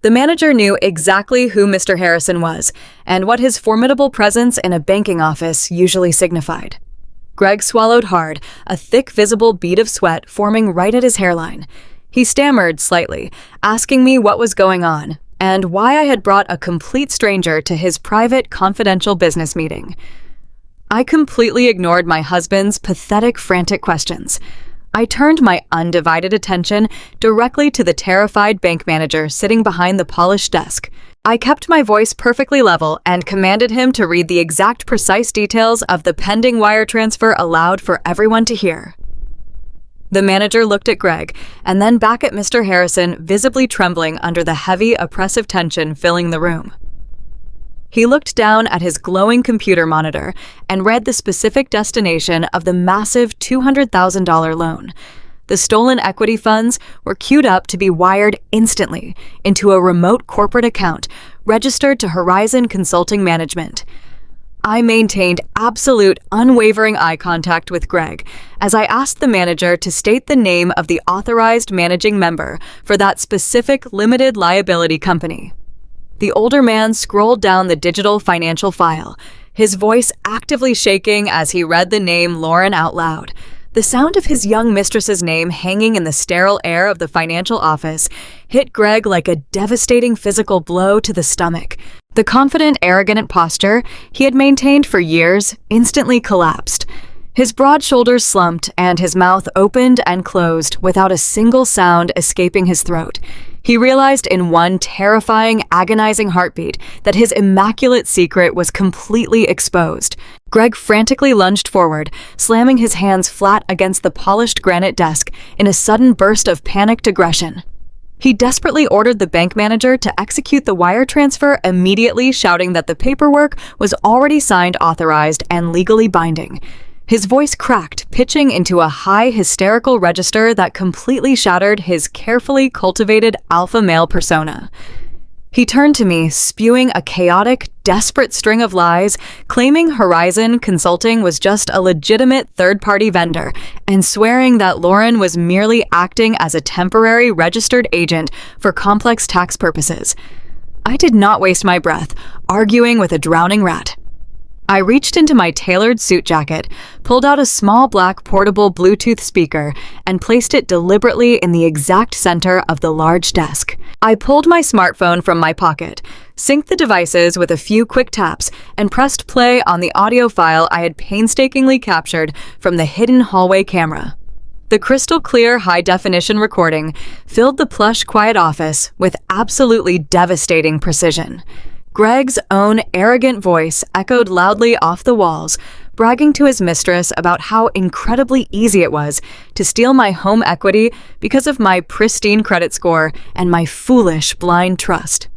The manager knew exactly who Mr. Harrison was and what his formidable presence in a banking office usually signified. Greg swallowed hard, a thick visible bead of sweat forming right at his hairline. He stammered slightly, asking me what was going on and why I had brought a complete stranger to his private, confidential business meeting. I completely ignored my husband's pathetic, frantic questions. I turned my undivided attention directly to the terrified bank manager sitting behind the polished desk. I kept my voice perfectly level and commanded him to read the exact precise details of the pending wire transfer aloud for everyone to hear. The manager looked at Greg and then back at Mr. Harrison, visibly trembling under the heavy, oppressive tension filling the room. He looked down at his glowing computer monitor and read the specific destination of the massive $200,000 loan. The stolen equity funds were queued up to be wired instantly into a remote corporate account registered to Horizon Consulting Management. I maintained absolute, unwavering eye contact with Greg as I asked the manager to state the name of the authorized managing member for that specific limited liability company. The older man scrolled down the digital financial file, his voice actively shaking as he read the name Lauren out loud. The sound of his young mistress's name hanging in the sterile air of the financial office hit Greg like a devastating physical blow to the stomach. The confident, arrogant posture he had maintained for years instantly collapsed. His broad shoulders slumped and his mouth opened and closed without a single sound escaping his throat. He realized in one terrifying, agonizing heartbeat that his immaculate secret was completely exposed. Greg frantically lunged forward, slamming his hands flat against the polished granite desk in a sudden burst of panicked aggression. He desperately ordered the bank manager to execute the wire transfer immediately, shouting that the paperwork was already signed, authorized, and legally binding. His voice cracked, pitching into a high, hysterical register that completely shattered his carefully cultivated alpha male persona. He turned to me, spewing a chaotic, desperate string of lies, claiming Horizon Consulting was just a legitimate third-party vendor, and swearing that Lauren was merely acting as a temporary registered agent for complex tax purposes. I did not waste my breath, arguing with a drowning rat. I reached into my tailored suit jacket, pulled out a small black portable Bluetooth speaker, and placed it deliberately in the exact center of the large desk. I pulled my smartphone from my pocket, synced the devices with a few quick taps, and pressed play on the audio file I had painstakingly captured from the hidden hallway camera. The crystal-clear high-definition recording filled the plush, quiet office with absolutely devastating precision. Greg's own arrogant voice echoed loudly off the walls, bragging to his mistress about how incredibly easy it was to steal my home equity because of my pristine credit score and my foolish, blind trust.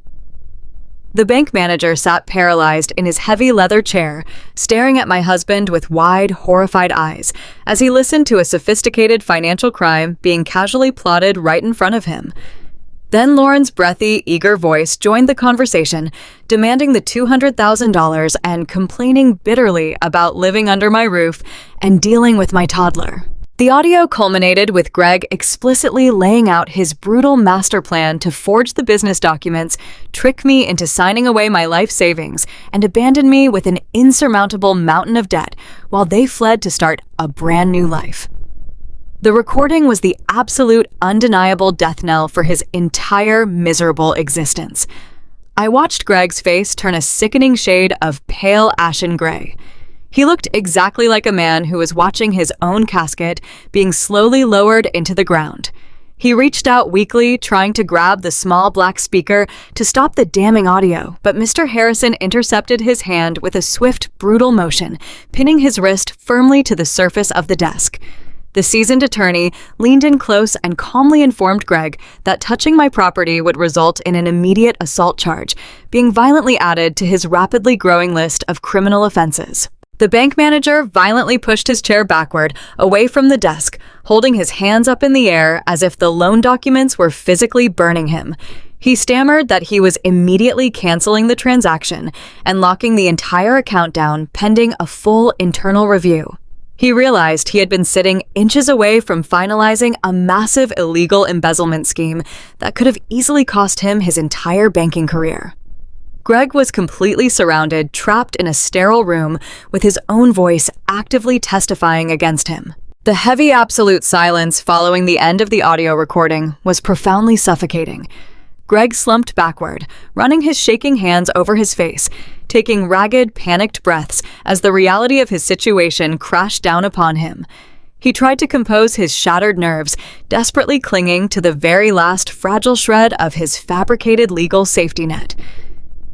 The bank manager sat paralyzed in his heavy leather chair, staring at my husband with wide, horrified eyes as he listened to a sophisticated financial crime being casually plotted right in front of him. Then Lauren's breathy, eager voice joined the conversation, demanding the $200,000 and complaining bitterly about living under my roof and dealing with my toddler. The audio culminated with Greg explicitly laying out his brutal master plan to forge the business documents, trick me into signing away my life savings, and abandon me with an insurmountable mountain of debt while they fled to start a brand new life. The recording was the absolute, undeniable death knell for his entire miserable existence. I watched Greg's face turn a sickening shade of pale ashen gray. He looked exactly like a man who was watching his own casket being slowly lowered into the ground. He reached out weakly, trying to grab the small black speaker to stop the damning audio, but Mr. Harrison intercepted his hand with a swift, brutal motion, pinning his wrist firmly to the surface of the desk. The seasoned attorney leaned in close and calmly informed Greg that touching my property would result in an immediate assault charge, being violently added to his rapidly growing list of criminal offenses. The bank manager violently pushed his chair backward, away from the desk, holding his hands up in the air as if the loan documents were physically burning him. He stammered that he was immediately canceling the transaction and locking the entire account down pending a full internal review. He realized he had been sitting inches away from finalizing a massive illegal embezzlement scheme that could have easily cost him his entire banking career. Greg was completely surrounded, trapped in a sterile room with his own voice actively testifying against him. The heavy absolute silence following the end of the audio recording was profoundly suffocating. Greg slumped backward, running his shaking hands over his face, taking ragged, panicked breaths as the reality of his situation crashed down upon him. He tried to compose his shattered nerves, desperately clinging to the very last fragile shred of his fabricated legal safety net.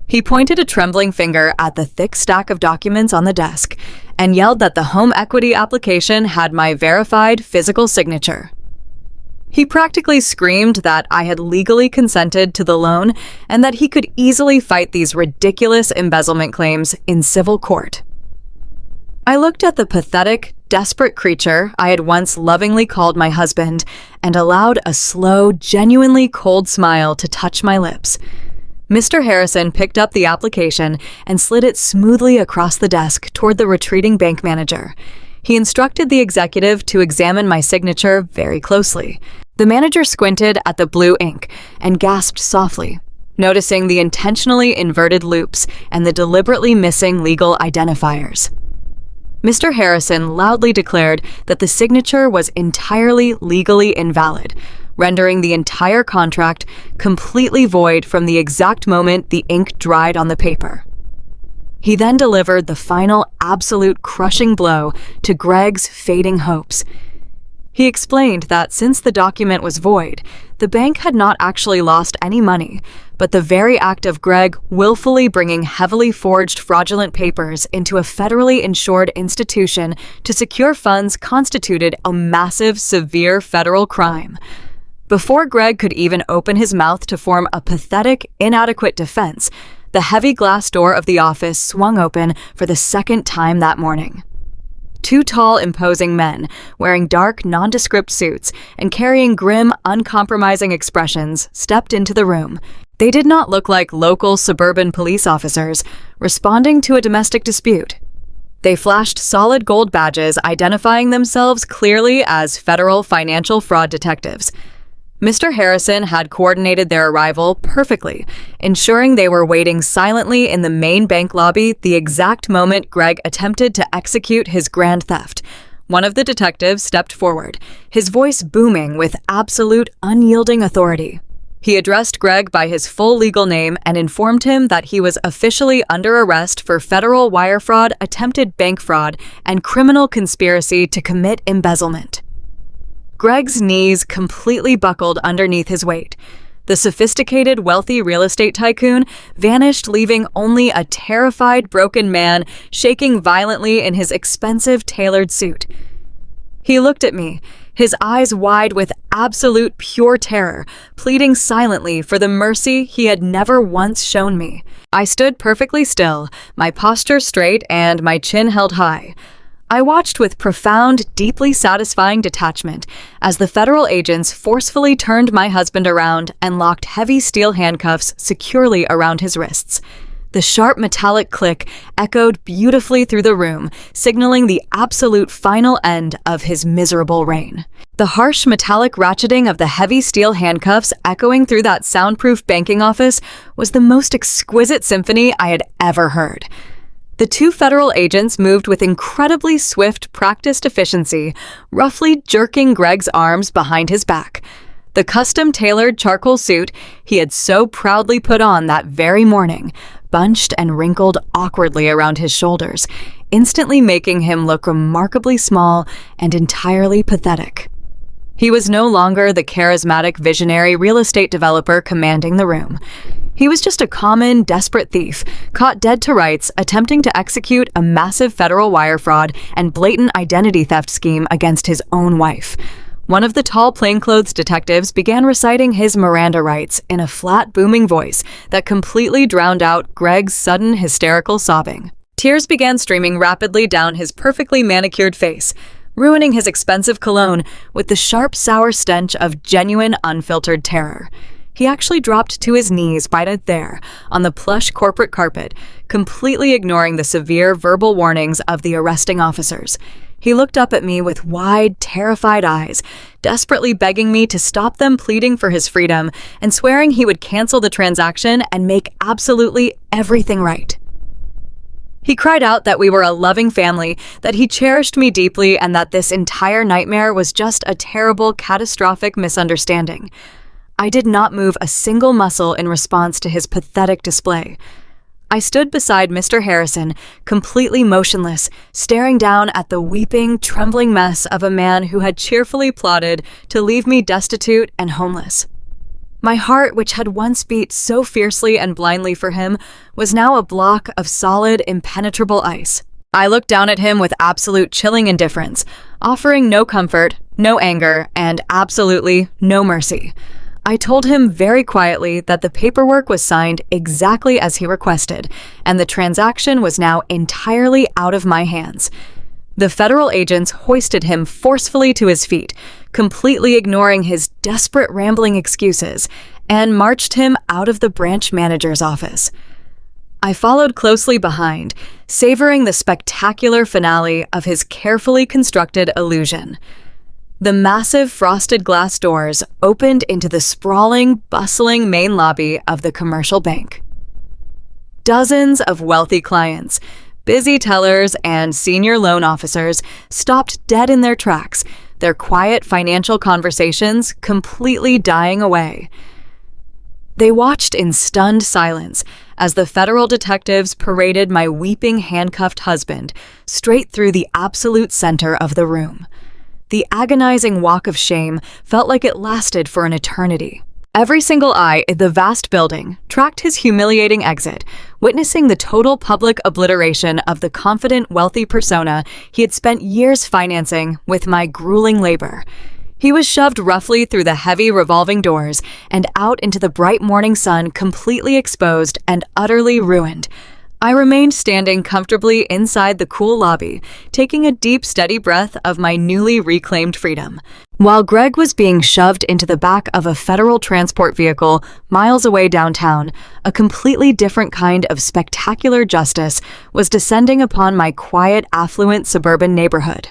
He pointed a trembling finger at the thick stack of documents on the desk and yelled that the home equity application had my verified physical signature. He practically screamed that I had legally consented to the loan and that he could easily fight these ridiculous embezzlement claims in civil court. I looked at the pathetic, desperate creature I had once lovingly called my husband and allowed a slow, genuinely cold smile to touch my lips. Mr. Harrison picked up the application and slid it smoothly across the desk toward the retreating bank manager. He instructed the executive to examine my signature very closely. The manager squinted at the blue ink and gasped softly, noticing the intentionally inverted loops and the deliberately missing legal identifiers. Mr. Harrison loudly declared that the signature was entirely legally invalid, rendering the entire contract completely void from the exact moment the ink dried on the paper. He then delivered the final absolute crushing blow to Greg's fading hopes. He explained that since the document was void, the bank had not actually lost any money, but the very act of Greg willfully bringing heavily forged fraudulent papers into a federally insured institution to secure funds constituted a massive, severe federal crime. Before Greg could even open his mouth to form a pathetic, inadequate defense, the heavy glass door of the office swung open for the second time that morning. Two tall, imposing men, wearing dark, nondescript suits and carrying grim, uncompromising expressions, stepped into the room. They did not look like local suburban police officers responding to a domestic dispute. They flashed solid gold badges identifying themselves clearly as federal financial fraud detectives. Mr. Harrison had coordinated their arrival perfectly, ensuring they were waiting silently in the main bank lobby the exact moment Greg attempted to execute his grand theft. One of the detectives stepped forward, his voice booming with absolute, unyielding authority. He addressed Greg by his full legal name and informed him that he was officially under arrest for federal wire fraud, attempted bank fraud, and criminal conspiracy to commit embezzlement. Greg's knees completely buckled underneath his weight. The sophisticated, wealthy real estate tycoon vanished, leaving only a terrified, broken man shaking violently in his expensive, tailored suit. He looked at me, his eyes wide with absolute pure terror, pleading silently for the mercy he had never once shown me. I stood perfectly still, my posture straight and my chin held high. I watched with profound, deeply satisfying detachment as the federal agents forcefully turned my husband around and locked heavy steel handcuffs securely around his wrists. The sharp metallic click echoed beautifully through the room, signaling the absolute final end of his miserable reign. The harsh metallic ratcheting of the heavy steel handcuffs echoing through that soundproof banking office was the most exquisite symphony I had ever heard. The two federal agents moved with incredibly swift, practiced efficiency, roughly jerking Greg's arms behind his back. The custom-tailored charcoal suit he had so proudly put on that very morning bunched and wrinkled awkwardly around his shoulders, instantly making him look remarkably small and entirely pathetic. He was no longer the charismatic, visionary real estate developer commanding the room. He was just a common, desperate thief, caught dead to rights, attempting to execute a massive federal wire fraud and blatant identity theft scheme against his own wife. One of the tall plainclothes detectives began reciting his Miranda rights in a flat, booming voice that completely drowned out Greg's sudden, hysterical sobbing. Tears began streaming rapidly down his perfectly manicured face, ruining his expensive cologne with the sharp, sour stench of genuine, unfiltered terror. He actually dropped to his knees right there, on the plush corporate carpet, completely ignoring the severe verbal warnings of the arresting officers. He looked up at me with wide, terrified eyes, desperately begging me to stop them pleading for his freedom and swearing he would cancel the transaction and make absolutely everything right. He cried out that we were a loving family, that he cherished me deeply, and that this entire nightmare was just a terrible, catastrophic misunderstanding. I did not move a single muscle in response to his pathetic display. I stood beside Mr. Harrison, completely motionless, staring down at the weeping, trembling mess of a man who had cheerfully plotted to leave me destitute and homeless. My heart, which had once beat so fiercely and blindly for him, was now a block of solid, impenetrable ice. I looked down at him with absolute chilling indifference, offering no comfort, no anger, and absolutely no mercy. I told him very quietly that the paperwork was signed exactly as he requested, and the transaction was now entirely out of my hands. The federal agents hoisted him forcefully to his feet, completely ignoring his desperate rambling excuses, and marched him out of the branch manager's office. I followed closely behind, savoring the spectacular finale of his carefully constructed illusion. The massive frosted glass doors opened into the sprawling, bustling main lobby of the commercial bank. Dozens of wealthy clients, busy tellers, and senior loan officers stopped dead in their tracks, their quiet financial conversations completely dying away. They watched in stunned silence as the federal detectives paraded my weeping, handcuffed husband straight through the absolute center of the room. The agonizing walk of shame felt like it lasted for an eternity. Every single eye in the vast building tracked his humiliating exit, witnessing the total public obliteration of the confident, wealthy persona he had spent years financing with my grueling labor. He was shoved roughly through the heavy revolving doors and out into the bright morning sun, completely exposed and utterly ruined. I remained standing comfortably inside the cool lobby, taking a deep, steady breath of my newly reclaimed freedom, while Greg was being shoved into the back of a federal transport vehicle miles away downtown. A completely different kind of spectacular justice was descending upon my quiet, affluent suburban neighborhood.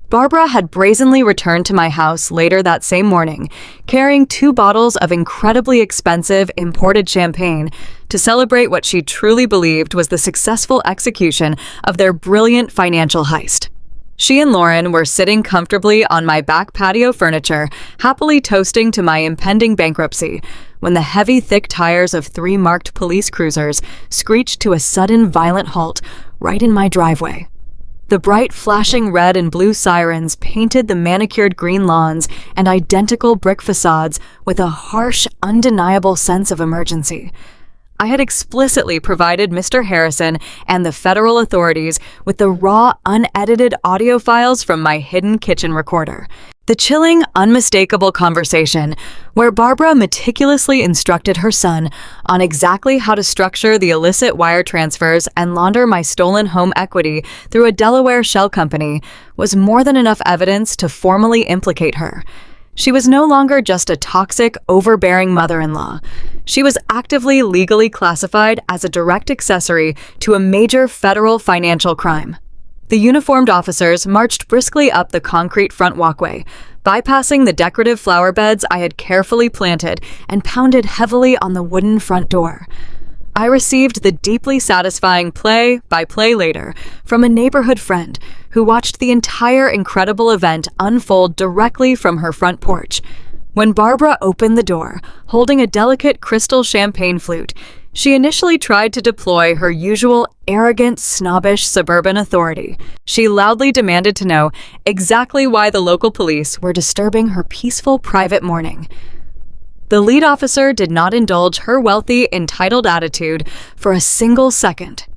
Barbara had brazenly returned to my house later that same morning, carrying 2 bottles of incredibly expensive imported champagne to celebrate what she truly believed was the successful execution of their brilliant financial heist. She and Lauren were sitting comfortably on my back patio furniture, happily toasting to my impending bankruptcy, when the heavy, thick tires of 3 marked police cruisers screeched to a sudden, violent halt right in my driveway. The bright, flashing red and blue sirens painted the manicured green lawns and identical brick facades with a harsh, undeniable sense of emergency. I had explicitly provided Mr. Harrison and the federal authorities with the raw, unedited audio files from my hidden kitchen recorder. The chilling, unmistakable conversation where Barbara meticulously instructed her son on exactly how to structure the illicit wire transfers and launder my stolen home equity through a Delaware shell company was more than enough evidence to formally implicate her. She was no longer just a toxic, overbearing mother-in-law. She was actively legally classified as a direct accessory to a major federal financial crime. The uniformed officers marched briskly up the concrete front walkway, bypassing the decorative flower beds I had carefully planted, and pounded heavily on the wooden front door. I received the deeply satisfying play-by-play later from a neighborhood friend who watched the entire incredible event unfold directly from her front porch. When Barbara opened the door, holding a delicate crystal champagne flute, she initially tried to deploy her usual arrogant, snobbish suburban authority. She loudly demanded to know exactly why the local police were disturbing her peaceful private morning. The lead officer did not indulge her wealthy, entitled attitude for a single second.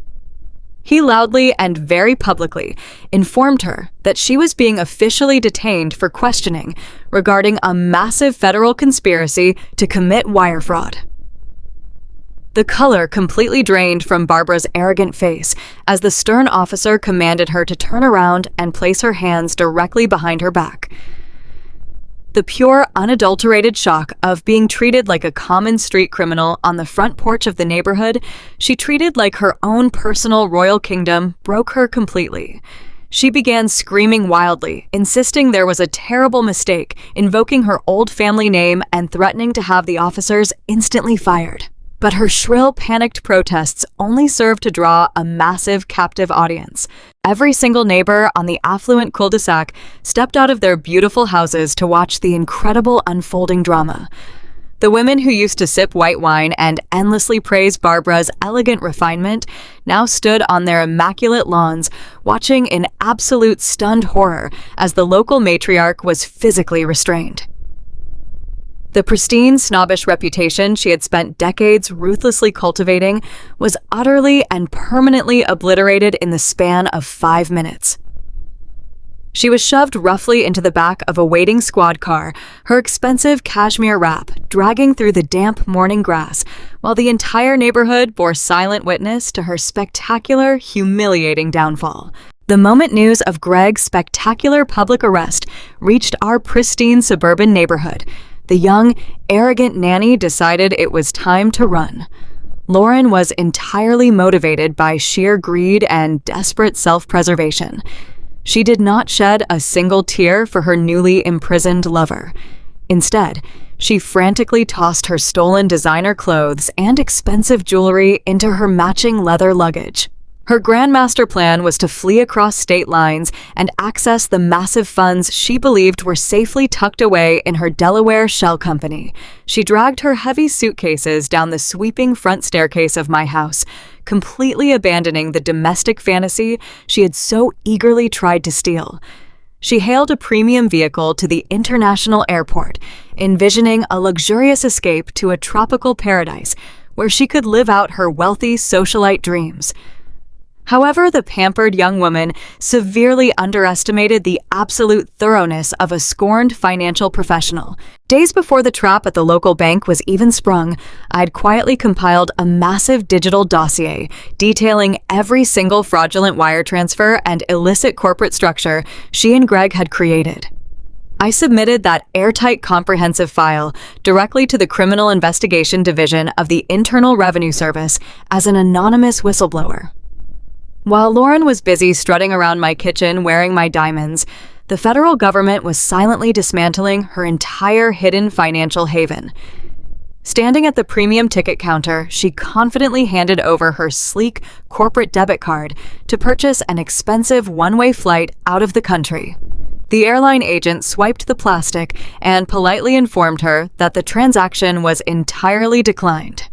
He loudly and very publicly informed her that she was being officially detained for questioning regarding a massive federal conspiracy to commit wire fraud. The color completely drained from Barbara's arrogant face as the stern officer commanded her to turn around and place her hands directly behind her back. The pure, unadulterated shock of being treated like a common street criminal on the front porch of the neighborhood she treated like her own personal royal kingdom broke her completely. She began screaming wildly, insisting there was a terrible mistake, invoking her old family name and threatening to have the officers instantly fired. But her shrill, panicked protests only served to draw a massive captive audience. Every single neighbor on the affluent cul-de-sac stepped out of their beautiful houses to watch the incredible unfolding drama. The women who used to sip white wine and endlessly praise Barbara's elegant refinement now stood on their immaculate lawns, watching in absolute stunned horror as the local matriarch was physically restrained. The pristine, snobbish reputation she had spent decades ruthlessly cultivating was utterly and permanently obliterated in the span of 5 minutes. She was shoved roughly into the back of a waiting squad car, her expensive cashmere wrap dragging through the damp morning grass, while the entire neighborhood bore silent witness to her spectacular, humiliating downfall. The moment news of Greg's spectacular public arrest reached our pristine suburban neighborhood, the young, arrogant nanny decided it was time to run. Lauren was entirely motivated by sheer greed and desperate self-preservation. She did not shed a single tear for her newly imprisoned lover. Instead, she frantically tossed her stolen designer clothes and expensive jewelry into her matching leather luggage. Her grand master plan was to flee across state lines and access the massive funds she believed were safely tucked away in her Delaware shell company. She dragged her heavy suitcases down the sweeping front staircase of my house, completely abandoning the domestic fantasy she had so eagerly tried to steal. She hailed a premium vehicle to the international airport, envisioning a luxurious escape to a tropical paradise where she could live out her wealthy socialite dreams. However, the pampered young woman severely underestimated the absolute thoroughness of a scorned financial professional. Days before the trap at the local bank was even sprung, I'd quietly compiled a massive digital dossier detailing every single fraudulent wire transfer and illicit corporate structure she and Greg had created. I submitted that airtight comprehensive file directly to the Criminal Investigation Division of the Internal Revenue Service as an anonymous whistleblower. While Lauren was busy strutting around my kitchen wearing my diamonds, the federal government was silently dismantling her entire hidden financial haven. Standing at the premium ticket counter, she confidently handed over her sleek corporate debit card to purchase an expensive one-way flight out of the country. The airline agent swiped the plastic and politely informed her that the transaction was entirely declined.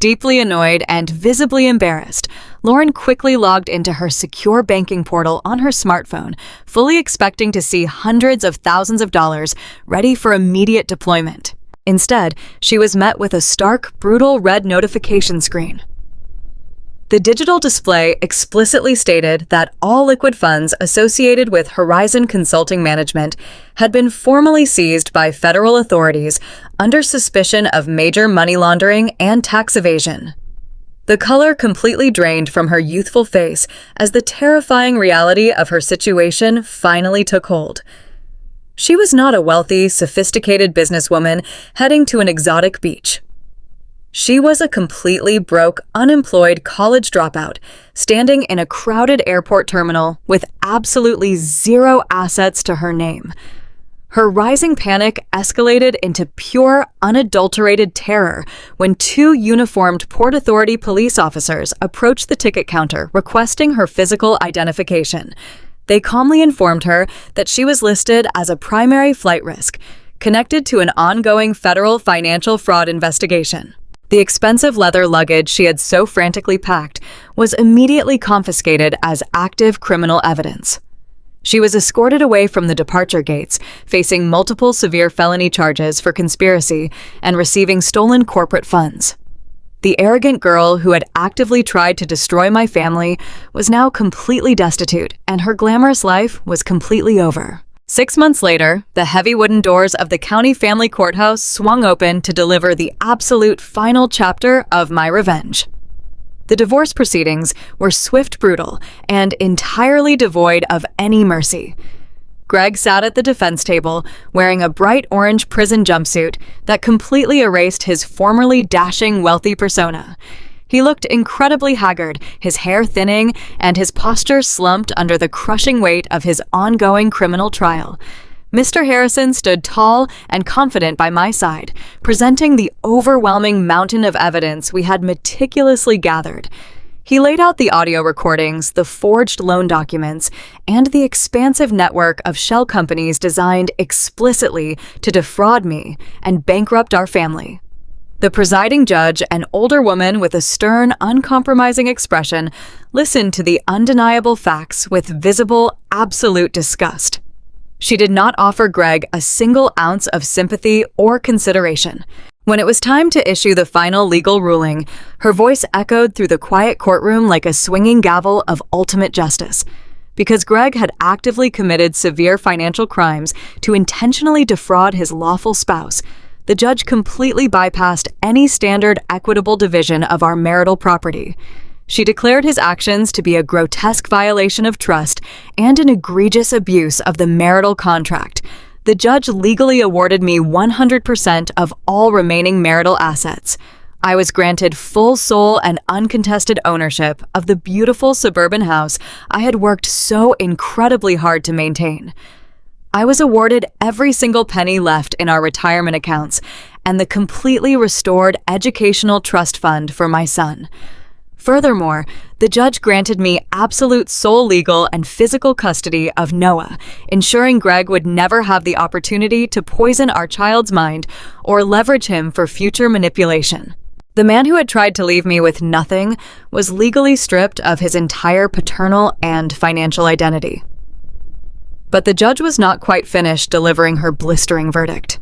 Deeply annoyed and visibly embarrassed, Lauren quickly logged into her secure banking portal on her smartphone, fully expecting to see hundreds of thousands of dollars ready for immediate deployment. Instead, she was met with a stark, brutal red notification screen. The digital display explicitly stated that all liquid funds associated with Horizon Consulting Management had been formally seized by federal authorities under suspicion of major money laundering and tax evasion. The color completely drained from her youthful face as the terrifying reality of her situation finally took hold. She was not a wealthy, sophisticated businesswoman heading to an exotic beach. She was a completely broke, unemployed college dropout, standing in a crowded airport terminal with absolutely zero assets to her name. Her rising panic escalated into pure, unadulterated terror when two uniformed Port Authority police officers approached the ticket counter requesting her physical identification. They calmly informed her that she was listed as a primary flight risk, connected to an ongoing federal financial fraud investigation. The expensive leather luggage she had so frantically packed was immediately confiscated as active criminal evidence. She was escorted away from the departure gates, facing multiple severe felony charges for conspiracy and receiving stolen corporate funds. The arrogant girl who had actively tried to destroy my family was now completely destitute, and her glamorous life was completely over. 6 months later, the heavy wooden doors of the county family courthouse swung open to deliver the absolute final chapter of my revenge. The divorce proceedings were swift, brutal, and entirely devoid of any mercy. Greg sat at the defense table, wearing a bright orange prison jumpsuit that completely erased his formerly dashing, wealthy persona. He looked incredibly haggard, his hair thinning, and his posture slumped under the crushing weight of his ongoing criminal trial. Mr. Harrison stood tall and confident by my side, presenting the overwhelming mountain of evidence we had meticulously gathered. He laid out the audio recordings, the forged loan documents, and the expansive network of shell companies designed explicitly to defraud me and bankrupt our family. The presiding judge, an older woman with a stern, uncompromising expression, listened to the undeniable facts with visible, absolute disgust. She did not offer Greg a single ounce of sympathy or consideration. When it was time to issue the final legal ruling, her voice echoed through the quiet courtroom like a swinging gavel of ultimate justice. Because Greg had actively committed severe financial crimes to intentionally defraud his lawful spouse, the judge completely bypassed any standard equitable division of our marital property. She declared his actions to be a grotesque violation of trust and an egregious abuse of the marital contract. The judge legally awarded me 100% of all remaining marital assets. I was granted full sole and uncontested ownership of the beautiful suburban house I had worked so incredibly hard to maintain. I was awarded every single penny left in our retirement accounts and the completely restored educational trust fund for my son. Furthermore, the judge granted me absolute sole legal and physical custody of Noah, ensuring Greg would never have the opportunity to poison our child's mind or leverage him for future manipulation. The man who had tried to leave me with nothing was legally stripped of his entire paternal and financial identity. But the judge was not quite finished delivering her blistering verdict.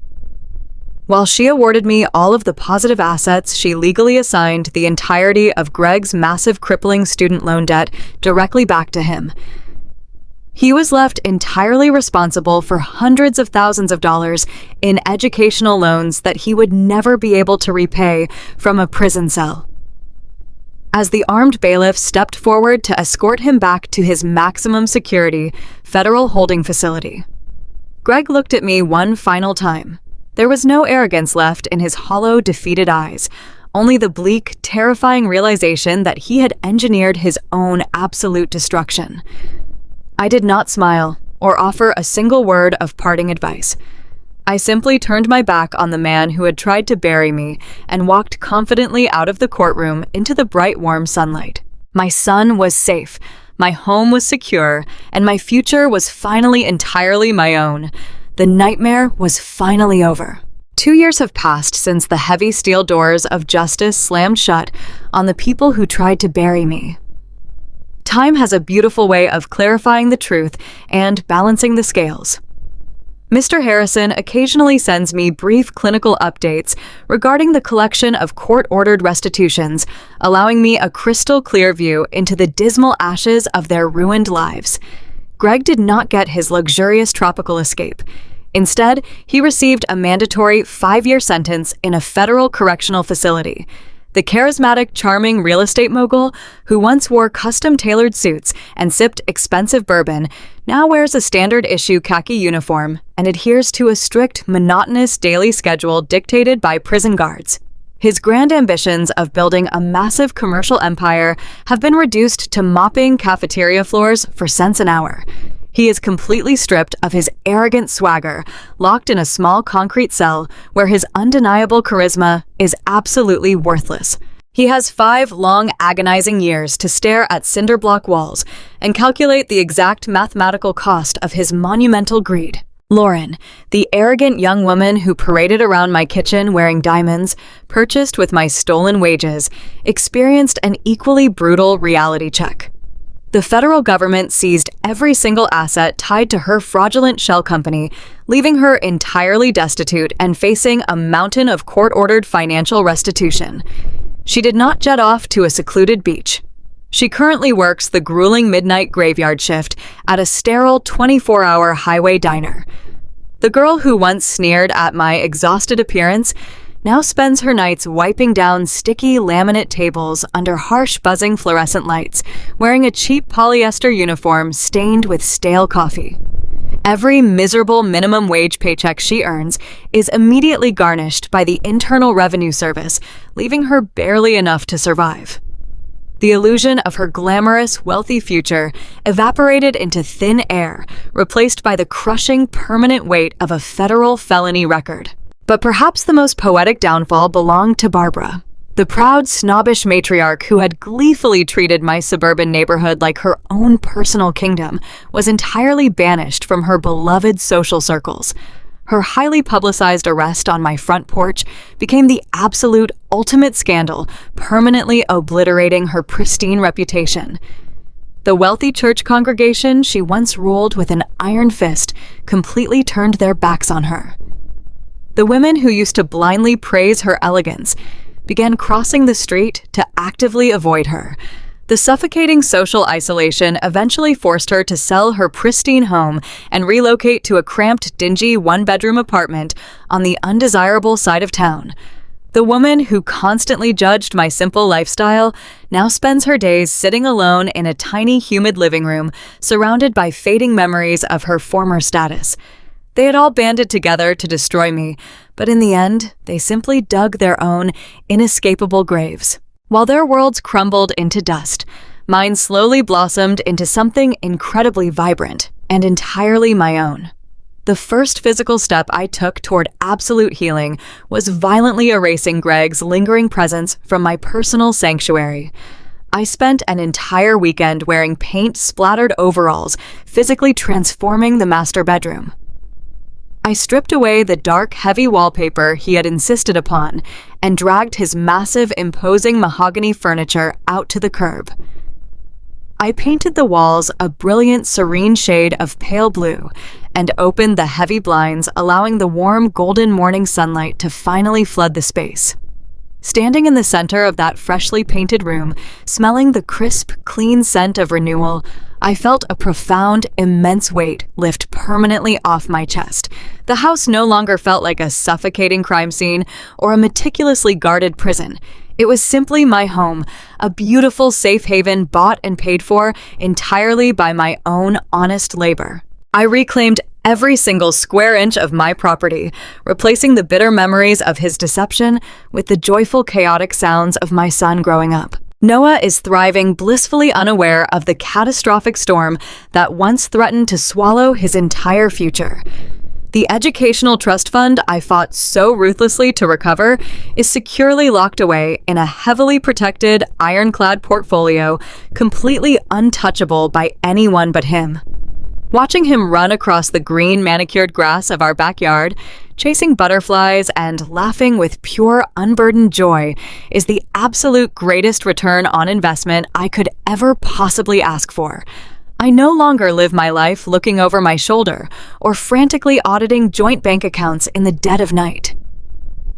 While she awarded me all of the positive assets, she legally assigned the entirety of Greg's massive crippling student loan debt directly back to him. He was left entirely responsible for hundreds of thousands of dollars in educational loans that he would never be able to repay from a prison cell. As the armed bailiff stepped forward to escort him back to his maximum security federal holding facility, Greg looked at me one final time. There was no arrogance left in his hollow, defeated eyes, only the bleak, terrifying realization that he had engineered his own absolute destruction. I did not smile or offer a single word of parting advice. I simply turned my back on the man who had tried to bury me and walked confidently out of the courtroom into the bright, warm sunlight. My son was safe. My home was secure, and my future was finally entirely my own. The nightmare was finally over. 2 years have passed since the heavy steel doors of justice slammed shut on the people who tried to bury me. Time has a beautiful way of clarifying the truth and balancing the scales. Mr. Harrison occasionally sends me brief clinical updates regarding the collection of court-ordered restitutions, allowing me a crystal-clear view into the dismal ashes of their ruined lives. Greg did not get his luxurious tropical escape. Instead, he received a mandatory 5-year sentence in a federal correctional facility. The charismatic, charming real estate mogul, who once wore custom-tailored suits and sipped expensive bourbon, now wears a standard-issue khaki uniform and adheres to a strict, monotonous daily schedule dictated by prison guards. His grand ambitions of building a massive commercial empire have been reduced to mopping cafeteria floors for cents an hour. He is completely stripped of his arrogant swagger, locked in a small concrete cell where his undeniable charisma is absolutely worthless. He has 5 long, agonizing years to stare at cinder block walls and calculate the exact mathematical cost of his monumental greed. Lauren, the arrogant young woman who paraded around my kitchen wearing diamonds, purchased with my stolen wages, experienced an equally brutal reality check. The federal government seized every single asset tied to her fraudulent shell company, leaving her entirely destitute and facing a mountain of court-ordered financial restitution. She did not jet off to a secluded beach. She currently works the grueling midnight graveyard shift at a sterile 24-hour highway diner. The girl who once sneered at my exhausted appearance now spends her nights wiping down sticky laminate tables under harsh buzzing fluorescent lights, wearing a cheap polyester uniform stained with stale coffee. Every miserable minimum wage paycheck she earns is immediately garnished by the Internal Revenue Service, leaving her barely enough to survive. The illusion of her glamorous, wealthy future evaporated into thin air, replaced by the crushing, permanent weight of a federal felony record. But perhaps the most poetic downfall belonged to Barbara. The proud, snobbish matriarch who had gleefully treated my suburban neighborhood like her own personal kingdom was entirely banished from her beloved social circles. Her highly publicized arrest on my front porch became the absolute ultimate scandal, permanently obliterating her pristine reputation. The wealthy church congregation she once ruled with an iron fist completely turned their backs on her. The women who used to blindly praise her elegance began crossing the street to actively avoid her. The suffocating social isolation eventually forced her to sell her pristine home and relocate to a cramped, dingy one-bedroom apartment on the undesirable side of town. The woman who constantly judged my simple lifestyle now spends her days sitting alone in a tiny, humid living room, surrounded by fading memories of her former status. They had all banded together to destroy me, but in the end, they simply dug their own inescapable graves. While their worlds crumbled into dust, mine slowly blossomed into something incredibly vibrant and entirely my own. The first physical step I took toward absolute healing was violently erasing Greg's lingering presence from my personal sanctuary. I spent an entire weekend wearing paint-splattered overalls, physically transforming the master bedroom. I stripped away the dark, heavy wallpaper he had insisted upon and dragged his massive, imposing mahogany furniture out to the curb. I painted the walls a brilliant, serene shade of pale blue and opened the heavy blinds, allowing the warm, golden morning sunlight to finally flood the space. Standing in the center of that freshly painted room, smelling the crisp, clean scent of renewal, I felt a profound, immense weight lift permanently off my chest. The house no longer felt like a suffocating crime scene or a meticulously guarded prison. It was simply my home, a beautiful safe haven bought and paid for entirely by my own honest labor. I reclaimed every single square inch of my property, replacing the bitter memories of his deception with the joyful, chaotic sounds of my son growing up. Noah is thriving, blissfully unaware of the catastrophic storm that once threatened to swallow his entire future. The educational trust fund I fought so ruthlessly to recover is securely locked away in a heavily protected, ironclad portfolio, completely untouchable by anyone but him. Watching him run across the green manicured grass of our backyard, chasing butterflies and laughing with pure, unburdened joy is the absolute greatest return on investment I could ever possibly ask for. I no longer live my life looking over my shoulder or frantically auditing joint bank accounts in the dead of night.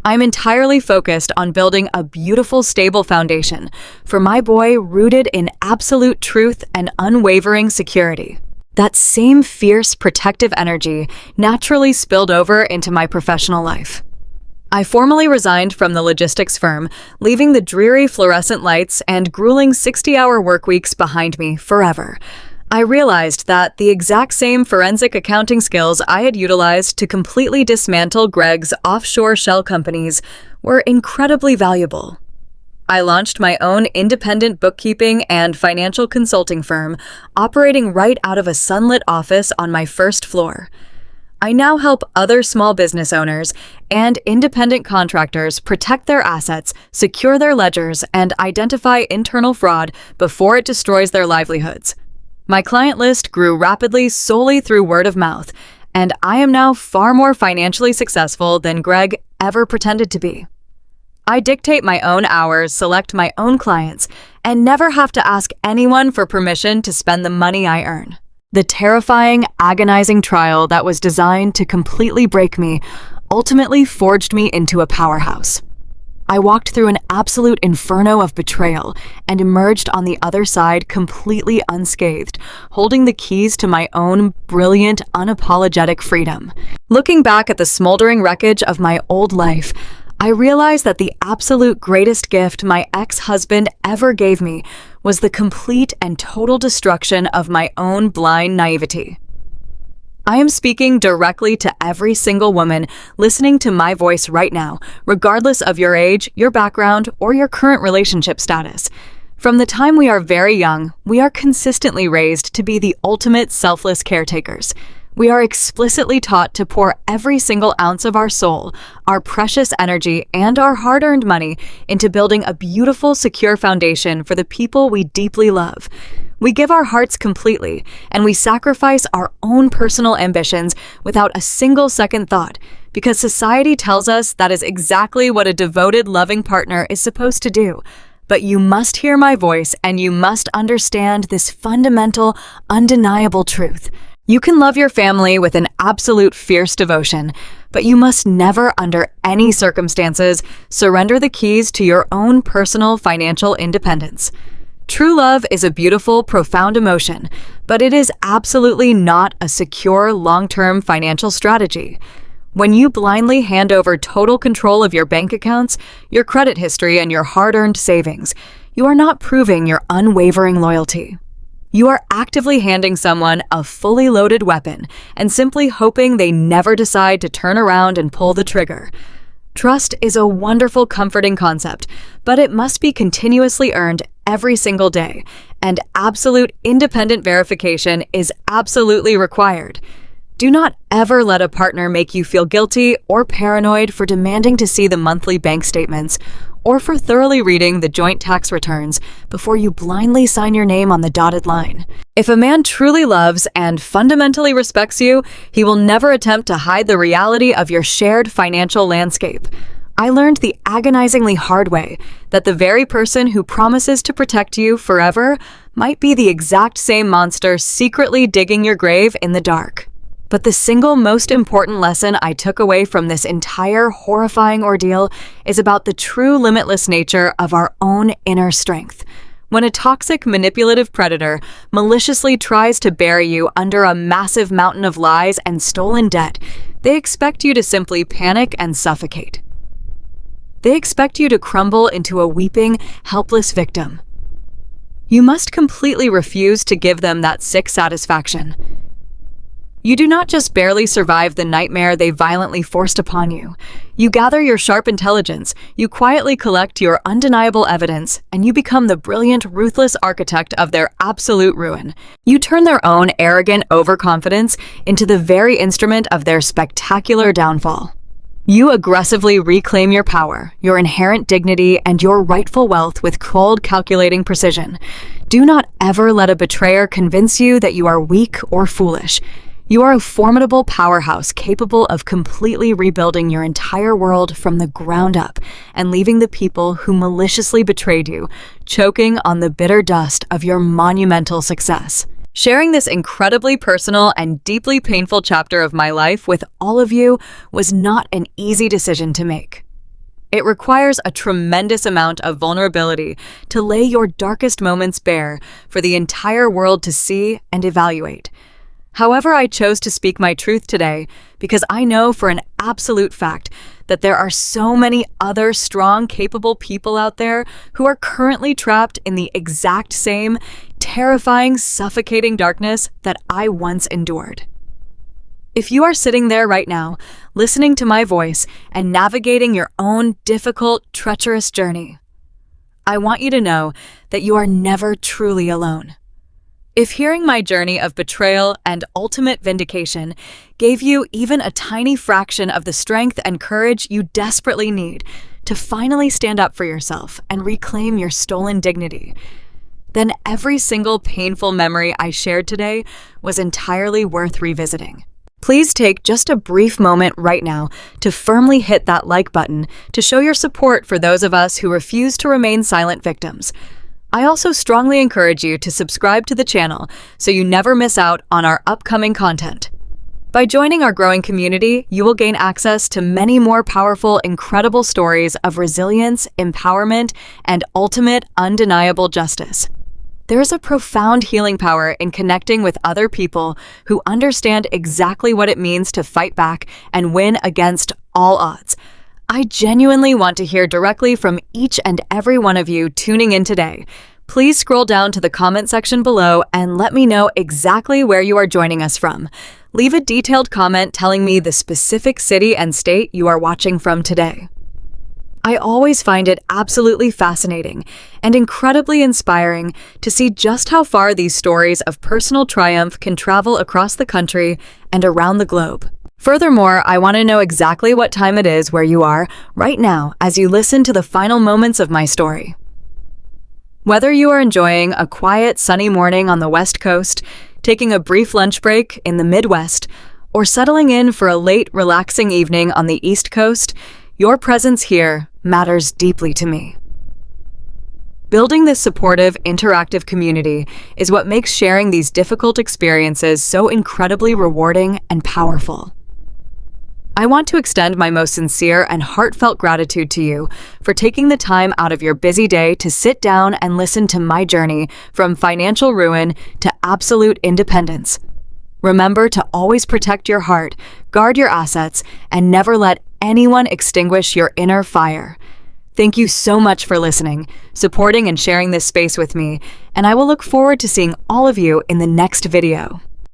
I'm entirely focused on building a beautiful, stable foundation for my boy rooted in absolute truth and unwavering security. That same fierce, protective energy naturally spilled over into my professional life. I formally resigned from the logistics firm, leaving the dreary fluorescent lights and grueling 60-hour work weeks behind me forever. I realized that the exact same forensic accounting skills I had utilized to completely dismantle Greg's offshore shell companies were incredibly valuable. I launched my own independent bookkeeping and financial consulting firm, operating right out of a sunlit office on my first floor. I now help other small business owners and independent contractors protect their assets, secure their ledgers, and identify internal fraud before it destroys their livelihoods. My client list grew rapidly solely through word of mouth, and I am now far more financially successful than Greg ever pretended to be. I dictate my own hours, select my own clients, and never have to ask anyone for permission to spend the money I earn. The terrifying, agonizing trial that was designed to completely break me ultimately forged me into a powerhouse. I walked through an absolute inferno of betrayal and emerged on the other side completely unscathed, holding the keys to my own brilliant, unapologetic freedom. Looking back at the smoldering wreckage of my old life, I realized that the absolute greatest gift my ex-husband ever gave me was the complete and total destruction of my own blind naivety. I am speaking directly to every single woman listening to my voice right now, regardless of your age, your background, or your current relationship status. From the time we are very young, we are consistently raised to be the ultimate selfless caretakers. We are explicitly taught to pour every single ounce of our soul, our precious energy, and our hard-earned money into building a beautiful, secure foundation for the people we deeply love. We give our hearts completely, and we sacrifice our own personal ambitions without a single second thought, because society tells us that is exactly what a devoted, loving partner is supposed to do. But you must hear my voice, and you must understand this fundamental, undeniable truth. You can love your family with an absolute fierce devotion, but you must never, under any circumstances, surrender the keys to your own personal financial independence. True love is a beautiful, profound emotion, but it is absolutely not a secure, long-term financial strategy. When you blindly hand over total control of your bank accounts, your credit history, and your hard-earned savings, you are not proving your unwavering loyalty. You are actively handing someone a fully loaded weapon and simply hoping they never decide to turn around and pull the trigger. Trust is a wonderful, comforting concept, but it must be continuously earned every single day, and absolute independent verification is absolutely required. Do not ever let a partner make you feel guilty or paranoid for demanding to see the monthly bank statements or for thoroughly reading the joint tax returns before you blindly sign your name on the dotted line. If a man truly loves and fundamentally respects you, he will never attempt to hide the reality of your shared financial landscape. I learned the agonizingly hard way that the very person who promises to protect you forever might be the exact same monster secretly digging your grave in the dark. But the single most important lesson I took away from this entire horrifying ordeal is about the true limitless nature of our own inner strength. When a toxic, manipulative predator maliciously tries to bury you under a massive mountain of lies and stolen debt, they expect you to simply panic and suffocate. They expect you to crumble into a weeping, helpless victim. You must completely refuse to give them that sick satisfaction. You do not just barely survive the nightmare they violently forced upon you. You gather your sharp intelligence, you quietly collect your undeniable evidence, and you become the brilliant, ruthless architect of their absolute ruin. You turn their own arrogant overconfidence into the very instrument of their spectacular downfall. You aggressively reclaim your power, your inherent dignity, and your rightful wealth with cold, calculating precision. Do not ever let a betrayer convince you that you are weak or foolish. You are a formidable powerhouse capable of completely rebuilding your entire world from the ground up and leaving the people who maliciously betrayed you choking on the bitter dust of your monumental success. Sharing this incredibly personal and deeply painful chapter of my life with all of you was not an easy decision to make. It requires a tremendous amount of vulnerability to lay your darkest moments bare for the entire world to see and evaluate. However, I chose to speak my truth today because I know for an absolute fact that there are so many other strong, capable people out there who are currently trapped in the exact same terrifying, suffocating darkness that I once endured. If you are sitting there right now, listening to my voice and navigating your own difficult, treacherous journey, I want you to know that you are never truly alone. If hearing my journey of betrayal and ultimate vindication gave you even a tiny fraction of the strength and courage you desperately need to finally stand up for yourself and reclaim your stolen dignity, then every single painful memory I shared today was entirely worth revisiting. Please take just a brief moment right now to firmly hit that like button to show your support for those of us who refuse to remain silent victims. I also strongly encourage you to subscribe to the channel so you never miss out on our upcoming content. By joining our growing community, you will gain access to many more powerful, incredible stories of resilience, empowerment, and ultimate, undeniable justice. There is a profound healing power in connecting with other people who understand exactly what it means to fight back and win against all odds. I genuinely want to hear directly from each and every one of you tuning in today. Please scroll down to the comment section below and let me know exactly where you are joining us from. Leave a detailed comment telling me the specific city and state you are watching from today. I always find it absolutely fascinating and incredibly inspiring to see just how far these stories of personal triumph can travel across the country and around the globe. Furthermore, I want to know exactly what time it is where you are right now as you listen to the final moments of my story. Whether you are enjoying a quiet, sunny morning on the West Coast, taking a brief lunch break in the Midwest, or settling in for a late, relaxing evening on the East Coast, your presence here matters deeply to me. Building this supportive, interactive community is what makes sharing these difficult experiences so incredibly rewarding and powerful. I want to extend my most sincere and heartfelt gratitude to you for taking the time out of your busy day to sit down and listen to my journey from financial ruin to absolute independence. Remember to always protect your heart, guard your assets, and never let anyone extinguish your inner fire. Thank you so much for listening, supporting, and sharing this space with me, and I will look forward to seeing all of you in the next video.